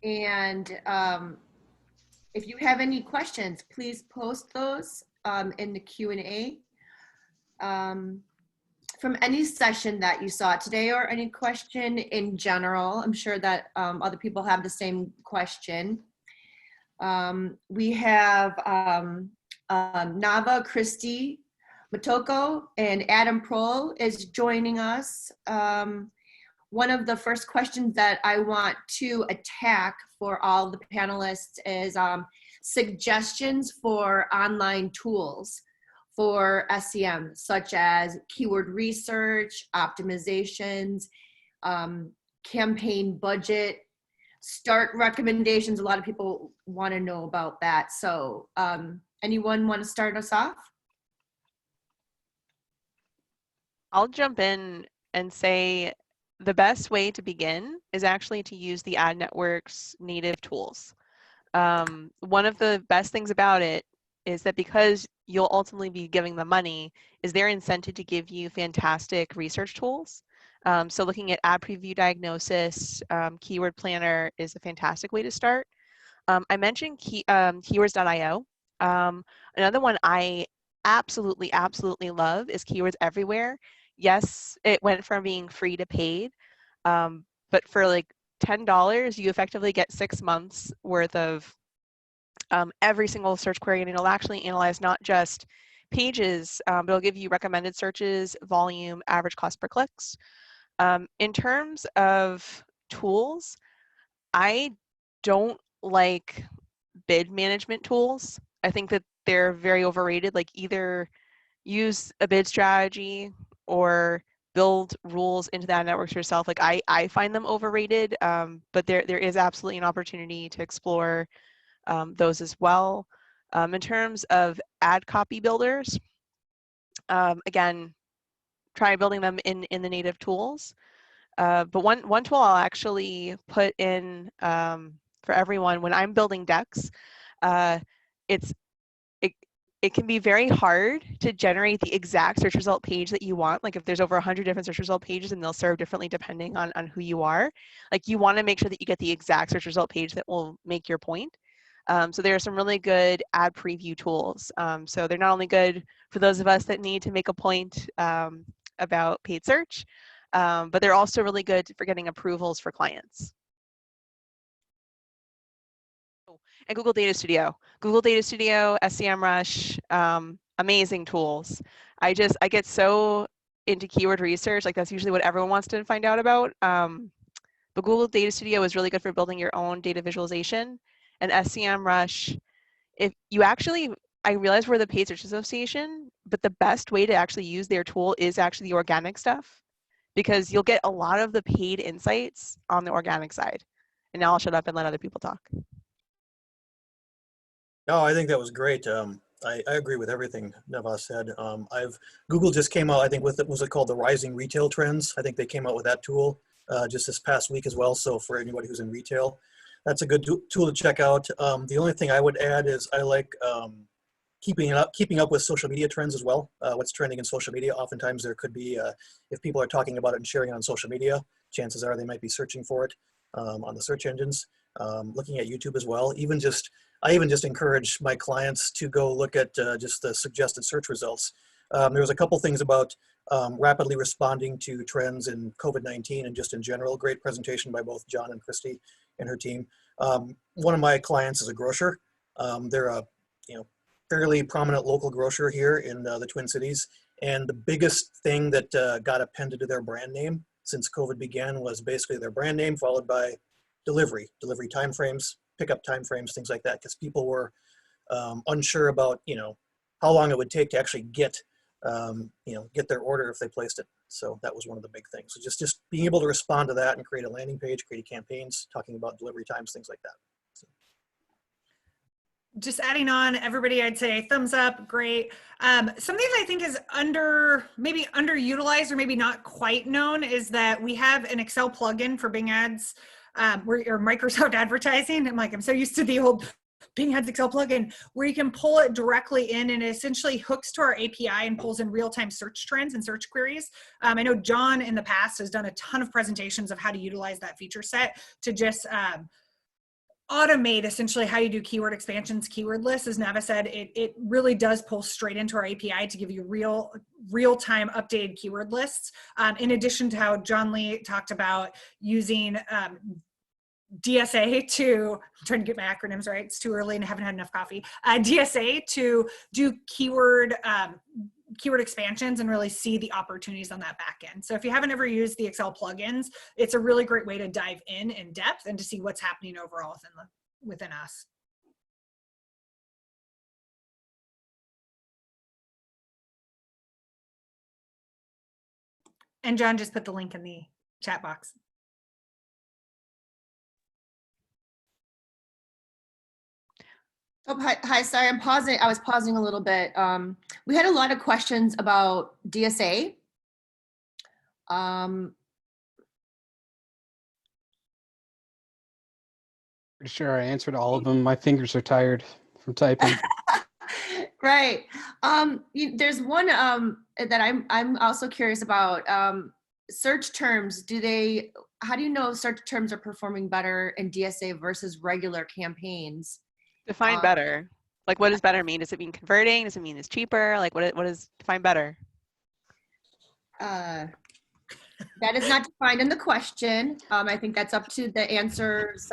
And if you have any questions, please post those in the Q&A. From any session that you saw today or any question in general. I'm sure that other people have the same question. We have Nava, Christy, Motoko, and Adam Prohl is joining us. One of the first questions that I want to attack for all the panelists is suggestions for online tools for SEM, such as keyword research, optimizations, campaign budget. start recommendations. A lot of people want to know about that. So anyone want to start us off? I'll jump in and say the best way to begin is actually to use the ad network's native tools. One of the best things about it is that because you'll ultimately be giving them money, is they're incented to give you fantastic research tools. So looking at ad preview diagnosis, keyword planner is a fantastic way to start. I mentioned keywords.io. Another one I absolutely love is Keywords Everywhere. Yes, it went from being free to paid, but for like $10, you effectively get 6 months worth of every single search query, and it'll actually analyze not just pages, but it'll give you recommended searches, volume, average cost per clicks. In terms of tools, I don't like bid management tools. I think that they're very overrated. Like either use a bid strategy or build rules into that networks yourself. Like I find them overrated, but there is absolutely an opportunity to explore those as well. In terms of ad copy builders, again, try building them in the native tools. But one tool I'll actually put in for everyone when I'm building decks, it can be very hard to generate the exact search result page that you want. Like if there's over 100 different search result pages and they'll serve differently depending on who you are, like you want to make sure that you get the exact search result page that will make your point. So there are some really good ad preview tools. So they're not only good for those of us that need to make a point about paid search, but they're also really good for getting approvals for clients. And Google Data Studio, SEMrush, amazing tools. I get so into keyword research, like that's usually what everyone wants to find out about. But Google Data Studio is really good for building your own data visualization. And SEMrush, if you actually, I realize we're the Paid Search Association, but the best way to actually use their tool is actually the organic stuff, because you'll get a lot of the paid insights on the organic side. And now I'll shut up and let other people talk. No, I think that was great. I agree with everything Neva said. Google just came out, I think, with it, was it called the Rising Retail Trends? I think they came out with that tool just this past week as well. So for anybody who's in retail, that's a good tool to check out. The only thing I would add is I like keeping up with social media trends as well. What's trending in social media? Oftentimes there could be, if people are talking about it and sharing it on social media, chances are they might be searching for it on the search engines. Looking at YouTube as well. I even just encourage my clients to go look at just the suggested search results. There was a couple things about rapidly responding to trends in COVID-19 and just in general. Great presentation by both John and Christy and her team. One of my clients is a grocer. They're a fairly prominent local grocer here in the Twin Cities. And the biggest thing that got appended to their brand name since COVID began was basically their brand name followed by delivery timeframes, pickup timeframes, things like that, because people were unsure about how long it would take to actually get their order if they placed it. So that was one of the big things. So just being able to respond to that and create a landing page, create campaigns, talking about delivery times, things like that. So. Just adding on, everybody, I'd say thumbs up, great. Something I think is maybe underutilized or maybe not quite known is that we have an Excel plugin for Bing Ads or Microsoft Advertising. I'm so used to the old Bing Ads Excel plugin where you can pull it directly in and it essentially hooks to our API and pulls in real-time search trends and search queries. I know John in the past has done a ton of presentations of how to utilize that feature set to just automate essentially how you do keyword expansions, keyword lists. As Nava said, it really does pull straight into our API to give you real-time updated keyword lists. In addition to how John Lee talked about using DSA to, I'm trying to get my acronyms right, it's too early and I haven't had enough coffee, DSA to do keyword expansions and really see the opportunities on that back end. So if you haven't ever used the Excel plugins, it's a really great way to dive in depth and to see what's happening overall within us. And John just put the link in the chat box. Oh, hi, sorry, I'm pausing. I was pausing a little bit. We had a lot of questions about DSA. Pretty sure I answered all of them. My fingers are tired from typing. Right. There's one that I'm also curious about. Search terms. How do you know search terms are performing better in DSA versus regular campaigns? Define better. Like, what does better mean? Does it mean converting? Does it mean it's cheaper? Like, what is define better? That is not defined in the question. I think that's up to the answerer's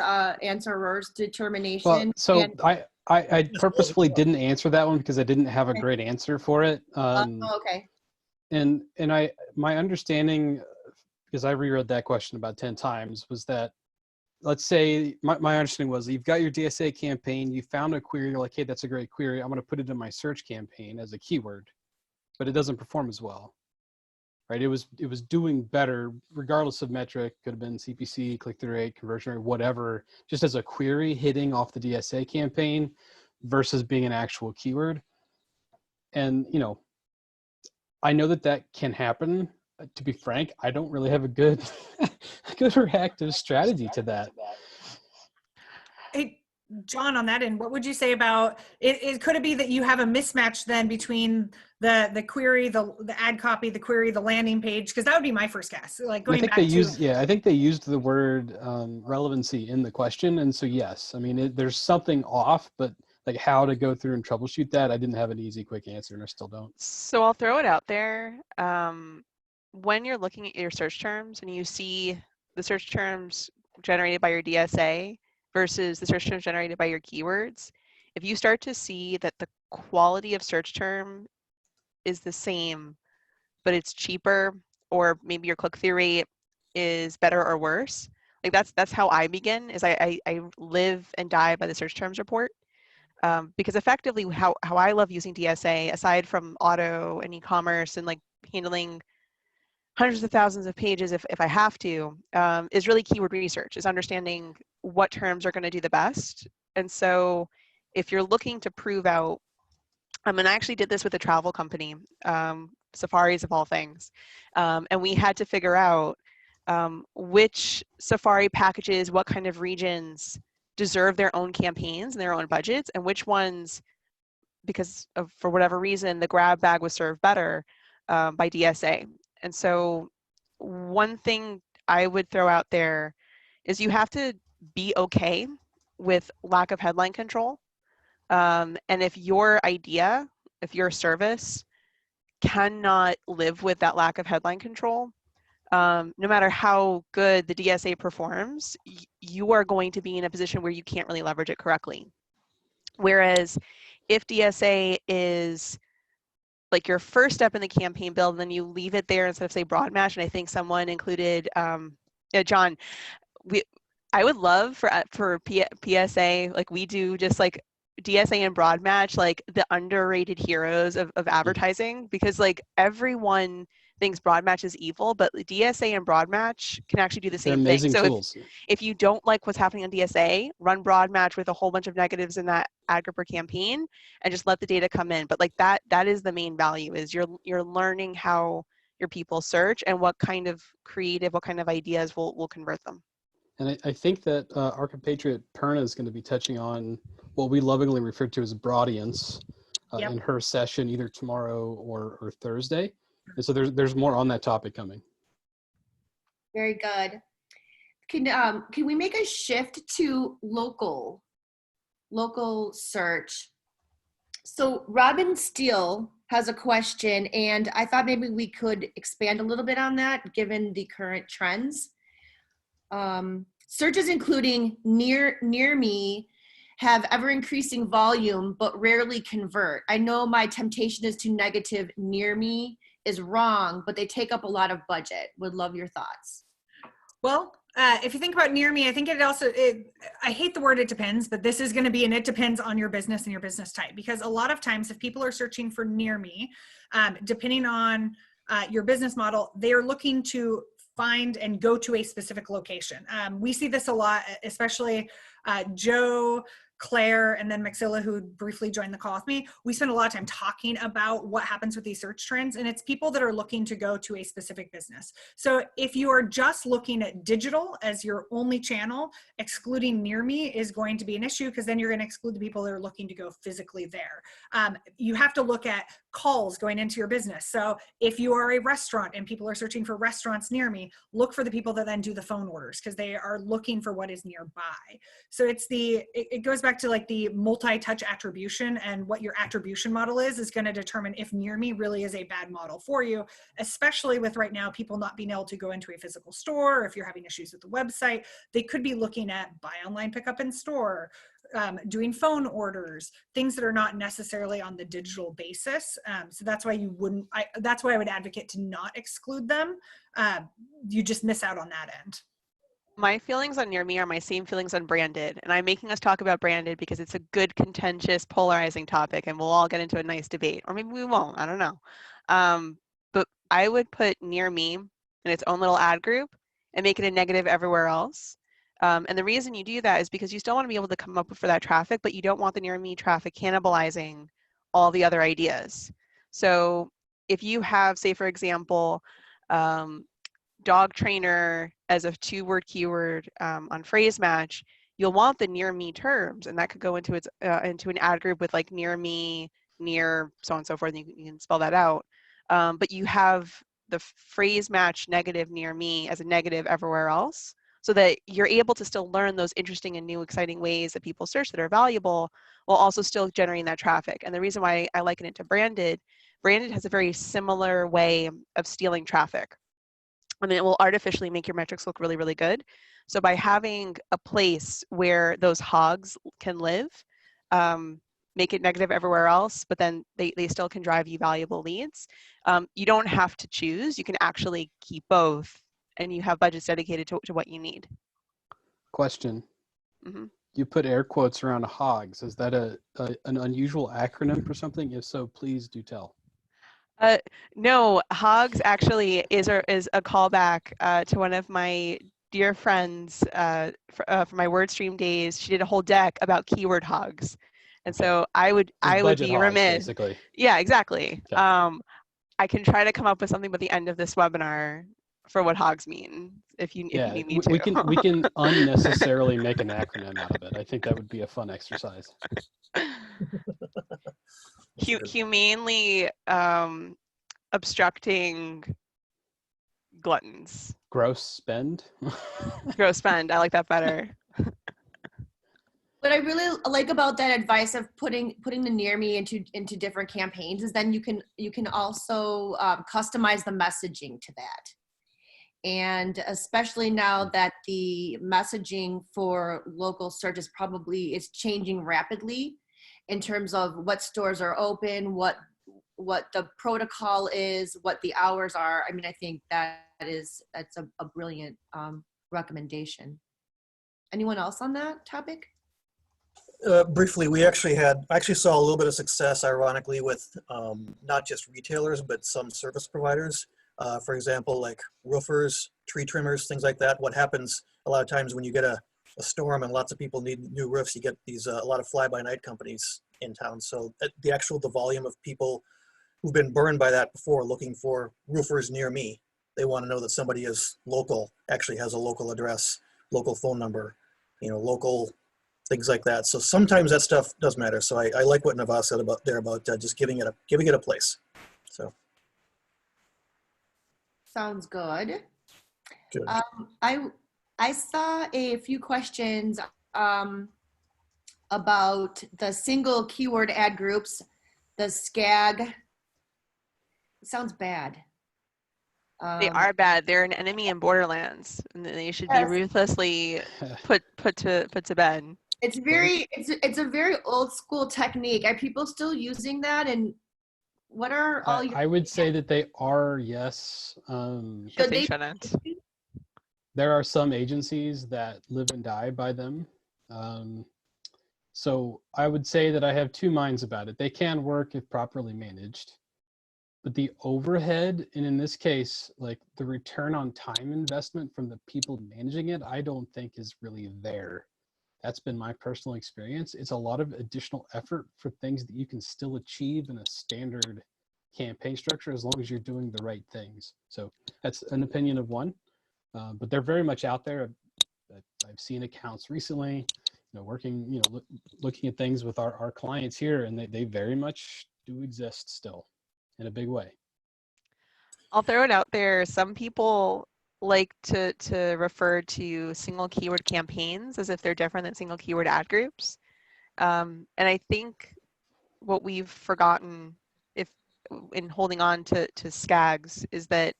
determination. Well, so And, I purposefully didn't answer that one because I didn't have a great answer for it. okay. And my understanding, because I reread that question about 10 times, was that, let's say my understanding was you've got your DSA campaign, you found a query, you're like, hey, that's a great query, I'm going to put it in my search campaign as a keyword, but it doesn't perform as well, right? It was doing better regardless of metric, could have been CPC, click-through rate, conversion rate, whatever, just as a query hitting off the DSA campaign versus being an actual keyword. And I know that can happen. To be frank, I don't really have a good reactive strategy to that. Hey, John, on that end, what would you say about it? Could it be that you have a mismatch then between the query, the ad copy, the query, the landing page? Because that would be my first guess. Like going back to I think they used the word relevancy in the question, and so yes, I mean there's something off, but like how to go through and troubleshoot that, I didn't have an easy, quick answer, and I still don't. So I'll throw it out there. When you're looking at your search terms and you see the search terms generated by your DSA versus the search terms generated by your keywords, if you start to see that the quality of search term is the same, but it's cheaper, or maybe your click-through rate is better or worse, like that's how I begin, is I live and die by the search terms report. Because effectively how I love using DSA, aside from auto and e-commerce and like handling hundreds of thousands of pages if I have to, is really keyword research, is understanding what terms are going to do the best. And so if you're looking to prove out, and I actually did this with a travel company, safaris of all things, and we had to figure out which safari packages, what kind of regions deserve their own campaigns and their own budgets, and which ones, because of, for whatever reason, the grab bag was served better by DSA. And so one thing I would throw out there is you have to be okay with lack of headline control. And if your idea, if your service cannot live with that lack of headline control, no matter how good the DSA performs, you are going to be in a position where you can't really leverage it correctly. Whereas if DSA is like your first step in the campaign build, and then you leave it there instead of say broad match, and I think someone included, John, I would love for PSA, like we do just like DSA and broad match, like the underrated heroes of advertising, because like everyone thinks broad match is evil, but DSA and broad match can actually do the same They're amazing thing. So tools. if you don't like what's happening on DSA, run broad match with a whole bunch of negatives in that ad group or campaign and just let the data come in. But like that is the main value, is you're learning how your people search and what kind of creative, what kind of ideas will convert them. And I think that our compatriot Perna is going to be touching on what we lovingly refer to as broadience in her session either tomorrow or Thursday. And so there's more on that topic coming. Very good. Can we make a shift to local search? So Robin Steele has a question, and I thought maybe we could expand a little bit on that given the current trends. Searches including near me have ever increasing volume but rarely convert. I know my temptation is to negative near me is wrong, but they take up a lot of budget. Would love your thoughts. Well, if you think about near me, I think I hate the word it depends, but this is going to be, and it depends on your business and your business type, because a lot of times if people are searching for near me, depending on your business model, they are looking to find and go to a specific location. We see this a lot, especially Joe Claire and then Maxilla, who briefly joined the call with me, we spend a lot of time talking about what happens with these search trends, and it's people that are looking to go to a specific business. So if you are just looking at digital as your only channel, excluding near me is going to be an issue, because then you're going to exclude the people that are looking to go physically there. You have to look at calls going into your business. So if you are a restaurant and people are searching for restaurants near me, look for the people that then do the phone orders, because they are looking for what is nearby. So it goes back to like the multi-touch attribution, and what your attribution model is going to determine if near me really is a bad model for you, especially with right now people not being able to go into a physical store. Or if you're having issues with the website, they could be looking at buy online, pick up in store, doing phone orders, things that are not necessarily on the digital basis. So that's why that's why I would advocate to not exclude them. You just miss out on that end. My feelings on near me are my same feelings on branded, and I'm making us talk about branded because it's a good, contentious, polarizing topic, and we'll all get into a nice debate, or maybe we won't, I don't know. But I would put near me in its own little ad group and make it a negative everywhere else. And the reason you do that is because you still want to be able to come up for that traffic, but you don't want the near me traffic cannibalizing all the other ideas. So if you have, say for example, dog trainer as a 2-word keyword on phrase match, you'll want the near me terms, and that could go into into an ad group with like near me, near so on and so forth, and you can spell that out. But you have the phrase match negative near me as a negative everywhere else, so that you're able to still learn those interesting and new exciting ways that people search that are valuable, while also still generating that traffic. And the reason why I liken it to branded has a very similar way of stealing traffic. And it will artificially make your metrics look really, really good. So by having a place where those hogs can live, make it negative everywhere else, but then they still can drive you valuable leads. You don't have to choose. You can actually keep both, and you have budgets dedicated to what you need. Question. Mm-hmm. You put air quotes around hogs. Is that an unusual acronym for something? If so, please do tell. No, hogs actually is a callback to one of my dear friends for my WordStream days. She did a whole deck about keyword hogs. And so I would be remiss. Basically. Yeah, exactly. Okay. I can try to come up with something by the end of this webinar for what hogs mean, if you need me to. we can unnecessarily make an acronym out of it. I think that would be a fun exercise. Humanely obstructing gluttons. Gross spend. Gross spend. I like that better. What I really like about that advice of putting the near me into different campaigns is then you can also customize the messaging to that. And especially now that the messaging for local search is changing rapidly in terms of what stores are open, what the protocol is, what the hours are. I mean, I think that's a brilliant recommendation. Anyone else on that topic? Briefly, we actually saw a little bit of success, ironically, with not just retailers, but some service providers. For example, like roofers, tree trimmers, things like that. What happens a lot of times when you get a storm and lots of people need new roofs, you get these a lot of fly-by-night companies in town. So the volume of people who've been burned by that before looking for roofers near me, they want to know that somebody is local, actually has a local address, local phone number, local things like that. So sometimes that stuff does matter. So I like what Navas said about just giving it a place. So sounds good. Good. I saw a few questions about the single keyword ad groups, the SCAG. It sounds bad. They are bad. They're an enemy in Borderlands, and they should be ruthlessly put to bed. It's a very old school technique. Are people still using that? And what are all your? I would say that they are, yes. But they shouldn't. There are some agencies that live and die by them. So I would say that I have two minds about it. They can work if properly managed, but the overhead, and in this case, like the return on time investment from the people managing it, I don't think is really there. That's been my personal experience. It's a lot of additional effort for things that you can still achieve in a standard campaign structure as long as you're doing the right things. So that's an opinion of one, but they're very much out there. I've seen accounts recently, working, looking at things with our clients here, and they very much do exist still in a big way. I'll throw it out there. Some people like to refer to single keyword campaigns as if they're different than single keyword ad groups. And I think what we've forgotten in holding on to SCAGs is that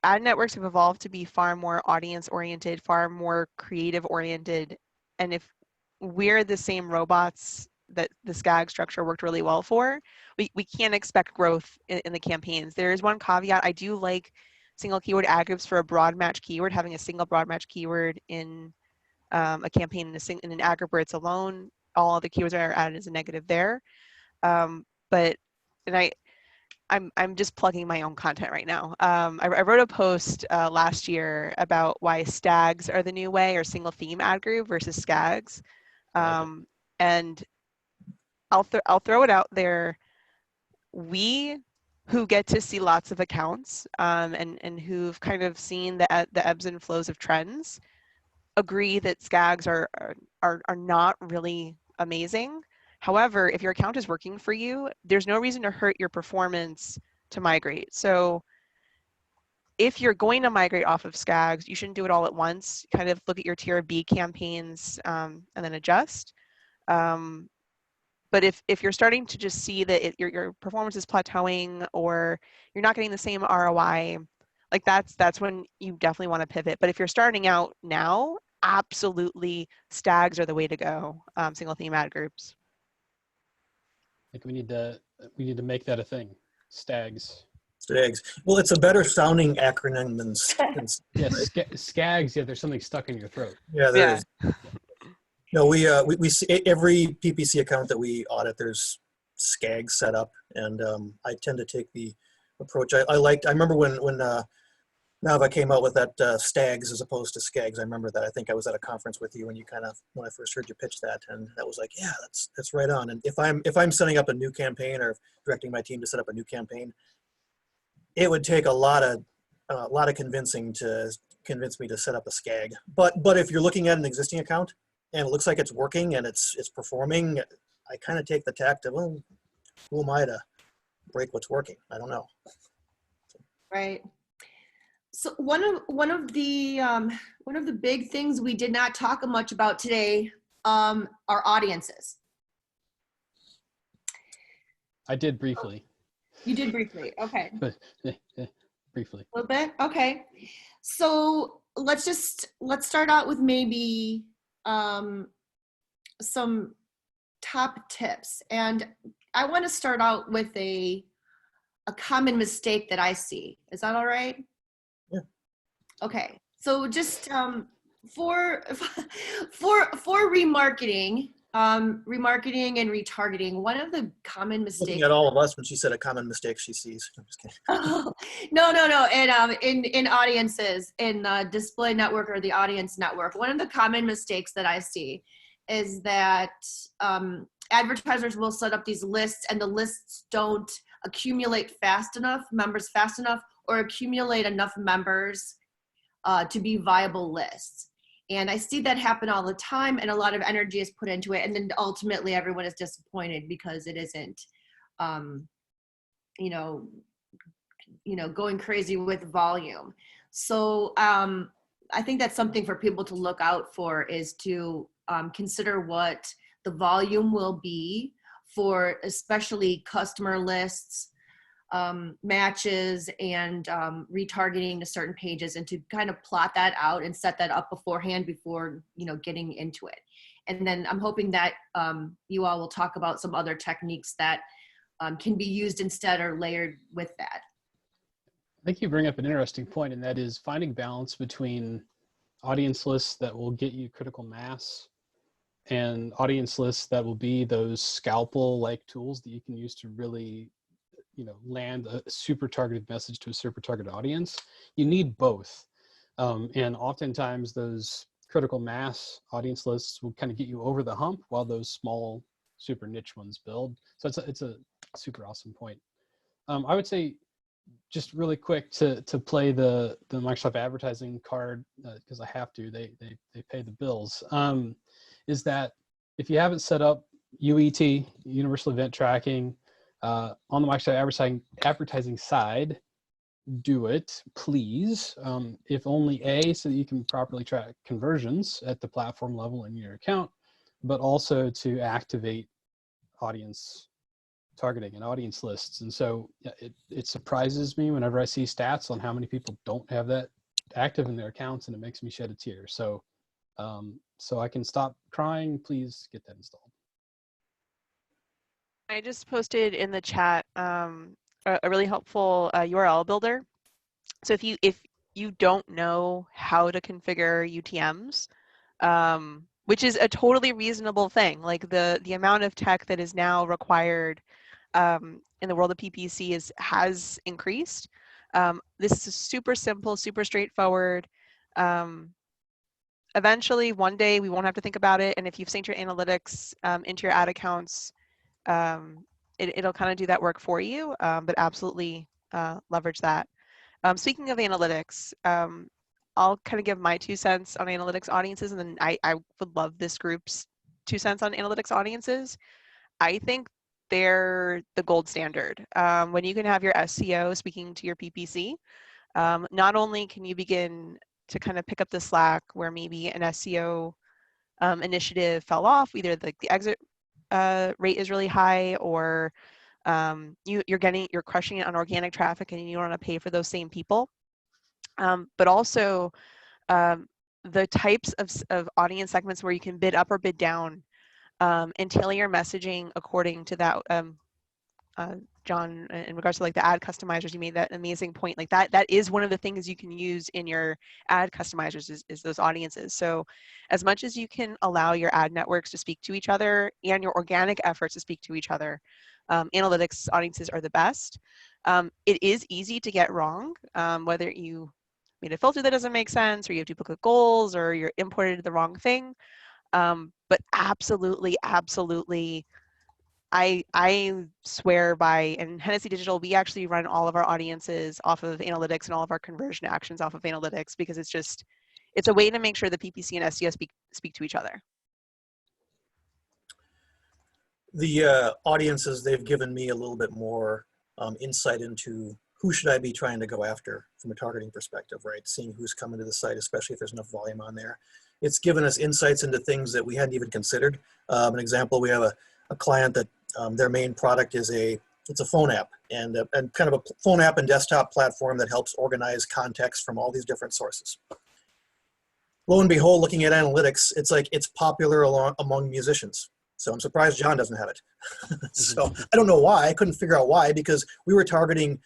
ad networks have evolved to be far more audience oriented, far more creative oriented. And if we're the same robots that the SCAG structure worked really well for, we can't expect growth in the campaigns. There is one caveat. I do like single keyword ad groups for a broad match keyword, having a single broad match keyword in a campaign in an ad group where it's alone. All the keywords are added as a negative there. I'm just plugging my own content right now. I wrote a post last year about why STAGs are the new way, or single theme ad group versus SCAGs. And I'll throw it out there. We who get to see lots of accounts and who've kind of seen the ebbs and flows of trends agree that SCAGs are not really amazing. However, if your account is working for you, there's no reason to hurt your performance to migrate. So if you're going to migrate off of SCAGs, you shouldn't do it all at once. Kind of look at your tier B campaigns and then adjust. But if you're starting to just see that your performance is plateauing or you're not getting the same ROI, like that's when you definitely want to pivot. But if you're starting out now, absolutely STAGs are the way to go, single theme ad groups. I think we need to make that a thing. STAGs. STAGs. Well, it's a better sounding acronym than Yes, SCAGs. Yeah, there's something stuck in your throat. Yeah, there is. No, we see every PPC account that we audit, there's SCAGs set up, and I tend to take the approach. I remember when Nava came out with that STAGs as opposed to SCAGs. I remember that. I think I was at a conference with you when I first heard you pitch that, and that was like, yeah, that's right on. And if I'm setting up a new campaign or directing my team to set up a new campaign, it would take a lot of convincing to convince me to set up a SCAG. But if you're looking at an existing account and it looks like it's working and it's performing, I kind of take the tact of, well, who am I to break what's working? I don't know. Right. So one of the big things we did not talk much about today are audiences. I did briefly. You did briefly, okay. Briefly. A little bit, okay. So let's start out with maybe some top tips, and I want to start out with a common mistake that I see. Is that all right? Yeah. Okay. So just for remarketing, remarketing and retargeting, one of the common mistakes. Looking at all of us when she said a common mistake she sees. I'm just kidding. Oh, no. And in audiences, in the display network or the audience network, one of the common mistakes that I see is that advertisers will set up these lists, and the lists don't accumulate members fast enough, or accumulate enough members to be viable lists. And I see that happen all the time, and a lot of energy is put into it, and then ultimately everyone is disappointed because it isn't, going crazy with volume. So I think that's something for people to look out for, is to consider what the volume will be for especially customer lists, matches, and retargeting to certain pages, and to kind of plot that out and set that up beforehand before getting into it. And then I'm hoping that you all will talk about some other techniques that can be used instead or layered with that. I think you bring up an interesting point, and that is finding balance between audience lists that will get you critical mass and audience lists that will be those scalpel-like tools that you can use to really land a super targeted message to a super targeted audience. You need both. And oftentimes those critical mass audience lists will kind of get you over the hump while those small, super niche ones build. So it's a super awesome point. I would say, just really quick to play the Microsoft advertising card, because I have to, they pay the bills, is that if you haven't set up UET, Universal Event Tracking, on the Microsoft advertising side, do it, please. If only so that you can properly track conversions at the platform level in your account, but also to activate audience targeting and audience lists. And so it surprises me whenever I see stats on how many people don't have that active in their accounts, and it makes me shed a tear. So so I can stop crying, please get that installed. I just posted in the chat a really helpful URL builder. So if you don't know how to configure UTMs, which is a totally reasonable thing, like the amount of tech that is now required in the world of PPC has increased. This is super simple, super straightforward. Eventually, one day, we won't have to think about it. And if you've synced your analytics into your ad accounts, it'll kind of do that work for you, but absolutely leverage that. Speaking of analytics, I'll kind of give my 2 cents on analytics audiences, and then I would love this group's 2 cents on analytics audiences. I think they're the gold standard. When you can have your SEO speaking to your PPC, not only can you begin to kind of pick up the slack where maybe an SEO initiative fell off, either the exit rate is really high, or you're crushing it on organic traffic and you don't want to pay for those same people. But also the types of audience segments where you can bid up or bid down, and tailor your messaging according to that. John, in regards to like the ad customizers, you made that amazing point. Like that is one of the things you can use in your ad customizers is those audiences. So as much as you can allow your ad networks to speak to each other and your organic efforts to speak to each other, analytics audiences are the best. It is easy to get wrong, whether you made a filter that doesn't make sense, or you have duplicate goals, or you're imported the wrong thing. But absolutely, I swear by, in Hennessy Digital, we actually run all of our audiences off of analytics and all of our conversion actions off of analytics, because it's a way to make sure the PPC and SEO speak to each other. The audiences, they've given me a little bit more insight into who should I be trying to go after from a targeting perspective, right? Seeing who's coming to the site, especially if there's enough volume on there. It's given us insights into things that we hadn't even considered. An example, we have a client that their main product is it's a phone app, and kind of a phone app and desktop platform that helps organize context from all these different sources. Lo and behold, looking at analytics, it's like it's popular among musicians. So I'm surprised John doesn't have it. So I don't know why. I couldn't figure out why, because we were targeting,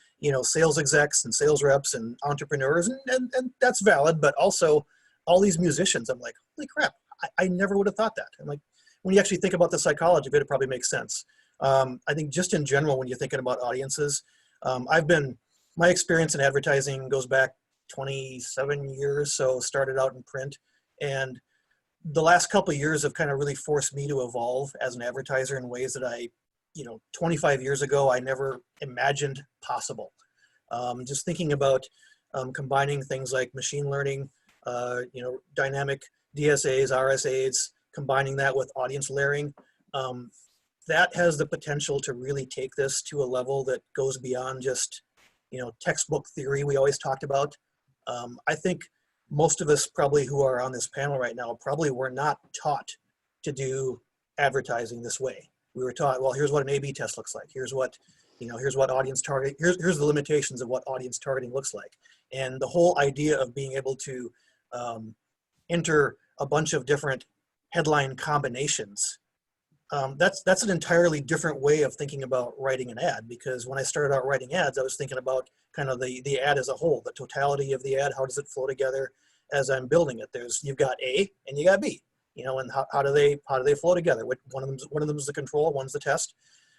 sales execs and sales reps and entrepreneurs, and that's valid, but also all these musicians. I'm like, holy crap, I never would have thought that. I'm like, when you actually think about the psychology of it, it probably makes sense. I think just in general, when you're thinking about audiences, my experience in advertising goes back 27 years, so started out in print, and the last couple of years have kind of really forced me to evolve as an advertiser in ways that 25 years ago, I never imagined possible. Just thinking about combining things like machine learning, dynamic DSAs, RSAs, combining that with audience layering, that has the potential to really take this to a level that goes beyond just, textbook theory we always talked about. I think most of us probably who are on this panel right now probably were not taught to do advertising this way. We were taught, well, here's what an A/B test looks like. Here's what, here's what audience targeting, here's the limitations of what audience targeting looks like. And the whole idea of being able to enter a bunch of different headline combinations, that's an entirely different way of thinking about writing an ad, because when I started out writing ads, I was thinking about kind of the ad as a whole, the totality of the ad, how does it flow together as I'm building it. You've got A and you got B, and how do they flow together? One of them is the control, one's the test.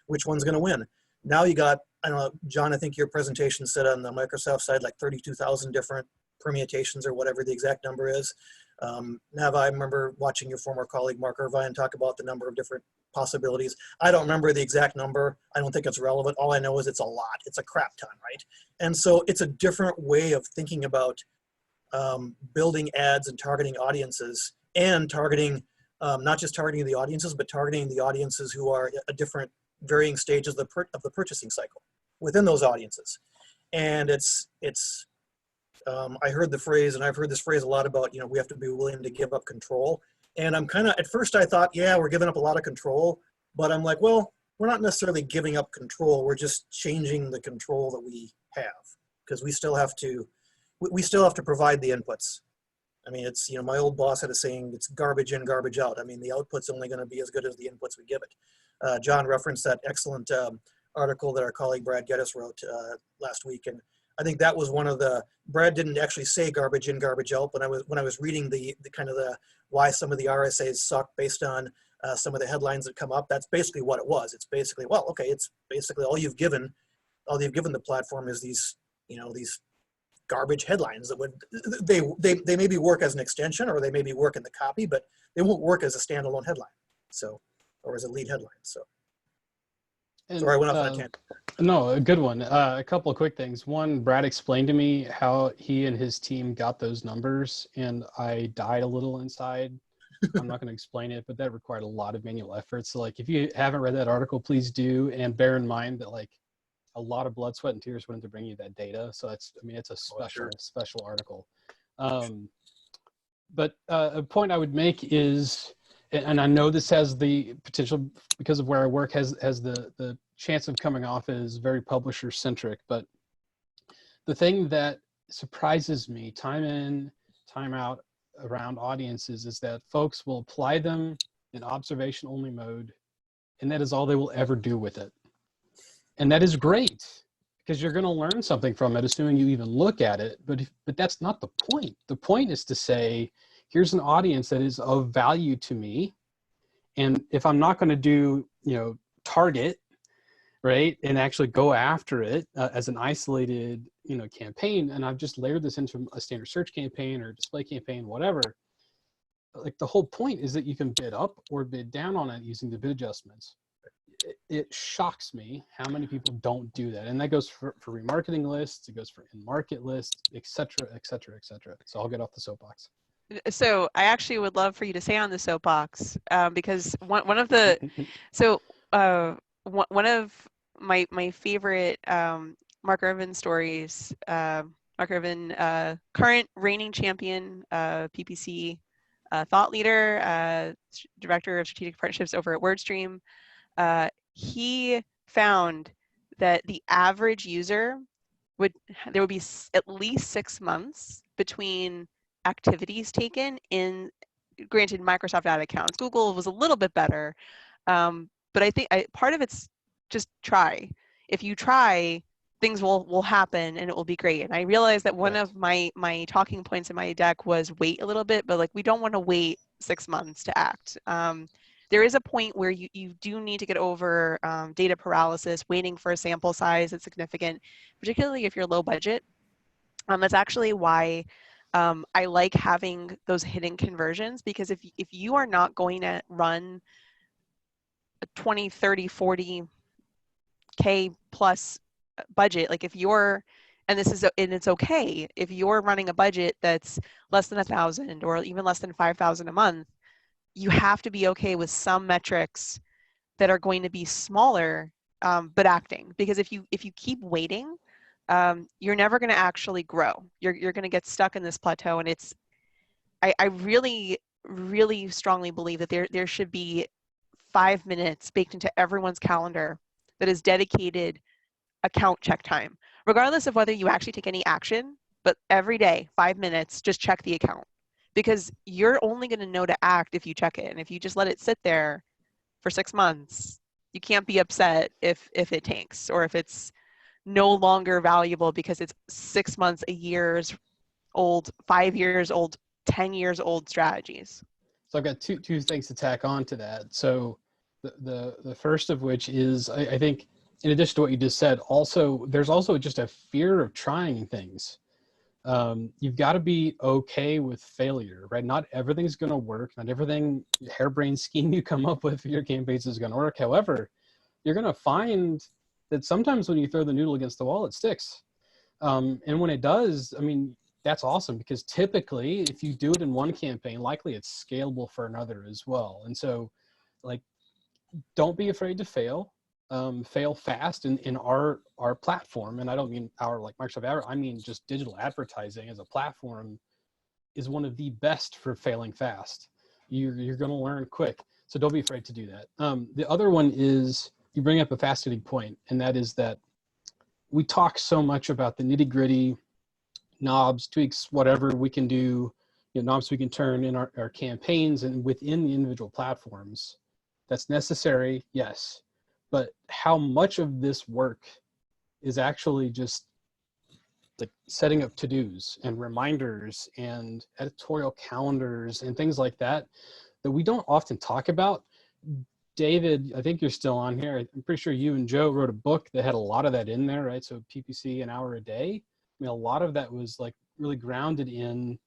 Which one's going to win? Now you got, I don't know, John, I think your presentation said on the Microsoft side like 32,000 different permutations or whatever the exact number is. Nava, I remember watching your former colleague Mark Irvine talk about the number of different possibilities. I don't remember the exact number. I don't think it's relevant. All I know is it's a lot. It's a crap ton, right? And so it's a different way of thinking about building ads and targeting audiences, and targeting, not just targeting the audiences, but targeting the audiences who are at different varying stages of the purchasing cycle within those audiences. And I heard the phrase, and I've heard this phrase a lot about, we have to be willing to give up control. And I'm kind of, at first I thought, yeah, we're giving up a lot of control, but I'm like, well, we're not necessarily giving up control. We're just changing the control that we have, because we still have to provide the inputs. I mean, it's, my old boss had a saying, it's garbage in, garbage out. I mean, the output's only going to be as good as the inputs we give it. John referenced that excellent article that our colleague Brad Geddes wrote last week. And I think that was one of Brad didn't actually say garbage in, garbage out, but when I was reading the kind of why some of the RSAs suck based on some of the headlines that come up, that's basically what it was. It's basically, well, okay, it's basically all you've given the platform is these, these garbage headlines that they maybe work as an extension, or they maybe work in the copy, but they won't work as a standalone headline. So, or as a lead headline. So. And, sorry, I went off on a tangent. No, a good one. A couple of quick things. One, Brad explained to me how he and his team got those numbers, and I died a little inside. I'm not going to explain it, but that required a lot of manual effort. So, like, if you haven't read that article, please do, and bear in mind that, like, a lot of blood, sweat, and tears went into bringing you that data. So it's a special article. But a point I would make is, and I know this has the potential, because of where I work, has the chance of coming off as very publisher centric, but the thing that surprises me time in, time out around audiences is that folks will apply them in observation only mode, and that is all they will ever do with it. And that is great, because you're going to learn something from it, assuming you even look at it, but that's not the point. The point is to say, here's an audience that is of value to me. And if I'm not going to do, target, right, and actually go after it as an isolated, campaign, and I've just layered this into a standard search campaign or display campaign, whatever, like the whole point is that you can bid up or bid down on it using the bid adjustments. It shocks me how many people don't do that. And that goes for remarketing lists, it goes for in-market lists, et cetera, et cetera, et cetera. So I'll get off the soapbox. So I actually would love for you to stay on the soapbox because one of the one of my favorite Mark Irvin stories. Mark Irvin, current reigning champion, PPC thought leader, director of strategic partnerships over at WordStream. He found that the average user there would be at least 6 months between activities taken in, granted, Microsoft ad accounts. Google was a little bit better, but I think part of it's just try. If you try, things will happen and it will be great. And I realized that one of my talking points in my deck was wait a little bit, but like we don't want to wait 6 months to act. There is a point where you do need to get over data paralysis, waiting for a sample size that's significant, particularly if you're low budget. That's actually why I like having those hidden conversions, because if you are not going to run a 20, 30, 40K plus budget, like if you're, and it's okay, if you're running a budget that's less than 1,000 or even less than 5,000 a month, you have to be okay with some metrics that are going to be smaller, but acting. Because if you keep waiting, you're never going to actually grow. You're going to get stuck in this plateau. And I really, really strongly believe that there should be 5 minutes baked into everyone's calendar that is dedicated account check time, regardless of whether you actually take any action, but every day, 5 minutes, just check the account. Because you're only going to know to act if you check it. And if you just let it sit there for 6 months, you can't be upset if it tanks or if it's no longer valuable because it's 6 months, a year's old, 5 years old, 10 years old strategies. So I've got two things to tack on to that. So the first of which is, I think, in addition to what you just said, there's also just a fear of trying things. You've got to be okay with failure, right? Not everything's going to work. Not everything harebrained scheme you come up with for your campaigns is going to work. However, you're going to find that sometimes when you throw the noodle against the wall, it sticks. And when it does, I mean, that's awesome, because typically if you do it in one campaign, likely it's scalable for another as well. And so, like, don't be afraid to fail. Fail fast in our platform. And I don't mean our, like, Microsoft, I mean just digital advertising as a platform is one of the best for failing fast. You're going to learn quick. So don't be afraid to do that. The other one is, you bring up a fascinating point, and that is that we talk so much about the nitty gritty knobs, tweaks, whatever we can do, knobs we can turn in our campaigns and within the individual platforms. That's necessary, yes. But how much of this work is actually just like setting up to-dos and reminders and editorial calendars and things like that we don't often talk about. David, I think you're still on here. I'm pretty sure you and Joe wrote a book that had a lot of that in there, right? So PPC, an hour a day. I mean, a lot of that was like really grounded in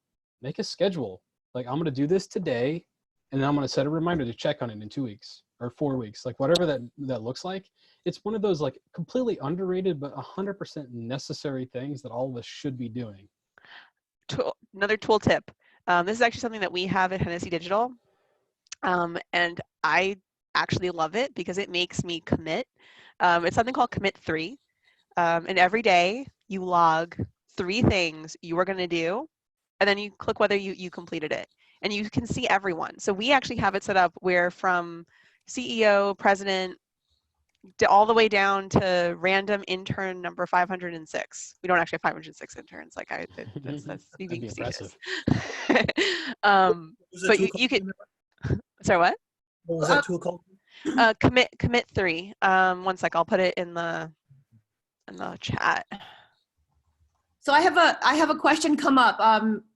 make a schedule. Like, I'm going to do this today, and then I'm going to set a reminder to check on it in 2 weeks or 4 weeks, like whatever that looks like. It's one of those like completely underrated, but 100% necessary things that all of us should be doing. Another tool tip. This is actually something that we have at Hennessy Digital. And I actually love it because it makes me commit. It's something called Commit 3. And every day you log 3 things you are going to do, and then you click whether you completed it. And you can see everyone. So we actually have it set up where from CEO, president, all the way down to random intern number 506. We don't actually have 506 interns. Like that's being facetious. But you could. Sorry, what? What was that tool called? Commit 3. One sec, I'll put it in the chat. So I have a question come up.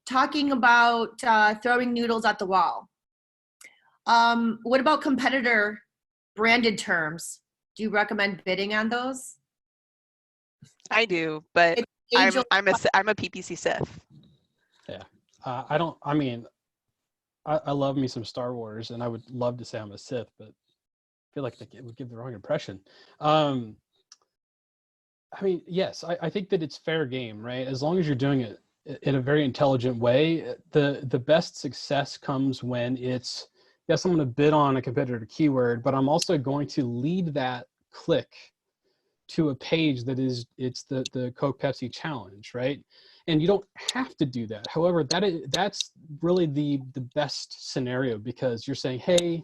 Talking about throwing noodles at the wall. What about competitor branded terms? Do you recommend bidding on those? I do, but I'm a PPC Sith. Yeah, I love me some Star Wars, and I would love to say I'm a Sith, but I feel like it would give the wrong impression. I mean, yes, I think that it's fair game, right? As long as you're doing it in a very intelligent way. The best success comes when it's, yes, I'm going to bid on a competitor keyword, but I'm also going to lead that click to a page that is, it's the Coke Pepsi challenge, right? And you don't have to do that. However, that's really the best scenario, because you're saying, hey,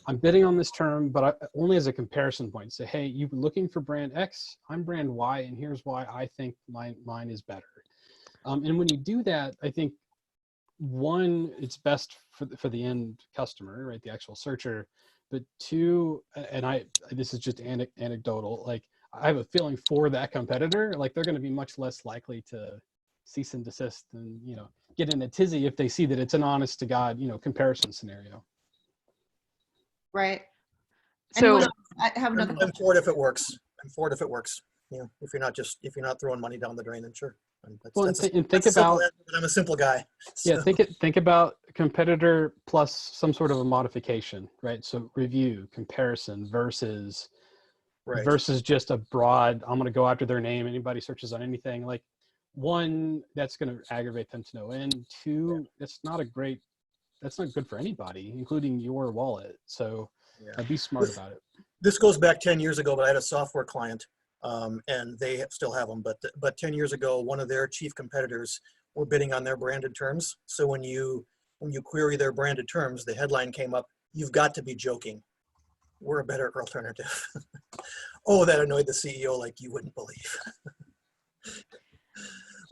I'm bidding on this term, but only as a comparison point. Say, hey, you've been looking for brand X, I'm brand Y, and here's why I think mine is better. And when you do that, I think, one, it's best for the end customer, right, the actual searcher. But two, and this is just anecdotal, like, I have a feeling for that competitor, like, they're going to be much less likely to cease and desist and, get in a tizzy if they see that it's an honest to God, comparison scenario. Right. So I have another I'm for it if it works. I'm for it if it works. If you're not throwing money down the drain, then sure. I'm a simple guy. So. Yeah, think about competitor plus some sort of a modification, right? So review, comparison versus just a broad, I'm going to go after their name. Anybody searches on anything, like, one, that's going to aggravate them to no end. Two, that's not good for anybody, including your wallet. So be smart about it. This goes back 10 years ago, but I had a software client, and they still have them. But 10 years ago, one of their chief competitors were bidding on their branded terms. So when you query their branded terms, the headline came up, "You've got to be joking. We're a better alternative." Oh, that annoyed the CEO like you wouldn't believe.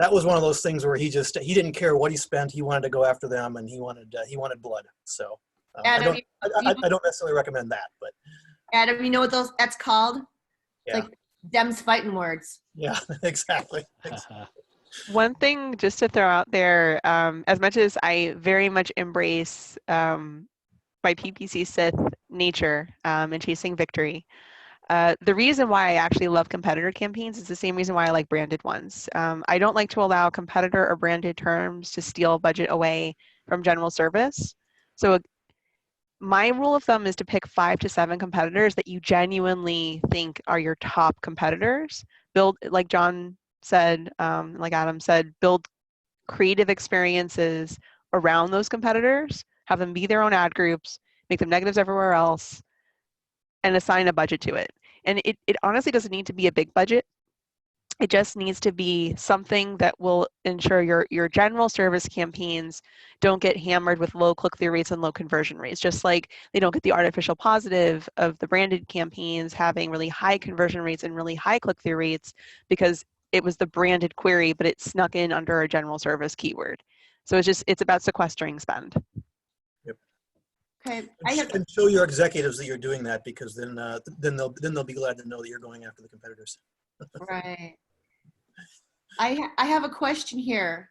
That was one of those things where he didn't care what he spent. He wanted to go after them, and he wanted blood. So Adam, I don't necessarily recommend that, but Adam, you know what that's called? Yeah. Like Dems fighting words. Yeah, exactly. one thing just to throw out there, as much as I very much embrace my PPC Sith nature and chasing victory, The reason why I actually love competitor campaigns is the same reason why I like branded ones. I don't like to allow competitor or branded terms to steal budget away from general service. So my rule of thumb is to pick 5 to 7 competitors that you genuinely think are your top competitors. Build, like John said, like Adam said, build creative experiences around those competitors, have them be their own ad groups, make them negatives everywhere else, and assign a budget to it. And it honestly doesn't need to be a big budget. It just needs to be something that will ensure your general service campaigns don't get hammered with low click-through rates and low conversion rates, just like they don't get the artificial positive of the branded campaigns having really high conversion rates and really high click-through rates because it was the branded query, but it snuck in under a general service keyword. So it's about sequestering spend. Yep. Okay, And show your executives that you're doing that, because then they'll be glad to know that you're going after the competitors. right. I have a question here.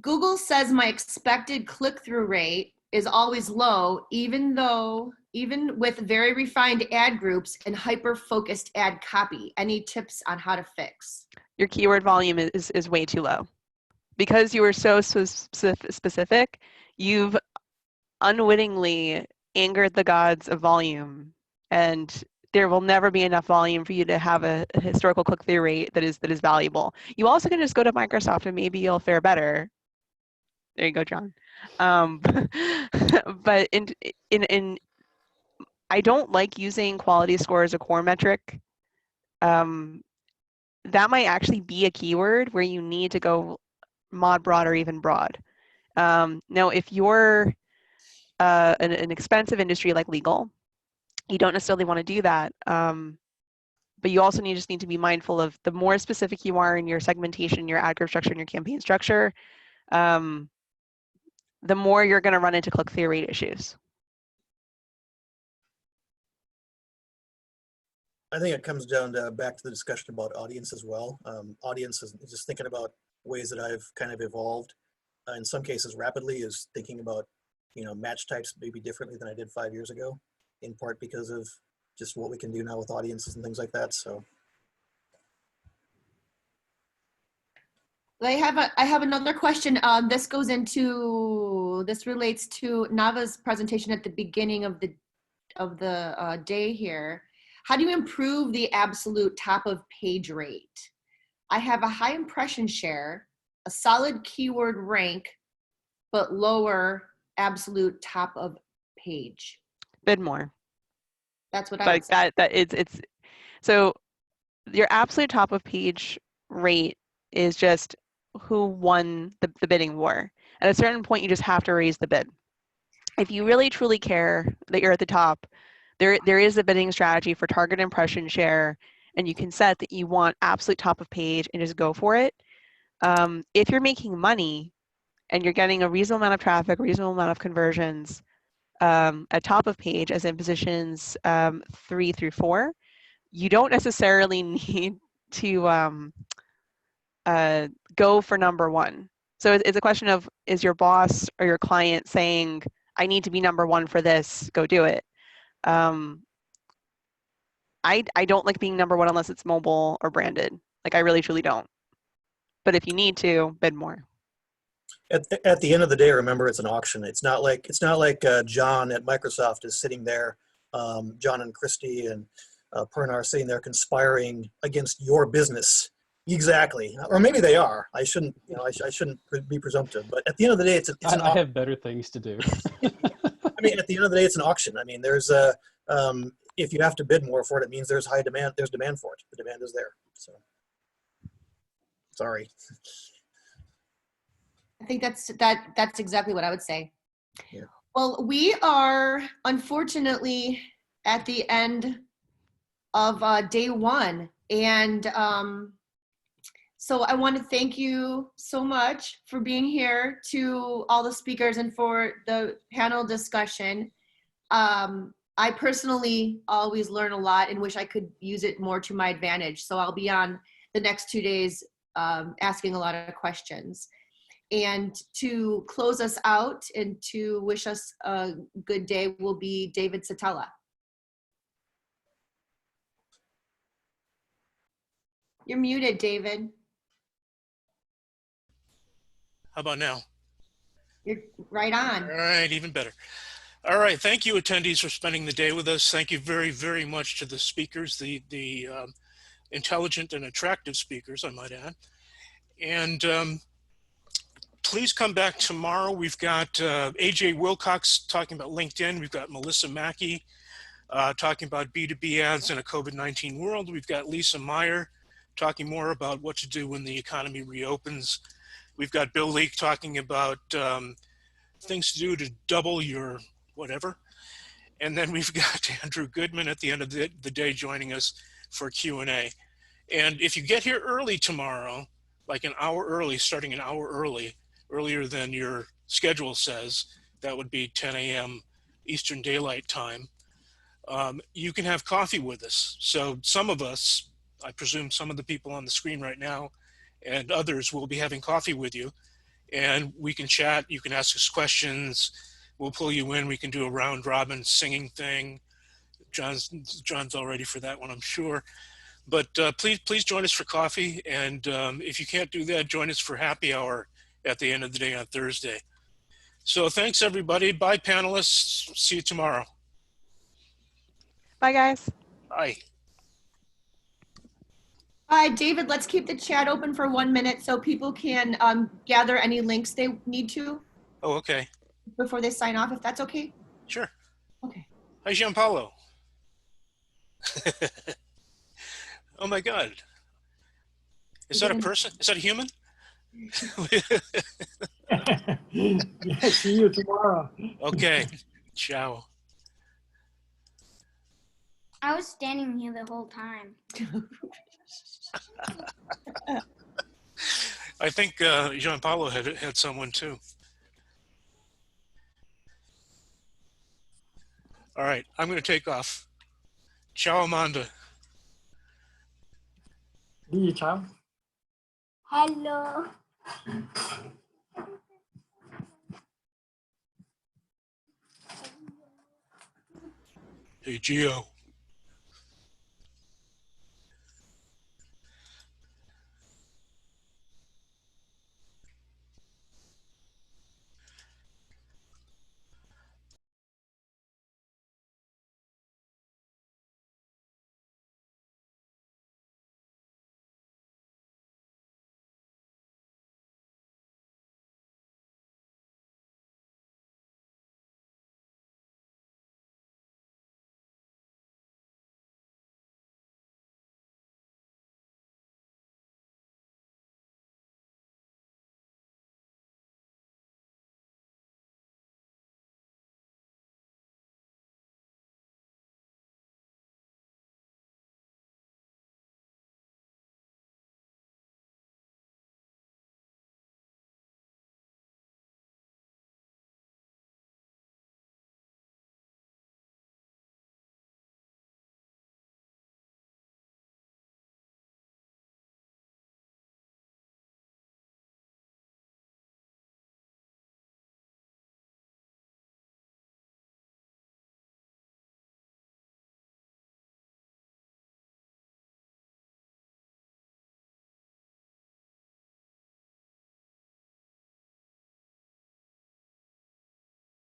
Google says my expected click-through rate is always low, even with very refined ad groups and hyper-focused ad copy. Any tips on how to fix? Your keyword volume is way too low. Because you were so specific, you've unwittingly angered the gods of volume, and there will never be enough volume for you to have a historical click-through rate that is valuable. You also can just go to Microsoft and maybe you'll fare better. There you go, John. But in I don't like using quality score as a core metric. That might actually be a keyword where you need to go mod broad or even broad. Now, if you're an expensive industry like legal, you don't necessarily want to do that. But you also just need to be mindful of the more specific you are in your segmentation, your ad group structure, and your campaign structure, the more you're going to run into click-through rate issues. I think it comes down to back to the discussion about audience as well. Audience is just thinking about ways that I've kind of evolved in some cases rapidly, is thinking about, match types maybe differently than I did 5 years ago, in part because of just what we can do now with audiences and things like that. So I have another question. This relates to Nava's presentation at the beginning of the day here. How do you improve the absolute top of page rate? I have a high impression share, a solid keyword rank, but lower absolute top of page. Bid more. That's what I would say. It's so your absolute top of page rate is just who won the bidding war. At a certain point, you just have to raise the bid. If you really truly care that you're at the top, there is a bidding strategy for target impression share, and you can set that you want absolute top of page and just go for it. If you're making money and you're getting a reasonable amount of traffic, reasonable amount of conversions at top of page, as in positions 3 through 4, you don't necessarily need to go for number 1. So it's a question of, is your boss or your client saying, I need to be number 1 for this, go do it. I don't like being number 1 unless it's mobile or branded. Like, I really truly don't. But if you need to, bid more. At the end of the day, remember, it's an auction. It's not like John at Microsoft is sitting there, John and Christy and Pernar sitting there conspiring against your business. Exactly, or maybe they are. I shouldn't be presumptive. But at the end of the day, I have better things to do. I mean, at the end of the day, it's an auction. I mean, there's if you have to bid more for it, it means there's high demand. There's demand for it. The demand is there. So, sorry. I think that's exactly what I would say. Yeah. Well, we are unfortunately at the end of day 1, and so I want to thank you so much for being here, to all the speakers and for the panel discussion. I personally always learn a lot and wish I could use it more to my advantage. So I'll be on the next 2 days asking a lot of questions. And to close us out and to wish us a good day will be David Satella. You're muted, David. How about now? You're right on. All right, even better. All right, thank you attendees for spending the day with us. Thank you very, very much to the speakers, the intelligent and attractive speakers, I might add. And please come back tomorrow. We've got AJ Wilcox talking about LinkedIn. We've got Melissa Mackey talking about B2B ads in a COVID-19 world. We've got Lisa Meyer talking more about what to do when the economy reopens. We've got Bill Leake talking about things to do to double your whatever. And then we've got Andrew Goodman at the end of the day joining us for Q&A. And if you get here early tomorrow, like an hour early, starting an hour early, earlier than your schedule says, that would be 10 a.m. Eastern Daylight Time, you can have coffee with us. So some of us, I presume some of the people on the screen right now and others will be having coffee with you, and we can chat. You can ask us questions. We'll pull you in. We can do a round robin singing thing. John's all ready for that one, I'm sure. But please join us for coffee. And if you can't do that, join us for happy hour at the end of the day on Thursday. So thanks, everybody. Bye, panelists. See you tomorrow. Bye, guys. Bye. David, let's keep the chat open for 1 minute so people can gather any links they need to Oh, okay. before they sign off, if that's okay. Sure. Okay. Hi, Gianpaolo. Oh my God. Is that a person? Is that a human? Yeah, see you tomorrow. Okay. Ciao. I was standing here the whole time. I think Gianpaolo had someone too. All right, I'm going to take off. Ciao, Amanda. Ciao. Hello. Hey, Gio.